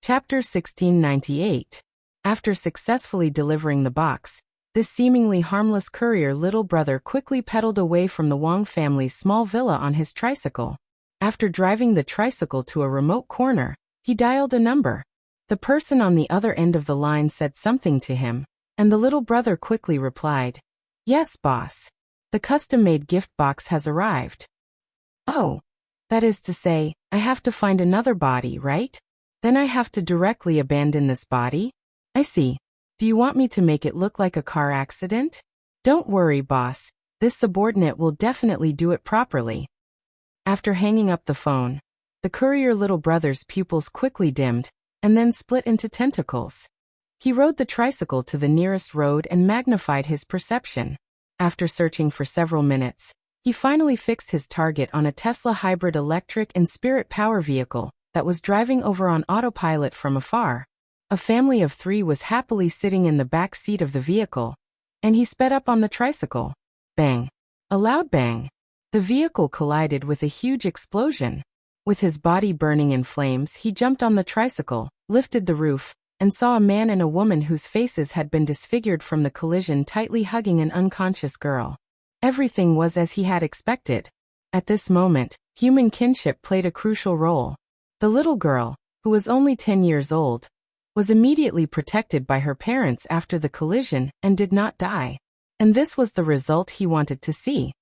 S1: Chapter 1698. After successfully delivering the box, this seemingly harmless courier little brother quickly pedaled away from the Wang family's small villa on his tricycle. After driving the tricycle to a remote corner, he dialed a number. The person on the other end of the line said something to him, and the little brother quickly replied, "Yes, boss. The custom-made gift box has arrived." Oh, that is to say, I have to find another body, right? Then I have to directly abandon this body? I see. Do you want me to make it look like a car accident? Don't worry, boss. This subordinate will definitely do it properly. After hanging up the phone, the courier little brother's pupils quickly dimmed, and then split into tentacles. He rode the tricycle to the nearest road and magnified his perception. After searching for several minutes, He finally fixed his target on a Tesla hybrid electric and spirit power vehicle that was driving over on autopilot from afar. A family of 3 was happily sitting in the back seat of the vehicle, and he sped up on the tricycle. Bang! A loud bang. The vehicle collided with a huge explosion. With his body burning in flames, he jumped on the tricycle, lifted the roof, and saw a man and a woman whose faces had been disfigured from the collision tightly hugging an unconscious girl. Everything was as he had expected. At this moment, human kinship played a crucial role. The little girl, who was only 10 years old, was immediately protected by her parents after the collision and did not die. And this was the result he wanted to see.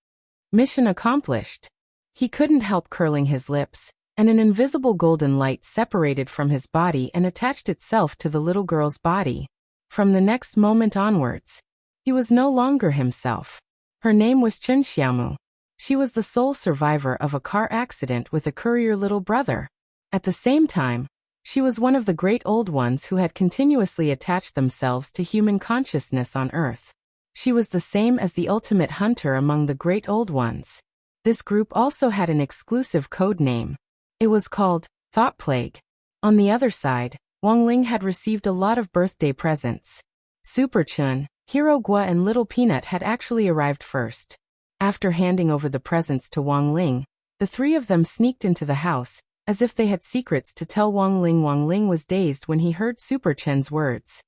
S1: Mission accomplished. He couldn't help curling his lips, and an invisible golden light separated from his body and attached itself to the little girl's body. From the next moment onwards, he was no longer himself. Her name was Chen Xiaomu. She was the sole survivor of a car accident with a courier little brother. At the same time, she was one of the great old ones who had continuously attached themselves to human consciousness on Earth. She was the same as the ultimate hunter among the great old ones. This group also had an exclusive code name. It was called Thought Plague. On the other side, Wang Ling had received a lot of birthday presents. Super Chun, Hero Gua and Little Peanut had actually arrived first. After handing over the presents to Wang Ling, the 3 of them sneaked into the house, as if they had secrets to tell Wang Ling. Wang Ling was dazed when he heard Super Chen's words.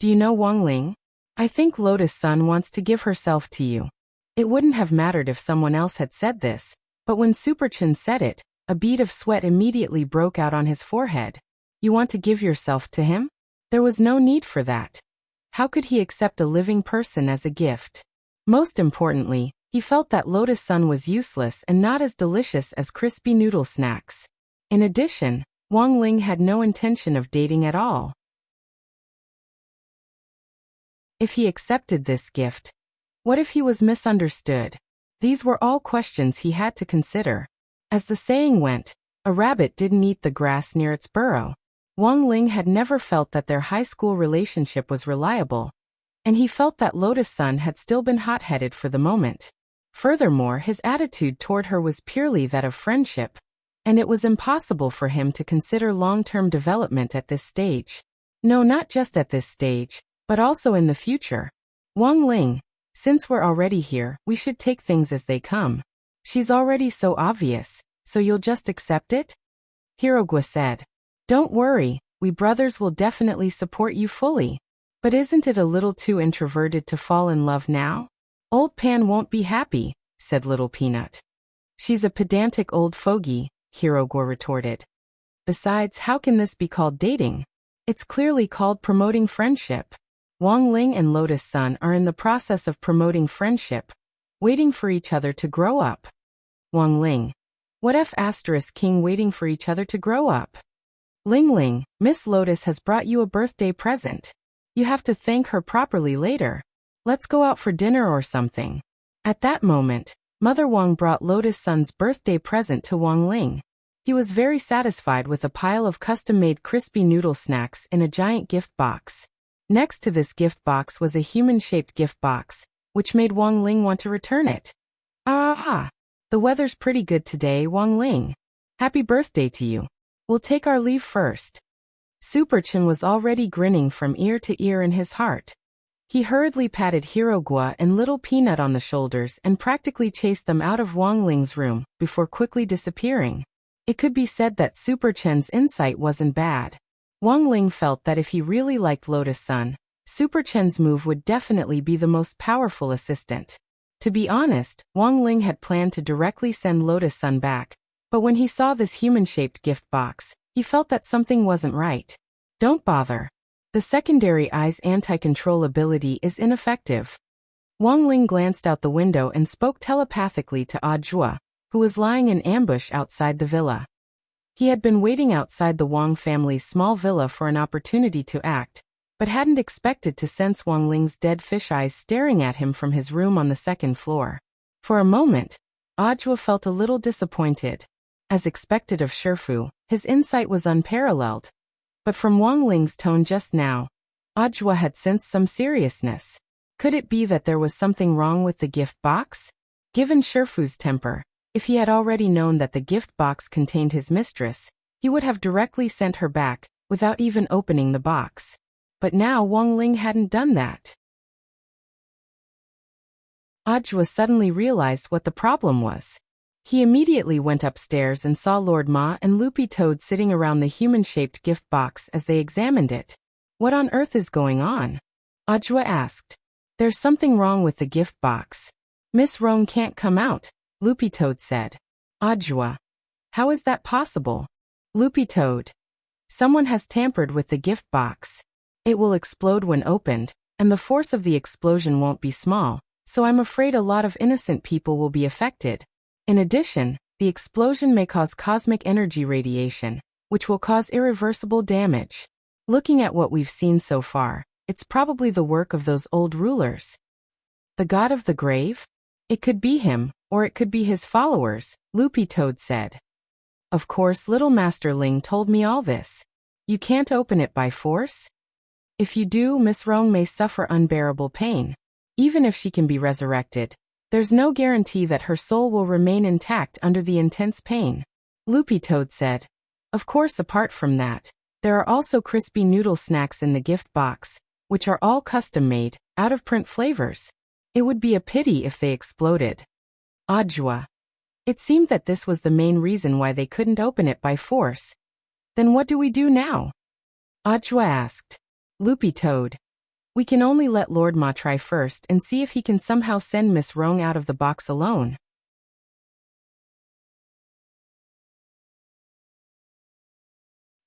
S1: Do you know Wang Ling? I think Lotus Sun wants to give herself to you. It wouldn't have mattered if someone else had said this, but when Super Chen said it, a bead of sweat immediately broke out on his forehead. You want to give yourself to him? There was no need for that. How could he accept a living person as a gift? Most importantly, he felt that Lotus Sun was useless and not as delicious as crispy noodle snacks. In addition, Wang Ling had no intention of dating at all. If he accepted this gift, what if he was misunderstood? These were all questions he had to consider. As the saying went, a rabbit didn't eat the grass near its burrow. Wang Ling had never felt that their high school relationship was reliable, and he felt that Lotus Sun had still been hot-headed for the moment. Furthermore, his attitude toward her was purely that of friendship, and it was impossible for him to consider long-term development at this stage. No, not just at this stage, but also in the future. Wang Ling, since we're already here, we should take things as they come. She's already so obvious, so you'll just accept it? Hirogwa said. Don't worry, we brothers will definitely support you fully. But isn't it a little too introverted to fall in love now? Old Pan won't be happy, said Little Peanut. She's a pedantic old fogey, Hirogwa retorted. Besides, how can this be called dating? It's clearly called promoting friendship. Wang Ling and Lotus Sun are in the process of promoting friendship, waiting for each other to grow up. Wang Ling. What F*** King waiting for each other to grow up? Ling Ling, Miss Lotus has brought you a birthday present. You have to thank her properly later. Let's go out for dinner or something. At that moment, Mother Wang brought Lotus Sun's birthday present to Wang Ling. He was very satisfied with a pile of custom-made crispy noodle snacks in a giant gift box. Next to this gift box was a human-shaped gift box, which made Wang Ling want to return it. Ah! The weather's pretty good today, Wang Ling. Happy birthday to you. We'll take our leave first. Super Chen was already grinning from ear to ear in his heart. He hurriedly patted Hirogwa and Little Peanut on the shoulders and practically chased them out of Wang Ling's room, before quickly disappearing. It could be said that Super Chen's insight wasn't bad. Wang Ling felt that if he really liked Lotus Sun, Super Chen's move would definitely be the most powerful assistant. To be honest, Wang Ling had planned to directly send Lotus Sun back, but when he saw this human-shaped gift box, he felt that something wasn't right. Don't bother. The secondary eye's anti-control ability is ineffective. Wang Ling glanced out the window and spoke telepathically to Audiobook, who was lying in ambush outside the villa. He had been waiting outside the Wang family's small villa for an opportunity to act, but hadn't expected to sense Wang Ling's dead fish eyes staring at him from his room on the second floor. For a moment, Audiobook felt a little disappointed. As expected of Shifu, his insight was unparalleled. But from Wang Ling's tone just now, Audiobook had sensed some seriousness. Could it be that there was something wrong with the gift box? Given Shifu's temper, if he had already known that the gift box contained his mistress, he would have directly sent her back, without even opening the box. But now Wang Ling hadn't done that. Ajwa suddenly realized what the problem was. He immediately went upstairs and saw Lord Ma and Loopy Toad sitting around the human-shaped gift box as they examined it. What on earth is going on? Ajwa asked. There's something wrong with the gift box. Miss Rong can't come out, Loopy Toad said. Ajwa. How is that possible? Loopy Toad. Someone has tampered with the gift box. It will explode when opened, and the force of the explosion won't be small, so I'm afraid a lot of innocent people will be affected. In addition, the explosion may cause cosmic energy radiation, which will cause irreversible damage. Looking at what we've seen so far, it's probably the work of those old rulers. The god of the grave? It could be him, or it could be his followers, Loopy Toad said. Of course, little Master Ling told me all this. You can't open it by force? If you do, Miss Rong may suffer unbearable pain. Even if she can be resurrected, there's no guarantee that her soul will remain intact under the intense pain. Loopy Toad said. Of course, apart from that, there are also crispy noodle snacks in the gift box, which are all custom-made, out-of-print flavors. It would be a pity if they exploded. Ajwa. It seemed that this was the main reason why they couldn't open it by force. Then what do we do now? Ajwa asked. Loopy Toad. We can only let Lord Ma try first and see if he can somehow send Miss Rong out of the box alone.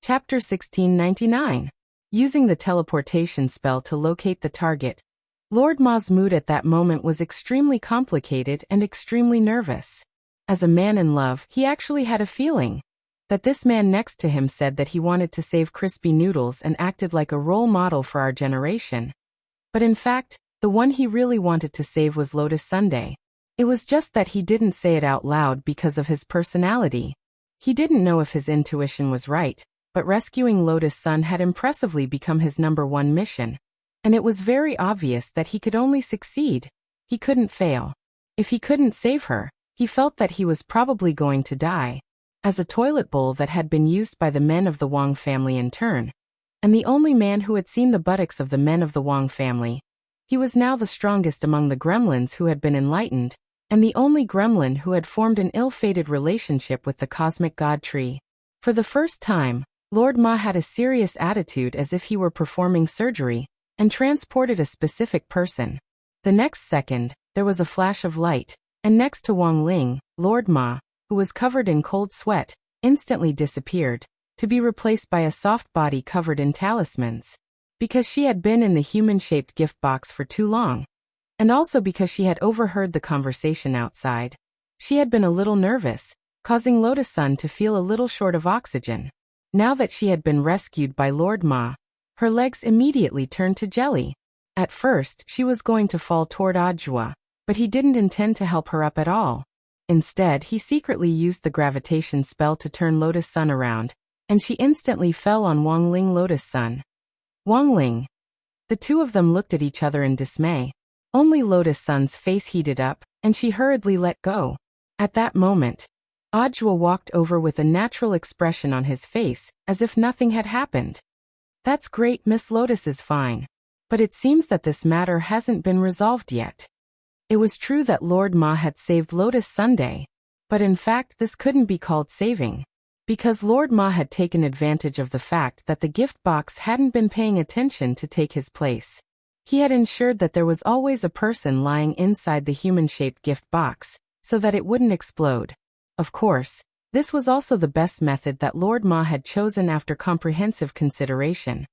S1: Chapter 1699. Using the teleportation spell to locate the target. Lord Ma's mood at that moment was extremely complicated and extremely nervous. As a man in love, he actually had a feeling that this man next to him said that he wanted to save crispy noodles and acted like a role model for our generation. But in fact, the one he really wanted to save was Lotus Sundae. It was just that he didn't say it out loud because of his personality. He didn't know if his intuition was right, but rescuing Lotus Sun had impressively become his #1 mission. And it was very obvious that he could only succeed. He couldn't fail. If he couldn't save her, he felt that he was probably going to die. As a toilet bowl that had been used by the men of the Wang family in turn, and the only man who had seen the buttocks of the men of the Wang family, he was now the strongest among the gremlins who had been enlightened, and the only gremlin who had formed an ill-fated relationship with the cosmic god tree. For the first time, Lord Ma had a serious attitude as if he were performing surgery, and transported a specific person. The next second, there was a flash of light, and next to Wang Ling, Lord Ma, who was covered in cold sweat, instantly disappeared, to be replaced by a soft body covered in talismans. Because she had been in the human-shaped gift box for too long, and also because she had overheard the conversation outside, she had been a little nervous, causing Lotus Sun to feel a little short of oxygen. Now that she had been rescued by Lord Ma, her legs immediately turned to jelly. At first, she was going to fall toward Ajwa, but he didn't intend to help her up at all. Instead, he secretly used the gravitation spell to turn Lotus Sun around, and she instantly fell on Wang Ling. Lotus Sun. Wang Ling. The two of them looked at each other in dismay. Only Lotus Sun's face heated up, and she hurriedly let go. At that moment, Ajwa walked over with a natural expression on his face, as if nothing had happened. That's great, Miss Lotus is fine. But it seems that this matter hasn't been resolved yet. It was true that Lord Ma had saved Lotus Sundae, but in fact this couldn't be called saving. Because Lord Ma had taken advantage of the fact that the gift box hadn't been paying attention to take his place. He had ensured that there was always a person lying inside the human-shaped gift box, so that it wouldn't explode. Of course, this was also the best method that Lord Ma had chosen after comprehensive consideration.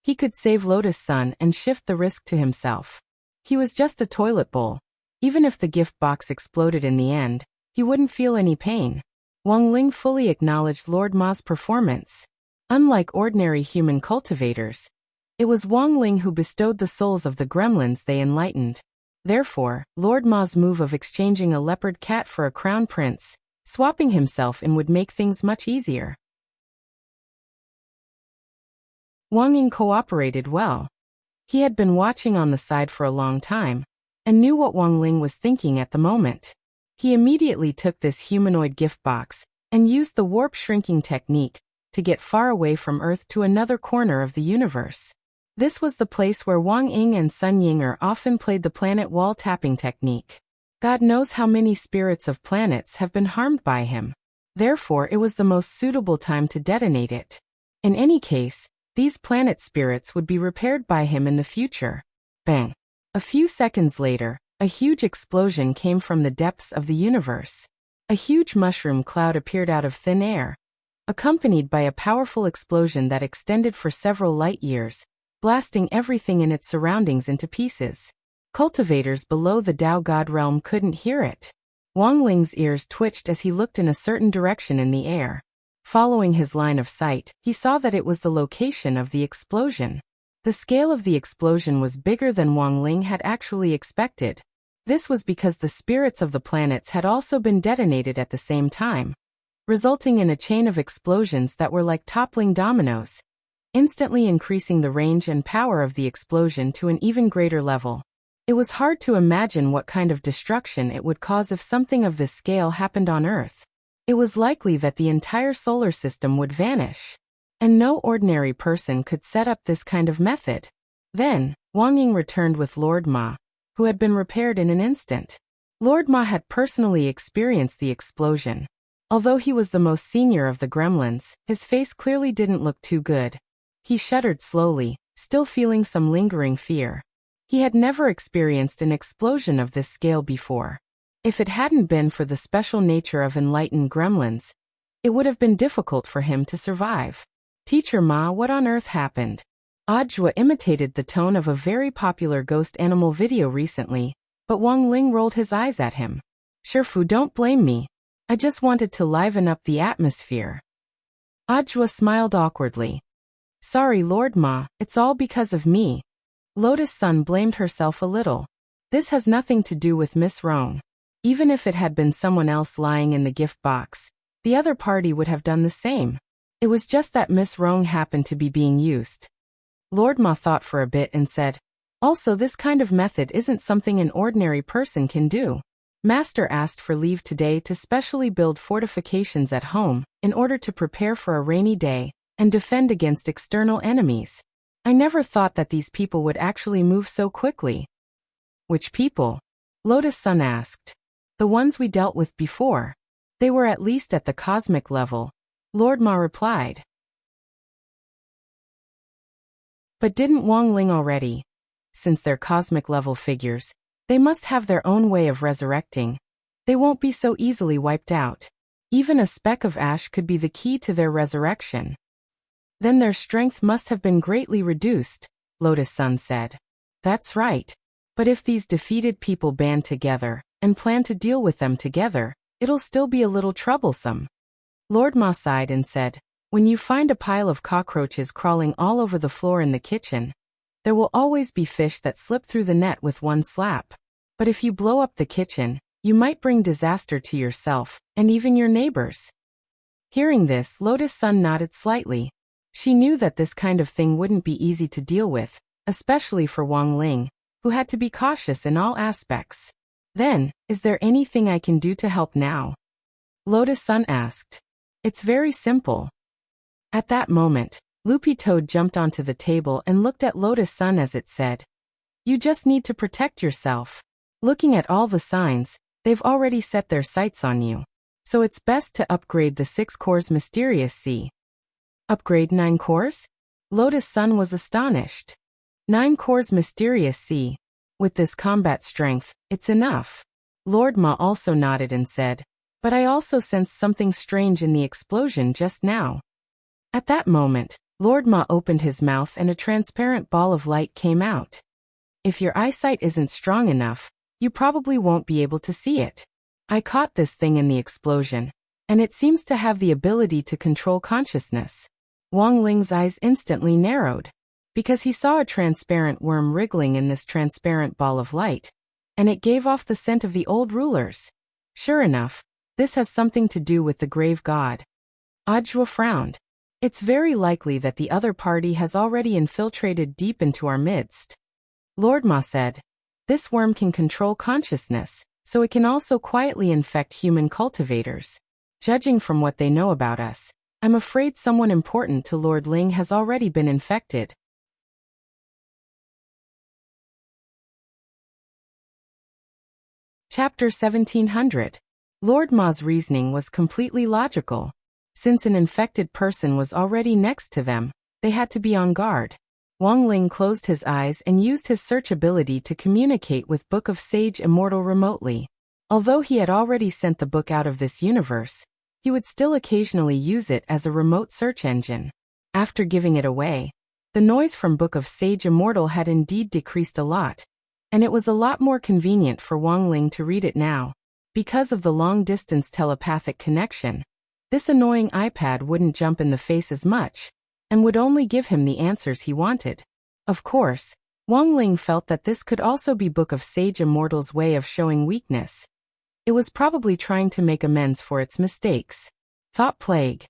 S1: He could save Lotus Sun and shift the risk to himself. He was just a toilet bowl. Even if the gift box exploded in the end, he wouldn't feel any pain. Wang Ling fully acknowledged Lord Ma's performance. Unlike ordinary human cultivators, it was Wang Ling who bestowed the souls of the gremlins they enlightened. Therefore, Lord Ma's move of exchanging a leopard cat for a crown prince, swapping himself in, would make things much easier. Wang Ying cooperated well. He had been watching on the side for a long time, and knew what Wang Ling was thinking at the moment. He immediately took this humanoid gift box and used the warp shrinking technique to get far away from Earth to another corner of the universe. This was the place where Wang Ying and Sun Yinger often played the planet wall tapping technique. God knows how many spirits of planets have been harmed by him. Therefore, it was the most suitable time to detonate it. In any case, these planet spirits would be repaired by him in the future. Bang! A few seconds later, a huge explosion came from the depths of the universe. A huge mushroom cloud appeared out of thin air, accompanied by a powerful explosion that extended for several light years, blasting everything in its surroundings into pieces. Cultivators below the Tao God realm couldn't hear it. Wang Ling's ears twitched as he looked in a certain direction in the air. Following his line of sight, he saw that it was the location of the explosion. The scale of the explosion was bigger than Wang Ling had actually expected. This was because the spirits of the planets had also been detonated at the same time, resulting in a chain of explosions that were like toppling dominoes, instantly increasing the range and power of the explosion to an even greater level. It was hard to imagine what kind of destruction it would cause if something of this scale happened on Earth. It was likely that the entire solar system would vanish. And no ordinary person could set up this kind of method. Then, Wang Ying returned with Lord Ma, who had been repaired in an instant. Lord Ma had personally experienced the explosion. Although he was the most senior of the gremlins, his face clearly didn't look too good. He shuddered slowly, still feeling some lingering fear. He had never experienced an explosion of this scale before. If it hadn't been for the special nature of enlightened gremlins, it would have been difficult for him to survive. Teacher Ma, what on earth happened? Audiobook imitated the tone of a very popular ghost animal video recently, but Wang Ling rolled his eyes at him. Shifu, don't blame me. I just wanted to liven up the atmosphere. Audiobook smiled awkwardly. Sorry, Lord Ma, it's all because of me. Lotus Sun blamed herself a little. This has nothing to do with Miss Rong. Even if it had been someone else lying in the gift box, the other party would have done the same. It was just that Miss Rong happened to be being used. Lord Ma thought for a bit and said, also, this kind of method isn't something an ordinary person can do. Master asked for leave today to specially build fortifications at home in order to prepare for a rainy day and defend against external enemies. I never thought that these people would actually move so quickly. Which people? Lotus Sun asked. The ones we dealt with before. They were at least at the cosmic level, Lord Ma replied. But didn't Wang Ling already? Since they're cosmic level figures, they must have their own way of resurrecting. They won't be so easily wiped out. Even a speck of ash could be the key to their resurrection. Then their strength must have been greatly reduced, Lotus Sun said. That's right. But if these defeated people band together and plan to deal with them together, it'll still be a little troublesome. Lord Ma sighed and said, when you find a pile of cockroaches crawling all over the floor in the kitchen, there will always be fish that slip through the net with one slap. But if you blow up the kitchen, you might bring disaster to yourself and even your neighbors. Hearing this, Lotus Sun nodded slightly. She knew that this kind of thing wouldn't be easy to deal with, especially for Wang Ling, who had to be cautious in all aspects. Then, is there anything I can do to help now? Lotus Sun asked. It's very simple. At that moment, Loopy Toad jumped onto the table and looked at Lotus Sun as it said, you just need to protect yourself. Looking at all the signs, they've already set their sights on you. So it's best to upgrade the 6 cores Mysterious Sea. Upgrade 9 cores? Lotus Sun was astonished. 9 cores Mysterious Sea. With this combat strength, it's enough. Lord Ma also nodded and said, but I also sensed something strange in the explosion just now. At that moment, Lord Ma opened his mouth and a transparent ball of light came out. If your eyesight isn't strong enough, you probably won't be able to see it. I caught this thing in the explosion, and it seems to have the ability to control consciousness. Wang Ling's eyes instantly narrowed, because he saw a transparent worm wriggling in this transparent ball of light, and it gave off the scent of the old rulers. Sure enough, this has something to do with the grave god. Audiobook frowned. It's very likely that the other party has already infiltrated deep into our midst. Lord Ma said, this worm can control consciousness. so it can also quietly infect human cultivators. Judging from what they know about us, I'm afraid someone important to Lord Ling has already been infected. Chapter 1700. Lord Ma's reasoning was completely logical. Since an infected person was already next to them, they had to be on guard. Wang Ling closed his eyes and used his search ability to communicate with Book of Sage Immortal remotely. Although he had already sent the book out of this universe, he would still occasionally use it as a remote search engine. After giving it away, the noise from Book of Sage Immortal had indeed decreased a lot, and it was a lot more convenient for Wang Ling to read it now. Because of the long-distance telepathic connection, this annoying iPad wouldn't jump in the face as much, and would only give him the answers he wanted. Of course, Wang Ling felt that this could also be Book of Sage Immortal's way of showing weakness. It was probably trying to make amends for its mistakes. Thought Plague.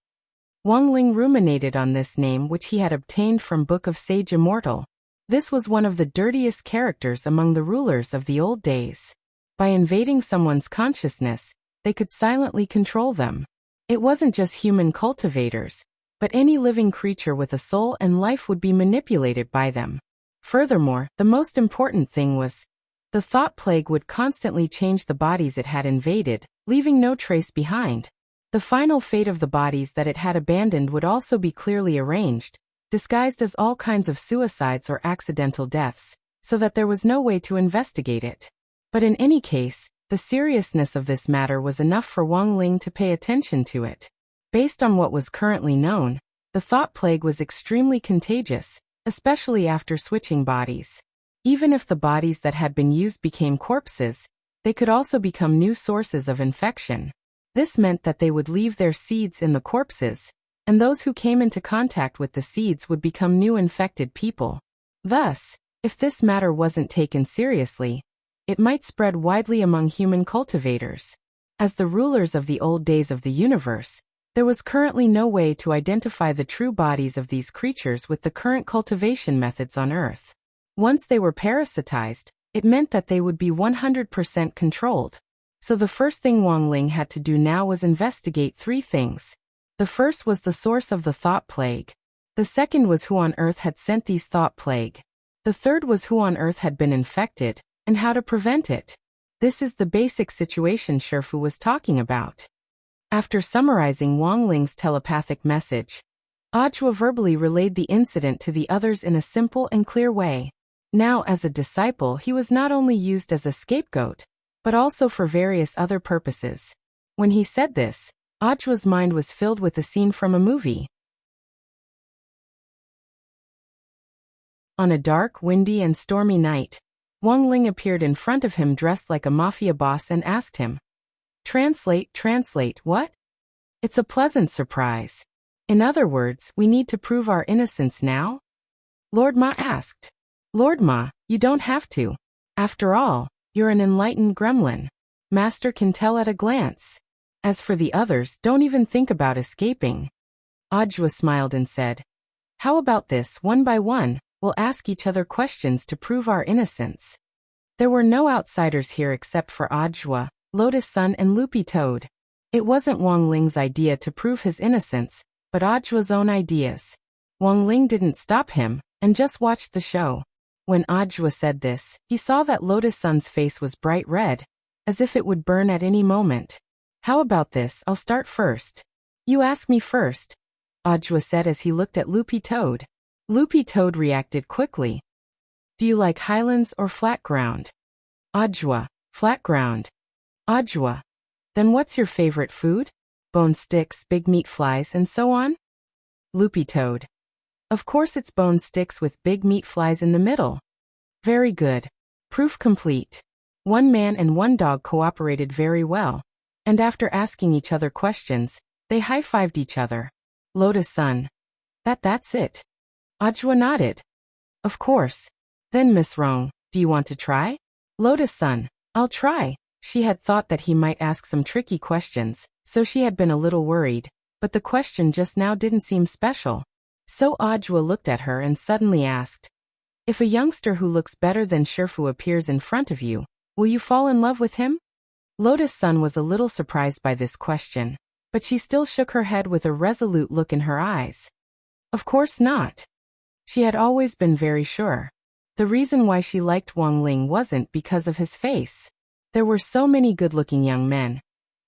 S1: Wang Ling ruminated on this name which he had obtained from Book of Sage Immortal. This was one of the dirtiest characters among the rulers of the old days. By invading someone's consciousness, they could silently control them. It wasn't just human cultivators, but any living creature with a soul and life would be manipulated by them. Furthermore, the most important thing was, the thought plague would constantly change the bodies it had invaded, leaving no trace behind. The final fate of the bodies that it had abandoned would also be clearly arranged, disguised as all kinds of suicides or accidental deaths, so that there was no way to investigate it. But in any case, the seriousness of this matter was enough for Wang Ling to pay attention to it. Based on what was currently known, the thought plague was extremely contagious, especially after switching bodies. Even if the bodies that had been used became corpses, they could also become new sources of infection. This meant that they would leave their seeds in the corpses, and those who came into contact with the seeds would become new infected people. Thus, if this matter wasn't taken seriously, it might spread widely among human cultivators. As the rulers of the old days of the universe, there was currently no way to identify the true bodies of these creatures with the current cultivation methods on Earth. Once they were parasitized, it meant that they would be 100% controlled. So the first thing Wang Ling had to do now was investigate three things. The first was the source of the thought plague. The second was who on earth had sent these thought plague. The third was who on earth had been infected, and how to prevent it. This is the basic situation Shifu was talking about. After summarizing Wang Ling's telepathic message, Audiobook verbally relayed the incident to the others in a simple and clear way. Now, as a disciple, he was not only used as a scapegoat, but also for various other purposes. When he said this, Audiobook's mind was filled with a scene from a movie. On a dark, windy and stormy night, Wang Ling appeared in front of him dressed like a mafia boss and asked him, Translate, what? It's a pleasant surprise. In other words, we need to prove our innocence now? Lord Ma asked. Lord Ma, you don't have to. After all, you're an enlightened gremlin. Master can tell at a glance. As for the others, don't even think about escaping. Audiobook smiled and said, how about this, one by one, we'll ask each other questions to prove our innocence. There were no outsiders here except for Audiobook, Lotus Sun and Loopy Toad. It wasn't Wang Ling's idea to prove his innocence, but Audiobook's own ideas. Wang Ling didn't stop him, and just watched the show. When Audiobook said this, he saw that Lotus Sun's face was bright red, as if it would burn at any moment. How about this, I'll start first. You ask me first, Audiobook said as he looked at Loopy Toad. Loopy Toad reacted quickly. Do you like highlands or flat ground? Audiobook, flat ground. Audiobook, then what's your favorite food? Bone sticks, big meat flies, and so on? Loopy Toad. Of course it's bone sticks with big meat flies in the middle. Very good. Proof complete. One man and one dog cooperated very well, and after asking each other questions, they high-fived each other. Lotus Sun. That's it. Audiobook nodded. Of course. Then Miss Rong, do you want to try? Lotus Sun. I'll try. She had thought that he might ask some tricky questions, so she had been a little worried, but the question just now didn't seem special. So Audiobook looked at her and suddenly asked, if a youngster who looks better than Shifu appears in front of you, will you fall in love with him? Lotus Sun was a little surprised by this question, but she still shook her head with a resolute look in her eyes. Of course not. She had always been very sure. The reason why she liked Wang Ling wasn't because of his face. There were so many good-looking young men,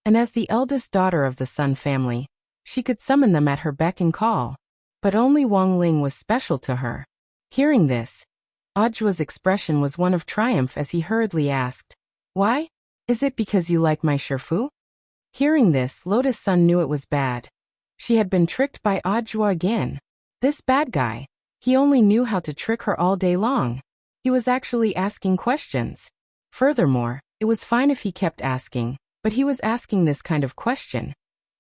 S1: and as the eldest daughter of the Sun family, she could summon them at her beck and call. But only Wang Ling was special to her. Hearing this, Audio's expression was one of triumph as he hurriedly asked, "Why? Is it because you like my Shifu?" Hearing this, Lotus Sun knew it was bad. She had been tricked by Audio again. This bad guy. He only knew how to trick her all day long. He was actually asking questions. Furthermore, it was fine if he kept asking, but he was asking this kind of question.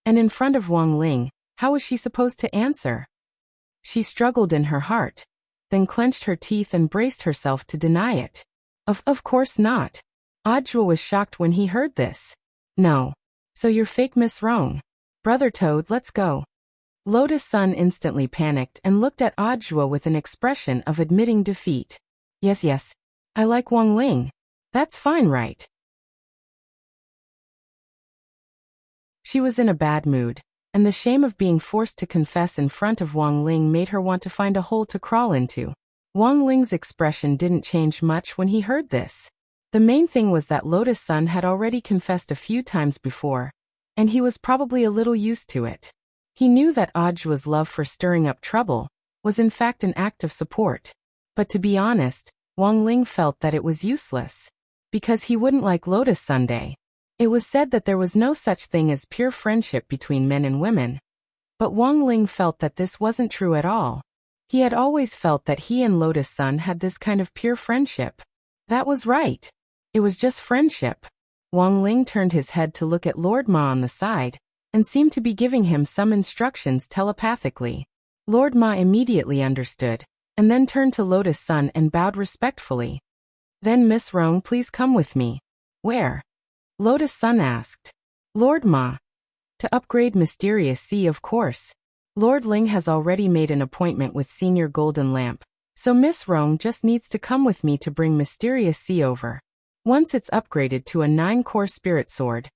S1: And in front of Wang Ling, how was she supposed to answer? She struggled in her heart, then clenched her teeth and braced herself to deny it. Of course not. Audio was shocked when he heard this. No. So you're fake Miss Rong. Brother Toad, let's go. Lotus Sun instantly panicked and looked at Audio with an expression of admitting defeat. Yes. I like Wang Ling. That's fine, right? She was in a bad mood, and the shame of being forced to confess in front of Wang Ling made her want to find a hole to crawl into. Wang Ling's expression didn't change much when he heard this. The main thing was that Lotus Sun had already confessed a few times before, and he was probably a little used to it. He knew that Audio's love for stirring up trouble was in fact an act of support. But to be honest, Wang Ling felt that it was useless, because he wouldn't like Lotus Sunday. It was said that there was no such thing as pure friendship between men and women. But Wang Ling felt that this wasn't true at all. He had always felt that he and Lotus Sun had this kind of pure friendship. That was right. It was just friendship. Wang Ling turned his head to look at Lord Ma on the side, and seemed to be giving him some instructions telepathically. Lord Ma immediately understood, and then turned to Lotus Sun and bowed respectfully. Then Miss Rong, please come with me. Where? Lotus Sun asked. Lord Ma. To upgrade Mysterious Sea, of course. Lord Ling has already made an appointment with Senior Golden Lamp, so Miss Rong just needs to come with me to bring Mysterious Sea over. Once it's upgraded to a 9-core spirit sword,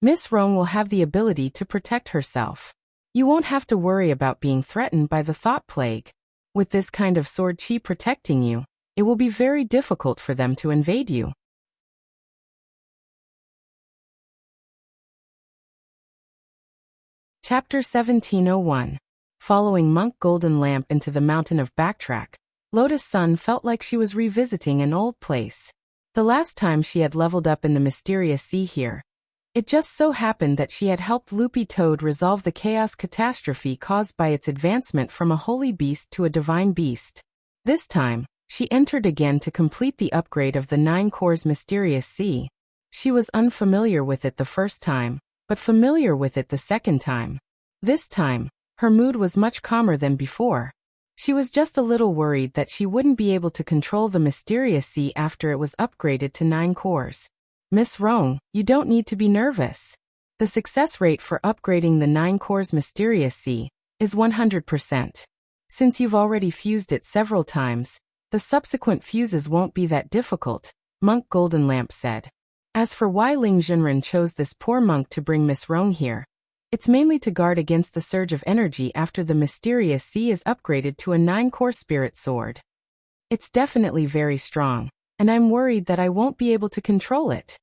S1: Miss Rong will have the ability to protect herself. You won't have to worry about being threatened by the thought plague. With this kind of sword chi protecting you, it will be very difficult for them to invade you. Chapter 1701. Following Monk Golden Lamp into the mountain of Backtrack, Lotus Sun felt like she was revisiting an old place. The last time she had leveled up in the Mysterious Sea here, it just so happened that she had helped Loopy Toad resolve the chaos catastrophe caused by its advancement from a holy beast to a divine beast. This time, she entered again to complete the upgrade of the 9 cores Mysterious Sea. She was unfamiliar with it the first time, but familiar with it the second time. This time, her mood was much calmer than before. She was just a little worried that she wouldn't be able to control the Mysterious Sea after it was upgraded to 9 cores. Miss Rong, you don't need to be nervous. The success rate for upgrading the 9 cores Mysterious Sea is 100%. Since you've already fused it several times, the subsequent fuses won't be that difficult, Monk Golden Lamp said. As for why Ling Junren chose this poor monk to bring Miss Rong here, it's mainly to guard against the surge of energy after the Mysterious Sea is upgraded to a 9-core spirit sword. It's definitely very strong, and I'm worried that I won't be able to control it.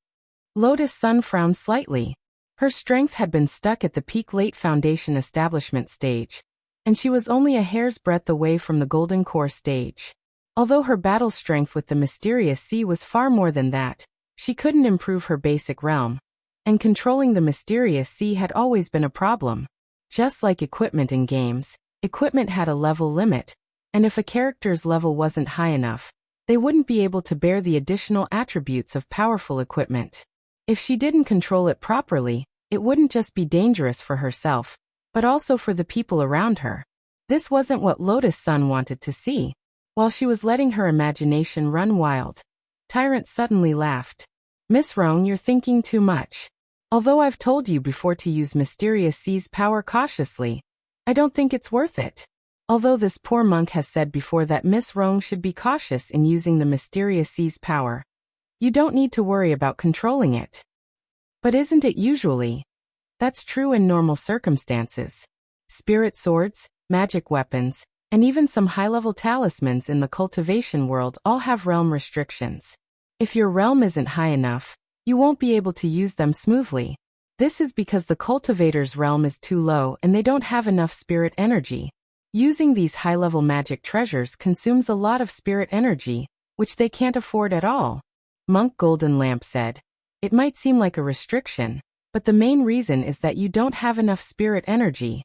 S1: Lotus Sun frowned slightly. Her strength had been stuck at the peak late foundation establishment stage, and she was only a hair's breadth away from the golden core stage. Although her battle strength with the Mysterious Sea was far more than that, she couldn't improve her basic realm, and controlling the Mysterious Sea had always been a problem. Just like equipment in games, equipment had a level limit, and if a character's level wasn't high enough, they wouldn't be able to bear the additional attributes of powerful equipment. If she didn't control it properly, it wouldn't just be dangerous for herself, but also for the people around her. This wasn't what Lotus Sun wanted to see. While she was letting her imagination run wild, Tyrant suddenly laughed. Miss Rong, you're thinking too much. Although I've told you before to use Mysterious Sea's power cautiously, I don't think it's worth it. Although this poor monk has said before that Miss Rong should be cautious in using the Mysterious Sea's power, you don't need to worry about controlling it. But isn't it usually? That's true in normal circumstances. Spirit swords, magic weapons, and even some high-level talismans in the cultivation world all have realm restrictions. If your realm isn't high enough, you won't be able to use them smoothly. This is because the cultivator's realm is too low and they don't have enough spirit energy. Using these high-level magic treasures consumes a lot of spirit energy, which they can't afford at all. Monk Golden Lamp said, "It might seem like a restriction, but the main reason is that you don't have enough spirit energy."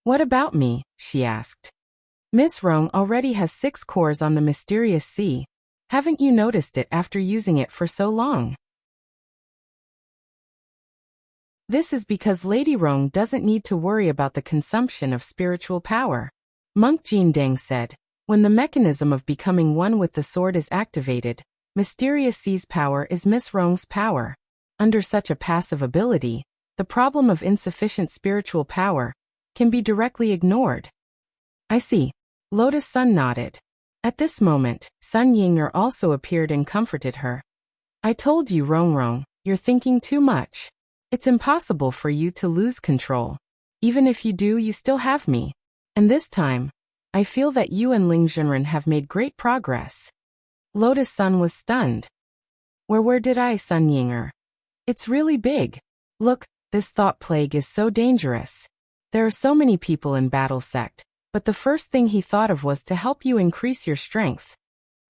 S1: "What about me?" she asked. "Miss Rong already has 6 cores on the mysterious sea. Haven't you noticed it after using it for so long?" This is because Lady Rong doesn't need to worry about the consumption of spiritual power. Monk Jin Deng said, "When the mechanism of becoming one with the sword is activated, Mysterious Sea's power is Miss Rong's power. Under such a passive ability, the problem of insufficient spiritual power can be directly ignored." "I see." Lotus Sun nodded. At this moment, Sun Ying'er also appeared and comforted her. "I told you, Rong, you're thinking too much. It's impossible for you to lose control. Even if you do, you still have me. And this time, I feel that you and Ling Zhenren have made great progress." Lotus Sun was stunned. Where did I, Sun Ying'er? It's really big. Look, this thought plague is so dangerous. There are so many people in Battle Sect, but the first thing he thought of was to help you increase your strength.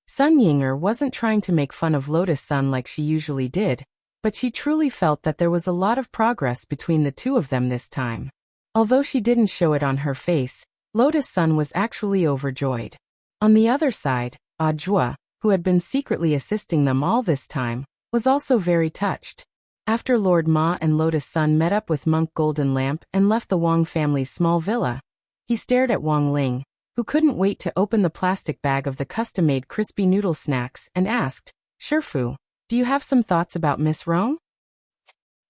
S1: Sun Ying'er wasn't trying to make fun of Lotus Sun like she usually did, but she truly felt that there was a lot of progress between the two of them this time. Although she didn't show it on her face, Lotus Sun was actually overjoyed. On the other side, Ajua, who had been secretly assisting them all this time, was also very touched. After Lord Ma and Lotus Sun met up with Monk Golden Lamp and left the Wang family's small villa, he stared at Wang Ling, who couldn't wait to open the plastic bag of the custom-made crispy noodle snacks, and asked, "Shifu, do you have some thoughts about Miss Rong?"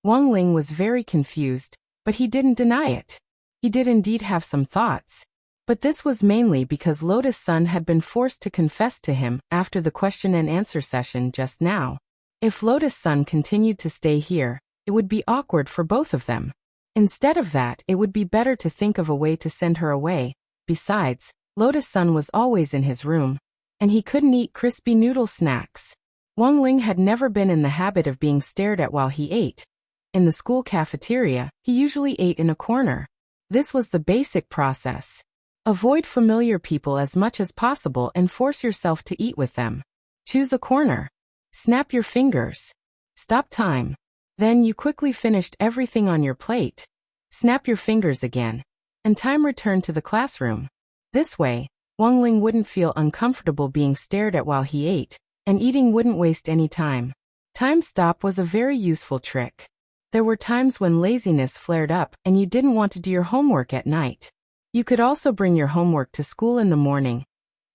S1: Wang Ling was very confused, but he didn't deny it. He did indeed have some thoughts. But this was mainly because Lotus Sun had been forced to confess to him after the question and answer session just now. If Lotus Sun continued to stay here, it would be awkward for both of them. Instead of that, it would be better to think of a way to send her away. Besides, Lotus Sun was always in his room, and he couldn't eat crispy noodle snacks. Wang Ling had never been in the habit of being stared at while he ate. In the school cafeteria, he usually ate in a corner. This was the basic process. Avoid familiar people as much as possible and force yourself to eat with them. Choose a corner. Snap your fingers. Stop time. Then you quickly finished everything on your plate. Snap your fingers again. And time returned to the classroom. This way, Wang Ling wouldn't feel uncomfortable being stared at while he ate, and eating wouldn't waste any time. Time stop was a very useful trick. There were times when laziness flared up and you didn't want to do your homework at night. You could also bring your homework to school in the morning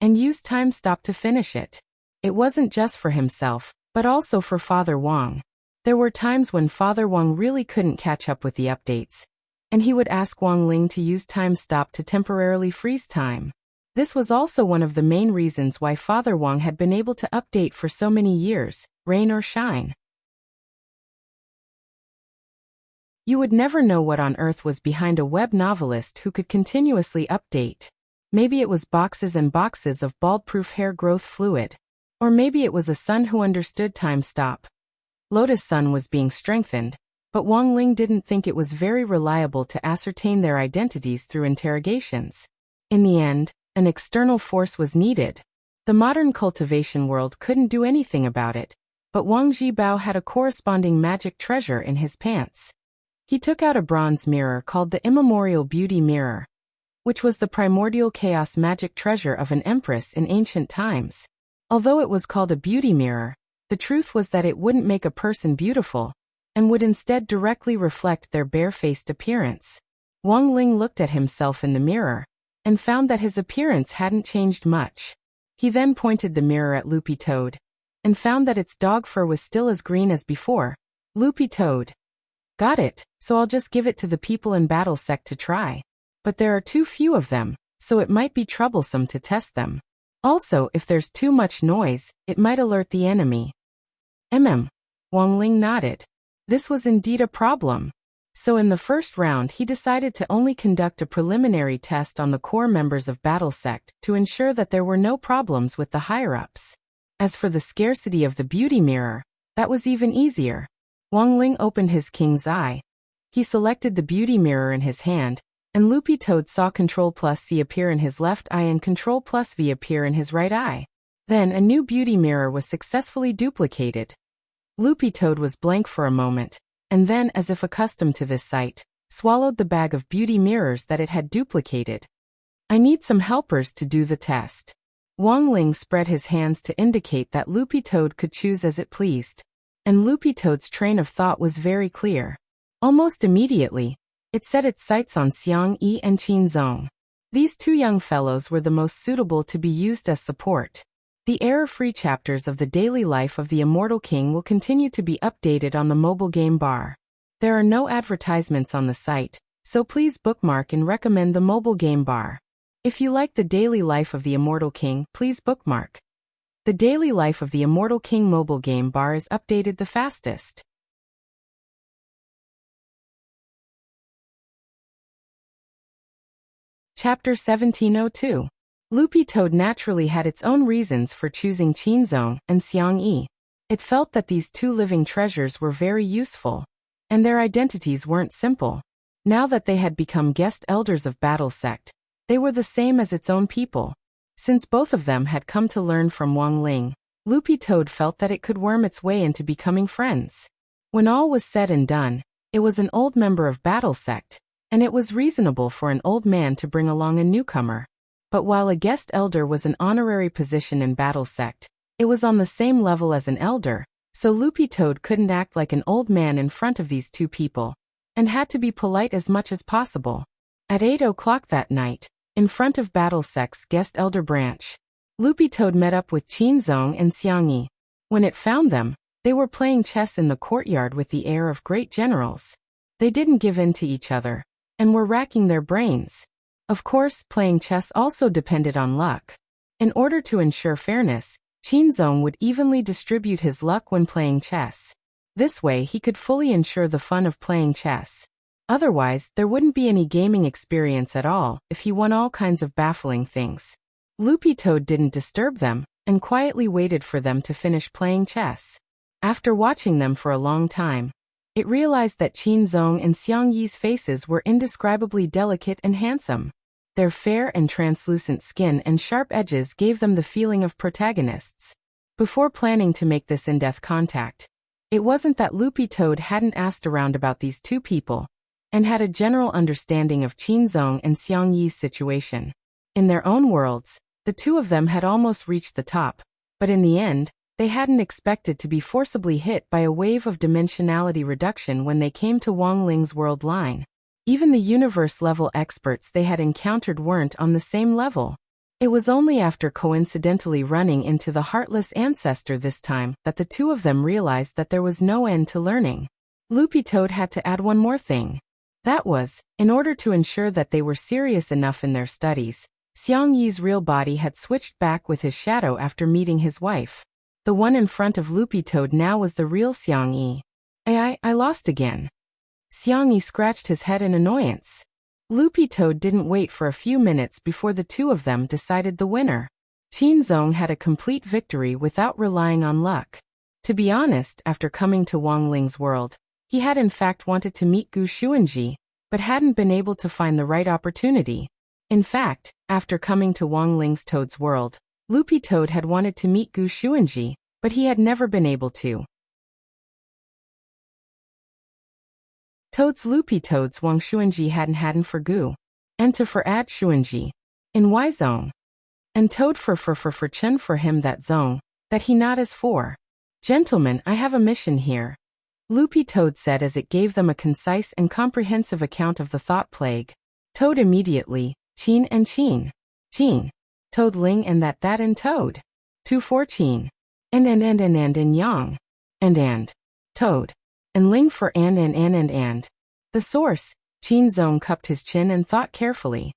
S1: and use time stop to finish it. It wasn't just for himself, but also for Father Wang. There were times when Father Wang really couldn't catch up with the updates, and he would ask Wang Ling to use time stop to temporarily freeze time. This was also one of the main reasons why Father Wang had been able to update for so many years, rain or shine. You would never know what on earth was behind a web novelist who could continuously update. Maybe it was boxes and boxes of bald-proof hair growth fluid. Or maybe it was a sun who understood time stop. Lotus Sun was being strengthened, but Wang Ling didn't think it was very reliable to ascertain their identities through interrogations. In the end, an external force was needed. The modern cultivation world couldn't do anything about it, but Wang Zhibao had a corresponding magic treasure in his pants. He took out a bronze mirror called the Immemorial Beauty Mirror, which was the primordial chaos magic treasure of an empress in ancient times. Although it was called a beauty mirror, the truth was that it wouldn't make a person beautiful, and would instead directly reflect their barefaced appearance. Wang Ling looked at himself in the mirror, and found that his appearance hadn't changed much. He then pointed the mirror at Loopy Toad, and found that its dog fur was still as green as before. Loopy Toad. Got it, so I'll just give it to the people in Battle Sect to try. But there are too few of them, so it might be troublesome to test them. Also, if there's too much noise, it might alert the enemy. Wang Ling nodded. This was indeed a problem. So in the first round he decided to only conduct a preliminary test on the core members of Battle Sect to ensure that there were no problems with the higher-ups. As for the scarcity of the beauty mirror, that was even easier. Wang Ling opened his king's eye. He selected the beauty mirror in his hand, and Loopy Toad saw Ctrl+C appear in his left eye and Ctrl+V appear in his right eye. Then a new beauty mirror was successfully duplicated. Loopy Toad was blank for a moment, and then, as if accustomed to this sight, swallowed the bag of beauty mirrors that it had duplicated. I need some helpers to do the test. Wang Ling spread his hands to indicate that Loopy Toad could choose as it pleased. And Loopy Toad's train of thought was very clear. Almost immediately, it set its sights on Xiang Yi and Qin Zong. These two young fellows were the most suitable to be used as support. The error-free chapters of the daily life of the Immortal King will continue to be updated on the mobile game bar. There are no advertisements on the site, so please bookmark and recommend the mobile game bar. If you like the daily life of the Immortal King, please bookmark. The daily life of the Immortal King mobile game bar is updated the fastest. Chapter 1702. Loopy Toad naturally had its own reasons for choosing Qinzong and Xiang Yi. It felt that these two living treasures were very useful, and their identities weren't simple. Now that they had become guest elders of Battle Sect, they were the same as its own people. Since both of them had come to learn from Wang Ling, Loopy Toad felt that it could worm its way into becoming friends. When all was said and done, it was an old member of Battle Sect, and it was reasonable for an old man to bring along a newcomer. But while a guest elder was an honorary position in Battle Sect, it was on the same level as an elder, so Loopy Toad couldn't act like an old man in front of these two people, and had to be polite as much as possible. At 8 o'clock that night, in front of Battle Sect's guest elder branch, Loopy Toad met up with Qinzong and Xiang Yi. When it found them, they were playing chess in the courtyard with the air of great generals. They didn't give in to each other, and were racking their brains. Of course, playing chess also depended on luck. In order to ensure fairness, Qinzong would evenly distribute his luck when playing chess. This way he could fully ensure the fun of playing chess. Otherwise, there wouldn't be any gaming experience at all if he won all kinds of baffling things. Loopy Toad didn't disturb them, and quietly waited for them to finish playing chess. After watching them for a long time, it realized that Qinzong and Xiang Yi's faces were indescribably delicate and handsome. Their fair and translucent skin and sharp edges gave them the feeling of protagonists. Before planning to make this in-depth contact, it wasn't that Loopy Toad hadn't asked around about these two people, and had a general understanding of Qinzong and Xiang Yi's situation. In their own worlds, the two of them had almost reached the top, but in the end, they hadn't expected to be forcibly hit by a wave of dimensionality reduction when they came to Wang Ling's world line. Even the universe-level experts they had encountered weren't on the same level. It was only after coincidentally running into the heartless ancestor this time that the two of them realized that there was no end to learning. Loopy Toad had to add one more thing. That was, in order to ensure that they were serious enough in their studies, Xiang Yi's real body had switched back with his shadow after meeting his wife. The one in front of Loopy Toad now was the real Xiang Yi. I lost again. Xiang Yi scratched his head in annoyance. Loopy Toad didn't wait for a few minutes before the two of them decided the winner. Qinzong had a complete victory without relying on luck. To be honest, after coming to Wang Ling's world, he had in fact wanted to meet Gu Xuanji, but hadn't been able to find the right opportunity. In fact, after coming to Wang Ling's Toad's world, Loopy Toad had wanted to meet Gu Xuanji, but he had never been able to. Toad's Loopy Toad's Wang Xuanji hadn't for Gu, and to for Ad Xuanji, in Y zone, and Toad for Chen for him that zone, that he not as for. Gentlemen, I have a mission here, Loopy Toad said as it gave them a concise and comprehensive account of the thought plague. Toad immediately, Qin and Qin. Qin. Toad Ling and that and Toad. 2 for Qin. And Yang. And. Toad. And Ling for and. The source, Qinzong cupped his chin and thought carefully.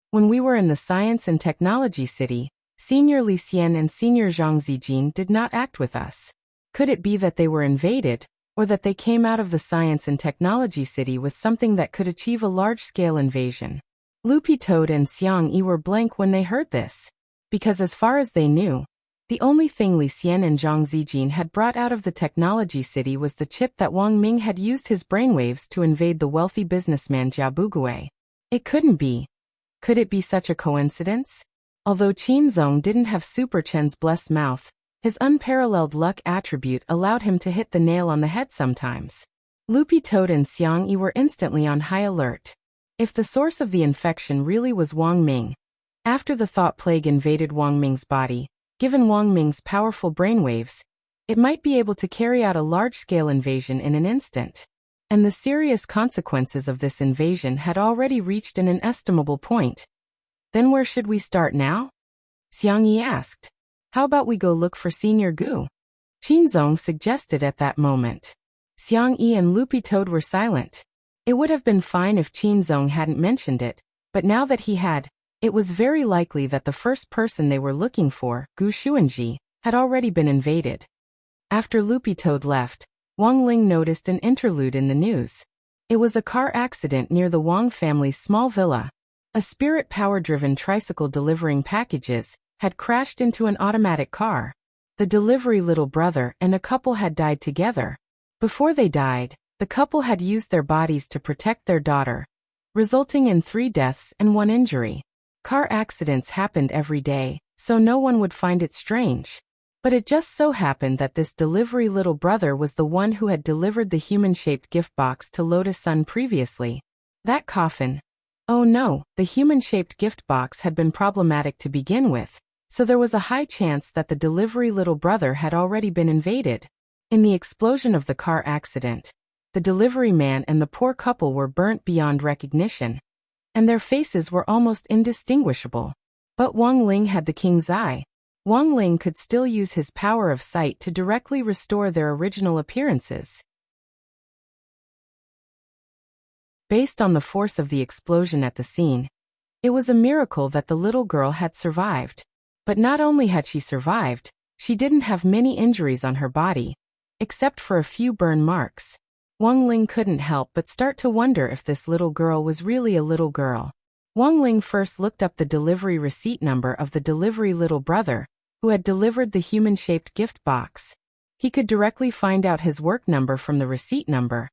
S1: When we were in the Science and Technology City, Senior Li Xian and Senior Zhang Zijin did not act with us. Could it be that they were invaded, or that they came out of the science and technology city with something that could achieve a large-scale invasion. Loopy Toad and Xiang Yi were blank when they heard this, because as far as they knew, the only thing Li Xian and Zhang Zijin had brought out of the technology city was the chip that Wang Ming had used his brainwaves to invade the wealthy businessman Jia Bugui. It couldn't be. Could it be such a coincidence? Although Qin Zong didn't have Super Chen's blessed mouth, his unparalleled luck attribute allowed him to hit the nail on the head sometimes. Loopy Toad and Xiang Yi were instantly on high alert. If the source of the infection really was Wang Ming, after the thought plague invaded Wang Ming's body, given Wang Ming's powerful brainwaves, it might be able to carry out a large-scale invasion in an instant. And the serious consequences of this invasion had already reached an inestimable point. Then where should we start now? Xiang Yi asked. How about we go look for Senior Gu? Qinzong suggested at that moment. Xiang Yi and Loopy Toad were silent. It would have been fine if Qinzong hadn't mentioned it, but now that he had, it was very likely that the first person they were looking for, Gu Xuanji, had already been invaded. After Loopy Toad left, Wang Ling noticed an interlude in the news. It was a car accident near the Wang family's small villa. A spirit power-driven tricycle delivering packages had crashed into an automatic car. The delivery little brother and a couple had died together. Before they died, the couple had used their bodies to protect their daughter, resulting in 3 deaths and 1 injury. Car accidents happened every day, so no one would find it strange. But it just so happened that this delivery little brother was the one who had delivered the human-shaped gift box to Lotus Sun previously. That coffin. Oh no, the human-shaped gift box had been problematic to begin with, so there was a high chance that the delivery little brother had already been invaded. In the explosion of the car accident, the delivery man and the poor couple were burnt beyond recognition, and their faces were almost indistinguishable. But Wang Ling had the king's eye. Wang Ling could still use his power of sight to directly restore their original appearances. Based on the force of the explosion at the scene, it was a miracle that the little girl had survived. But not only had she survived, she didn't have many injuries on her body, except for a few burn marks. Wang Ling couldn't help but start to wonder if this little girl was really a little girl. Wang Ling first looked up the delivery receipt number of the delivery little brother, who had delivered the human-shaped gift box. He could directly find out his work number from the receipt number,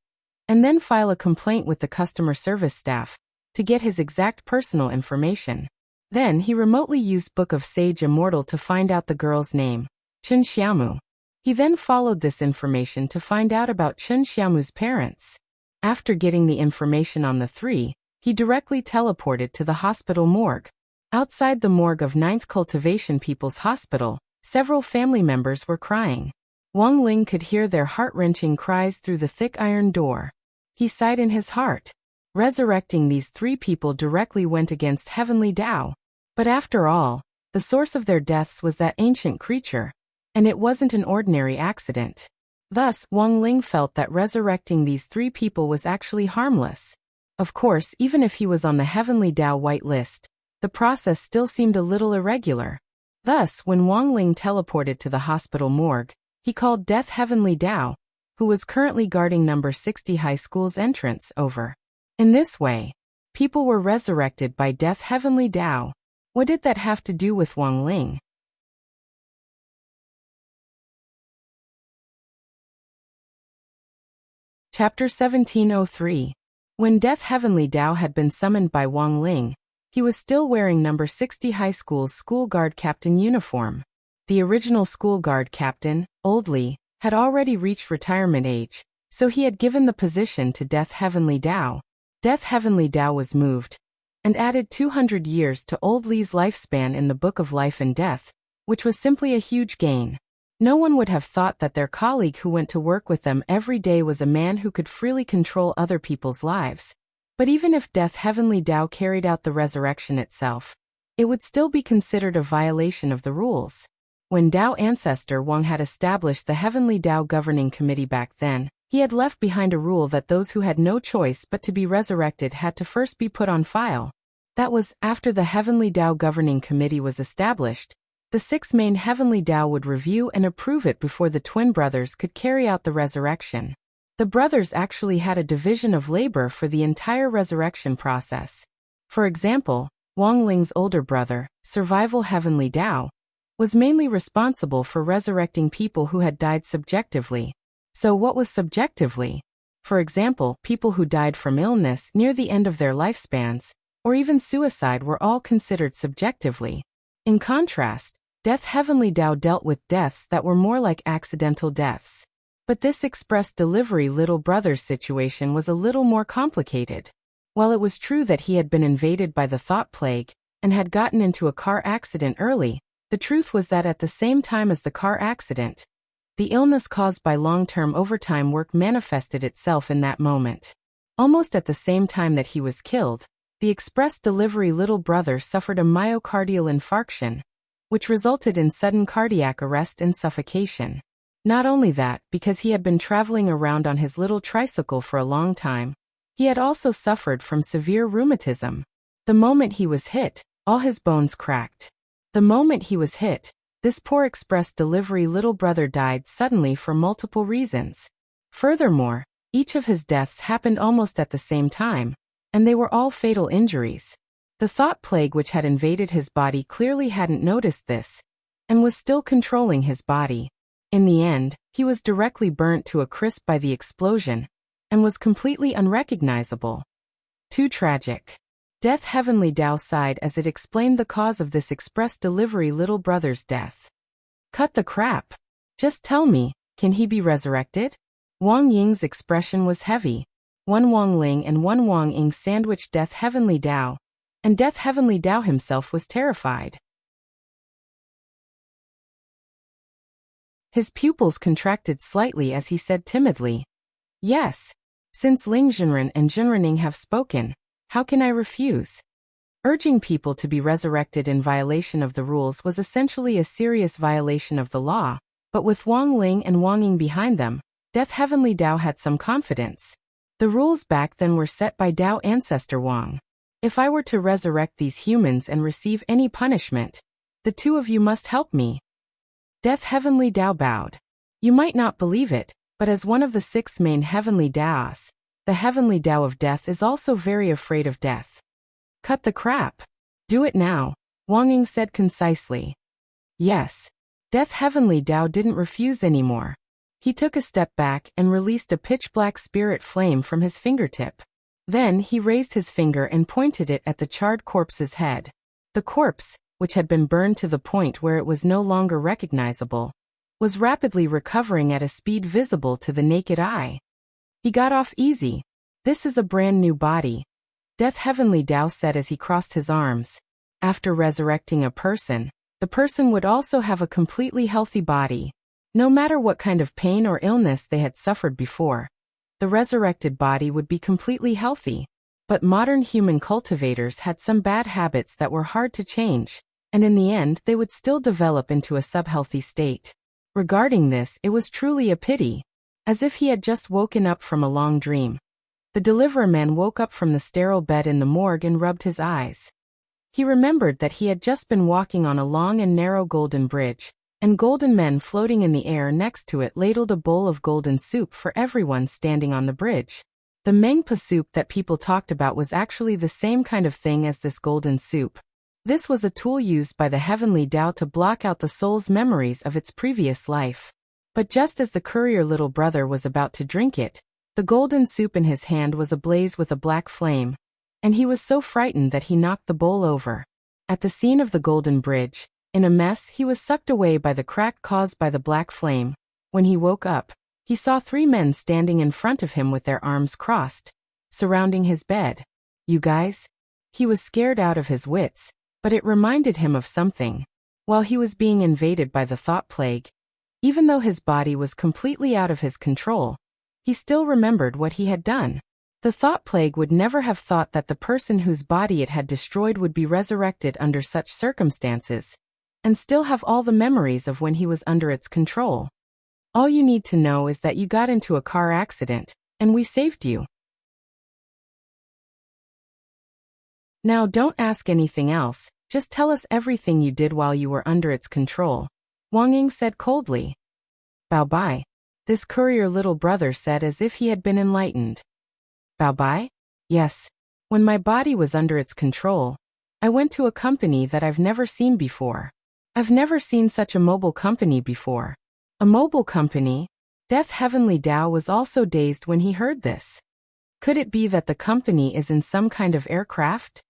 S1: and then file a complaint with the customer service staff to get his exact personal information. Then he remotely used Book of Sage Immortal to find out the girl's name, Chen Xiaomu. He then followed this information to find out about Chen Xiaomu's parents. After getting the information on the 3, he directly teleported to the hospital morgue. Outside the morgue of 9th Cultivation People's Hospital, several family members were crying. Wang Ling could hear their heart-wrenching cries through the thick iron door. He sighed in his heart. Resurrecting these 3 people directly went against heavenly Tao. But after all, the source of their deaths was that ancient creature, and it wasn't an ordinary accident. Thus, Wang Ling felt that resurrecting these 3 people was actually harmless. Of course, even if he was on the heavenly Tao white list, the process still seemed a little irregular. Thus, when Wang Ling teleported to the hospital morgue, he called Death Heavenly Tao, who was currently guarding number 60 high school's entrance, over. In this way, people were resurrected by Death Heavenly Tao. What did that have to do with Wang Ling? Chapter 1703. When Death Heavenly Tao had been summoned by Wang Ling, he was still wearing number 60 high school's school guard captain uniform. The original school guard captain, Old Li, had already reached retirement age, so he had given the position to Death Heavenly Tao. Death Heavenly Tao was moved, and added 200 years to Old Li's lifespan in the Book of Life and Death, which was simply a huge gain. No one would have thought that their colleague who went to work with them every day was a man who could freely control other people's lives. But even if Death Heavenly Tao carried out the resurrection itself, it would still be considered a violation of the rules. When Tao ancestor Wang had established the Heavenly Tao Governing Committee back then, he had left behind a rule that those who had no choice but to be resurrected had to first be put on file. That was, after the Heavenly Tao Governing Committee was established, the 6 main Heavenly Tao would review and approve it before the twin brothers could carry out the resurrection. The brothers actually had a division of labor for the entire resurrection process. For example, Wang Ling's older brother, Survival Heavenly Tao, was mainly responsible for resurrecting people who had died subjectively. So what was subjectively? For example, people who died from illness near the end of their lifespans, or even suicide were all considered subjectively. In contrast, Death Heavenly Tao dealt with deaths that were more like accidental deaths. But this express delivery little brother's situation was a little more complicated. While it was true that he had been invaded by the thought plague and had gotten into a car accident early, the truth was that at the same time as the car accident, the illness caused by long-term overtime work manifested itself in that moment. Almost at the same time that he was killed, the express delivery little brother suffered a myocardial infarction, which resulted in sudden cardiac arrest and suffocation. Not only that, because he had been traveling around on his little tricycle for a long time, he had also suffered from severe rheumatism. The moment he was hit, all his bones cracked. The moment he was hit, this poor express delivery little brother died suddenly for multiple reasons. Furthermore, each of his deaths happened almost at the same time, and they were all fatal injuries. The thought plague which had invaded his body clearly hadn't noticed this, and was still controlling his body. In the end, he was directly burnt to a crisp by the explosion, and was completely unrecognizable. Too tragic. Death Heavenly Tao sighed as it explained the cause of this express delivery little brother's death. Cut the crap. Just tell me, can he be resurrected? Wang Ying's expression was heavy. One Wang Ling and one Wang Ying sandwiched Death Heavenly Tao, and Death Heavenly Tao himself was terrified. His pupils contracted slightly as he said timidly, "Yes. Since Ling Jinren and Jinrening have spoken, how can I refuse?" Urging people to be resurrected in violation of the rules was essentially a serious violation of the law, but with Wang Ling and Wang Ying behind them, Death Heavenly Tao had some confidence. The rules back then were set by Tao ancestor Wang. If I were to resurrect these humans and receive any punishment, the two of you must help me. Death Heavenly Tao bowed. You might not believe it, but as one of the 6 main Heavenly Taos, the Heavenly Tao of Death is also very afraid of death. Cut the crap. Do it now, Wang Ying said concisely. Yes. Death Heavenly Tao didn't refuse anymore. He took a step back and released a pitch-black spirit flame from his fingertip. Then he raised his finger and pointed it at the charred corpse's head. The corpse, which had been burned to the point where it was no longer recognizable, was rapidly recovering at a speed visible to the naked eye. He got off easy. This is a brand new body, Death Heavenly Tao said as he crossed his arms. After resurrecting a person, the person would also have a completely healthy body. No matter what kind of pain or illness they had suffered before, the resurrected body would be completely healthy. But modern human cultivators had some bad habits that were hard to change, and in the end they would still develop into a subhealthy state. Regarding this, it was truly a pity. As if he had just woken up from a long dream. The deliverer man woke up from the sterile bed in the morgue and rubbed his eyes. He remembered that he had just been walking on a long and narrow golden bridge, and golden men floating in the air next to it ladled a bowl of golden soup for everyone standing on the bridge. The mengpa soup that people talked about was actually the same kind of thing as this golden soup. This was a tool used by the Heavenly Tao to block out the soul's memories of its previous life. But just as the courier little brother was about to drink it, the golden soup in his hand was ablaze with a black flame, and he was so frightened that he knocked the bowl over. At the scene of the golden bridge, in a mess, he was sucked away by the crack caused by the black flame. When he woke up, he saw 3 men standing in front of him with their arms crossed, surrounding his bed. You guys? He was scared out of his wits, but it reminded him of something. While he was being invaded by the thought plague, even though his body was completely out of his control, he still remembered what he had done. The thought plague would never have thought that the person whose body it had destroyed would be resurrected under such circumstances, and still have all the memories of when he was under its control. All you need to know is that you got into a car accident, and we saved you. Now don't ask anything else, just tell us everything you did while you were under its control, Wang Ying said coldly. Bao bai. this courier little brother said as if he had been enlightened. Bao Bai? Yes. When my body was under its control, I went to a company that I've never seen before. I've never seen such a mobile company before. A mobile company? Deaf Heavenly Tao was also dazed when he heard this. Could it be that the company is in some kind of aircraft?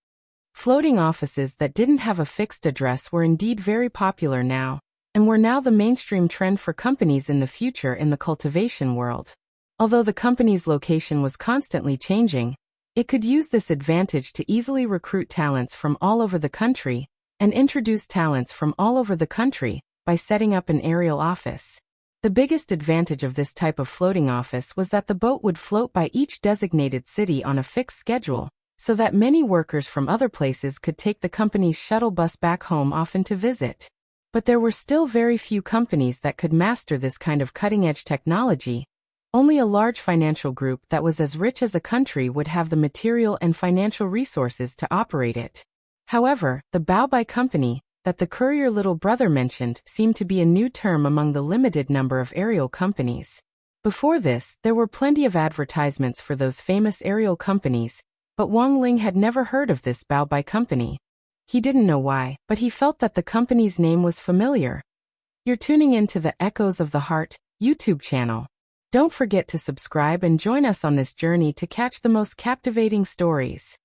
S1: Floating offices that didn't have a fixed address were indeed very popular now, and were now the mainstream trend for companies in the future in the cultivation world. Although the company's location was constantly changing, it could use this advantage to easily recruit talents from all over the country and introduce talents from all over the country by setting up an aerial office. The biggest advantage of this type of floating office was that the boat would float by each designated city on a fixed schedule, so that many workers from other places could take the company's shuttle bus back home often to visit. But there were still very few companies that could master this kind of cutting-edge technology. Only a large financial group that was as rich as a country would have the material and financial resources to operate it. However, the Bao Bai company, that the courier little brother mentioned, seemed to be a new term among the limited number of aerial companies. Before this, there were plenty of advertisements for those famous aerial companies, but Wang Ling had never heard of this Bao Bai company. He didn't know why, but he felt that the company's name was familiar. You're tuning into the Echoes of the Heart YouTube channel. Don't forget to subscribe and join us on this journey to catch the most captivating stories.